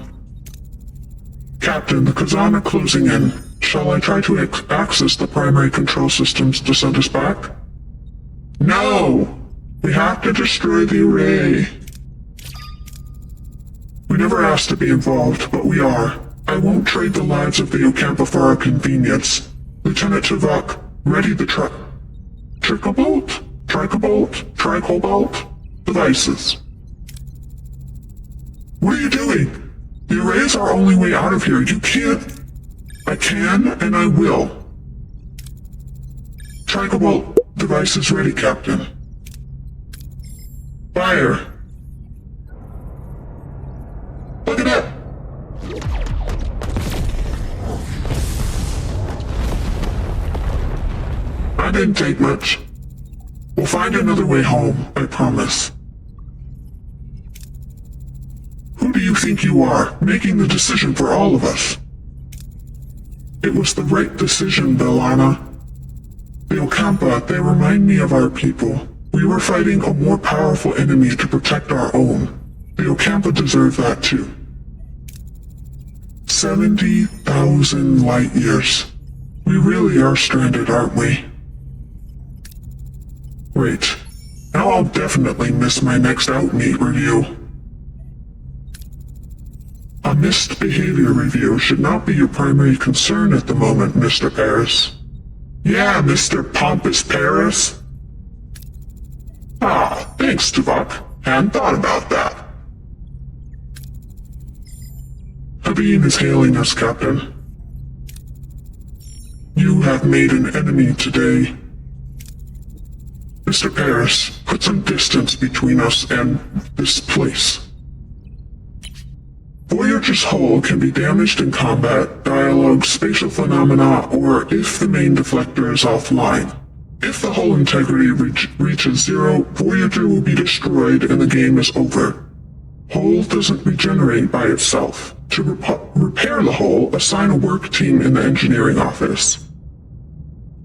Captain, the Kazan are closing in. Shall I try to access the primary control systems to send us back? No! We have to destroy the array. We never asked to be involved, but we are. I won't trade the lives of the Ocampa for our convenience. Lieutenant Tuvok, ready the Tricobalt devices. What are you doing? The array is our only way out of here. You can't. I can, and I will. Tricobalt devices ready, Captain. Fire. Look at that! I didn't take much. We'll find another way home, I promise. Who do you think you are, making the decision for all of us? It was the right decision, Bellana. The Ocampa, they remind me of our people. We were fighting a more powerful enemy to protect our own. The Ocampa deserve that too. 70,000 light years. We really are stranded, aren't we? Wait. Now I'll definitely miss my next Outmeet review. A missed behavior review should not be your primary concern at the moment, Mr. Paris. Yeah, Mr. Pompous Paris. Ah, thanks, Tuvok. Hadn't thought about that. Habib is hailing us, Captain. You have made an enemy today. Mr. Paris, put some distance between us and this place. Voyager's hull can be damaged in combat, dialogue, spatial phenomena, or if the main deflector is offline. If the hull integrity reaches zero, Voyager will be destroyed and the game is over. Hull doesn't regenerate by itself. To repair the hull, assign a work team in the engineering office.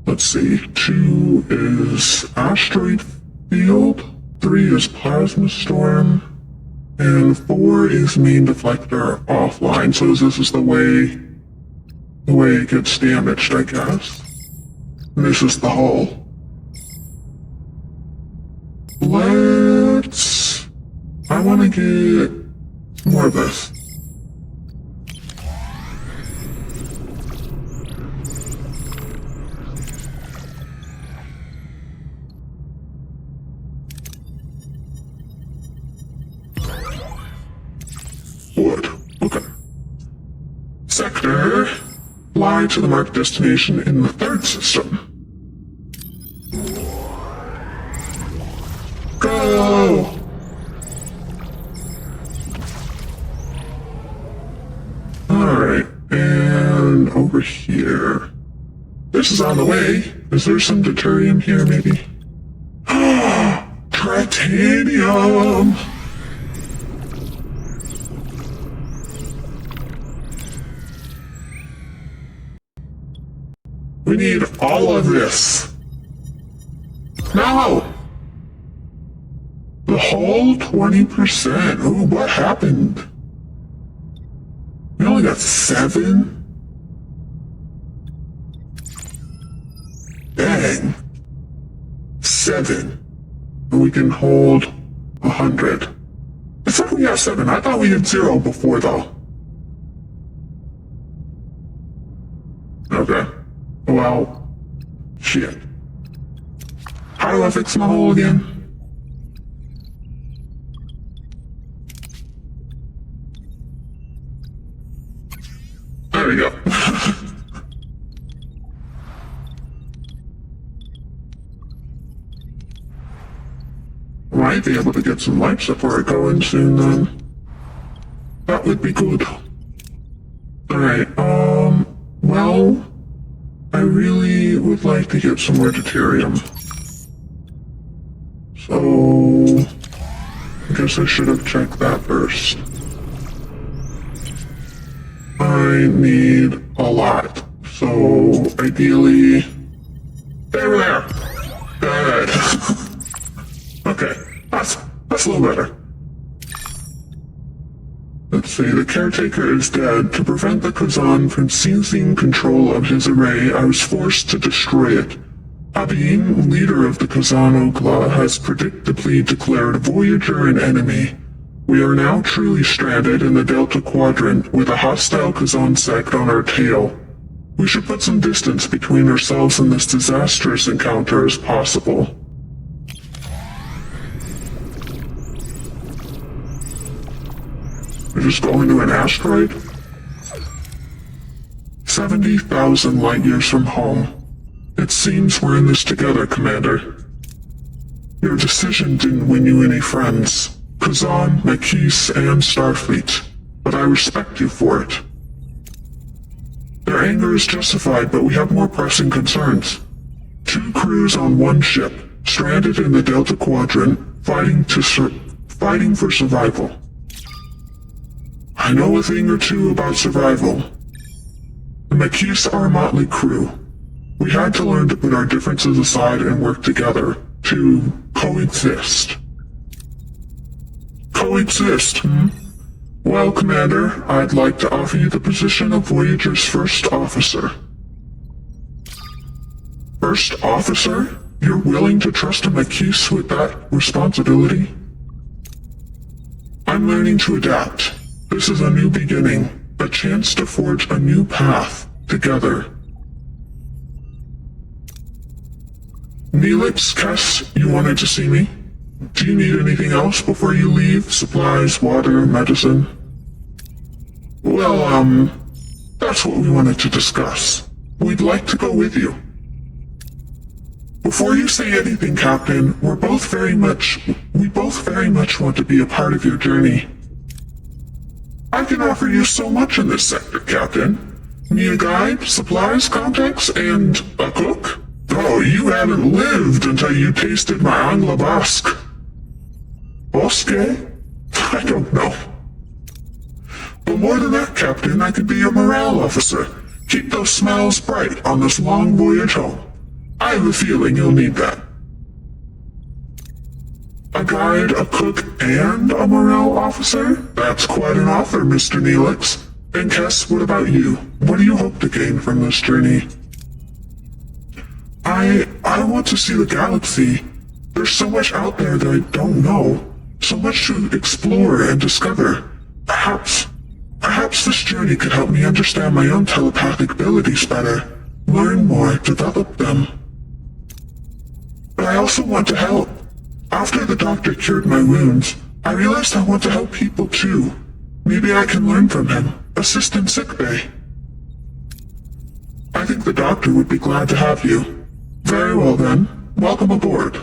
Let's see, 2 is asteroid field, 3 is plasma storm, and 4 is main deflector offline. So this is the way it gets damaged, I guess. And this is the hull. I want to get more of this. Wood. Okay. Sector. Fly to the marked destination in the third system. Go! Alright, and over here. This is on the way. Is there some deuterium here, maybe? Tritanium! We need all of this. No! The whole 20%. Ooh, what happened? We only got 7? Dang. 7. And we can hold 100. It's like we got 7. I thought we had 0 before, though. Okay. Well, shit. How do I fix my hole again? There we go. might be able to get some life support going soon then. That would be good. Alright, well, I really would like to get some more deuterium. So, I guess I should have checked that first. I need a lot. So, ideally... There! Good. Okay, that's a little better. Let's see, the caretaker is dead. To prevent the Kazan from seizing control of his array, I was forced to destroy it. Abin, leader of the Kazan Okla, has predictably declared Voyager an enemy. We are now truly stranded in the Delta Quadrant with a hostile Kazan sect on our tail. We should put some distance between ourselves and this disastrous encounter as possible. We're just going to an asteroid? 70,000 light years from home. It seems we're in this together, Commander. Your decision didn't win you any friends. Kazan, Makis, and Starfleet. But I respect you for it. Their anger is justified, but we have more pressing concerns. 2 crews on one ship, stranded in the Delta Quadrant, fighting for survival. I know a thing or two about survival. The Makis are a motley crew. We had to learn to put our differences aside and work together, to coexist. Coexist, Well, Commander, I'd like to offer you the position of Voyager's first officer. First officer? You're willing to trust a Makis with that responsibility? I'm learning to adapt. This is a new beginning, a chance to forge a new path together. Neelix, Kess, you wanted to see me? Do you need anything else before you leave? Supplies, water, medicine? Well, that's what we wanted to discuss. We'd like to go with you. Before you say anything, Captain, we both very much want to be a part of your journey. I can offer you so much in this sector, Captain. Need a guide, supplies, contacts, and a cook? Oh, you hadn't lived until you tasted my Angla Basque. Bosque? I don't know. But more than that, Captain, I could be your morale officer. Keep those smiles bright on this long voyage home. I have a feeling you'll need that. A guide, a cook, and a morale officer? That's quite an offer, Mr. Neelix. And Kess, what about you? What do you hope to gain from this journey? I want to see the galaxy. There's so much out there that I don't know. So much to explore and discover. Perhaps this journey could help me understand my own telepathic abilities better. Learn more, develop them. But I also want to help. After the doctor cured my wounds, I realized I want to help people too. Maybe I can learn from him. Assist in sickbay. I think the doctor would be glad to have you. Very well then. Welcome aboard.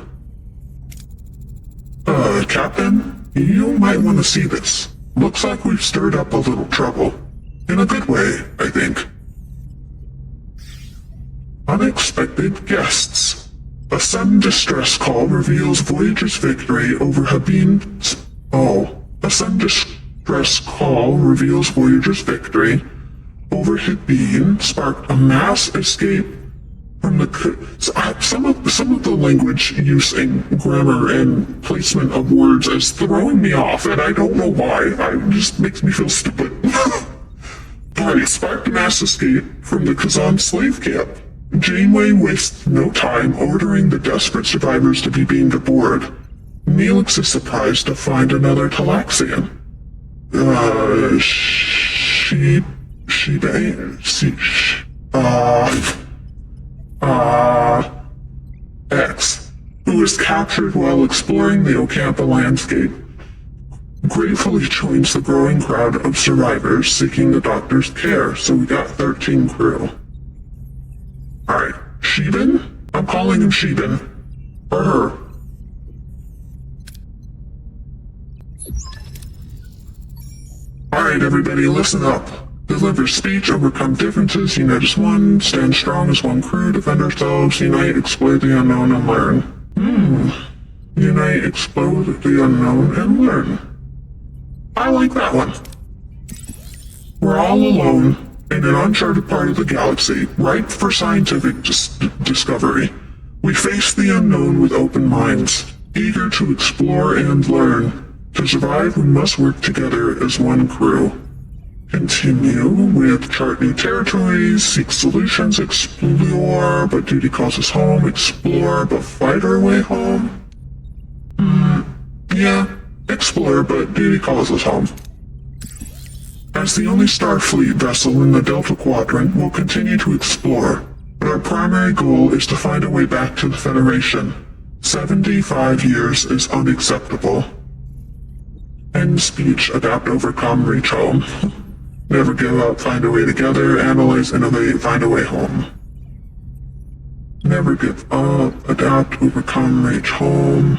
Captain, you might want to see this. Looks like we've stirred up a little trouble. In a good way, I think. Unexpected guests. A sudden distress call reveals Voyager's victory over Habin's... A sudden distress call reveals Voyager's victory over Habin sparked a mass escape from the... Some of the language use and grammar and placement of words is throwing me off, and I don't know why. It just makes me feel stupid. It sparked a mass escape from the Kazan slave camp. Janeway wastes no time ordering the desperate survivors to be beamed aboard. Neelix is surprised to find another Talaxian. X, who was captured while exploring the Ocampa landscape, gratefully joins the growing crowd of survivors seeking the doctor's care, so we got 13 crew. Alright, Sheben? I'm calling him Sheben. Or her. Everybody listen up. Deliver speech, overcome differences, unite as one, stand strong as one crew, defend ourselves, unite, explore the unknown, and learn. Unite, explore the unknown, and learn. I like that one. We're all alone in an uncharted part of the galaxy, ripe for scientific discovery. We face the unknown with open minds, eager to explore and learn. To survive, we must work together as one crew. Continue with chart new territories, seek solutions, explore, but duty calls us home, explore, but fight our way home. Yeah, explore, but duty calls us home. As the only Starfleet vessel in the Delta Quadrant, we'll continue to explore, but our primary goal is to find a way back to the Federation. 75 years is unacceptable. End speech, adapt, overcome, reach home. Never give up, find a way together, analyze, innovate, find a way home. Never give up, adapt, overcome, reach home.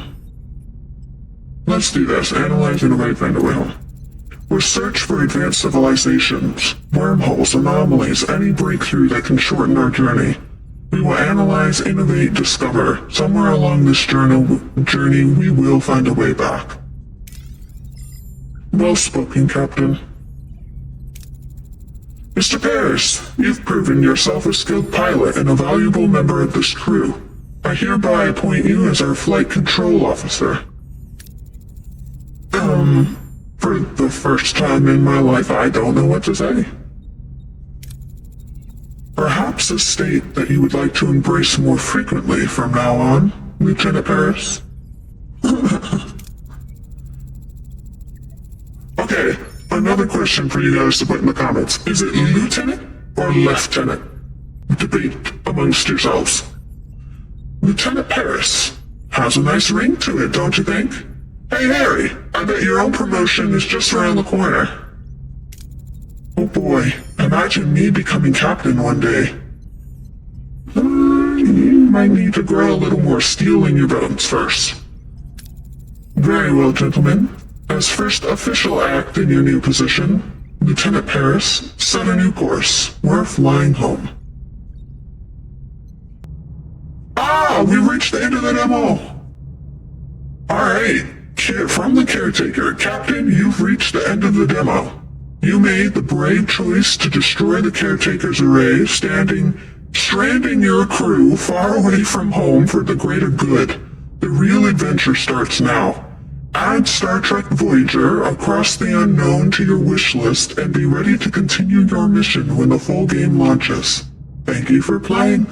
Let's do this, analyze, innovate, find a way home. We'll search for advanced civilizations, wormholes, anomalies, any breakthrough that can shorten our journey. We will analyze, innovate, discover. Somewhere along this journey, we will find a way back. Well spoken, Captain. Mr. Paris, you've proven yourself a skilled pilot and a valuable member of this crew. I hereby appoint you as our flight control officer. For the first time in my life, I don't know what to say. Perhaps a state that you would like to embrace more frequently from now on, Lieutenant Paris? Okay, another question for you guys to put in the comments. Is it Lieutenant or Lieutenant? Debate amongst yourselves. Lieutenant Paris has a nice ring to it, don't you think? Hey Harry, I bet your own promotion is just around the corner. Oh boy, imagine me becoming captain one day. You might need to grow a little more steel in your bones first. Very well, gentlemen. As first official act in your new position, Lieutenant Paris, set a new course. We're flying home. We reached the end of the demo! Alright, from the caretaker, Captain, you've reached the end of the demo. You made the brave choice to destroy the caretaker's array, stranding your crew far away from home for the greater good. The real adventure starts now. Add Star Trek Voyager Across the Unknown to your wish list and be ready to continue your mission when the full game launches. Thank you for playing.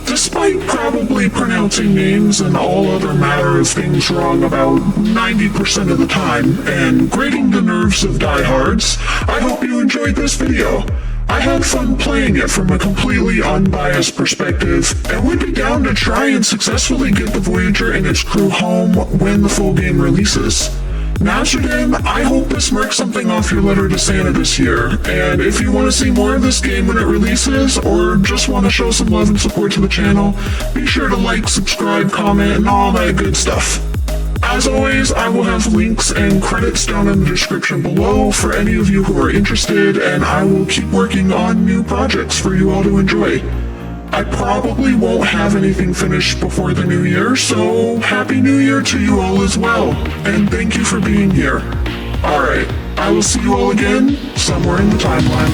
Despite probably pronouncing names and all other matter of things wrong about 90% of the time, and grating the nerves of diehards, I hope you enjoyed this video. I had fun playing it from a completely unbiased perspective, and would be down to try and successfully get the Voyager and its crew home when the full game releases. Nazardan, I hope this marks something off your letter to Santa this year, and if you want to see more of this game when it releases, or just want to show some love and support to the channel, be sure to like, subscribe, comment, and all that good stuff. As always, I will have links and credits down in the description below for any of you who are interested, and I will keep working on new projects for you all to enjoy. I probably won't have anything finished before the new year, so Happy New Year to you all as well, and thank you for being here. Alright, I will see you all again somewhere in the timeline.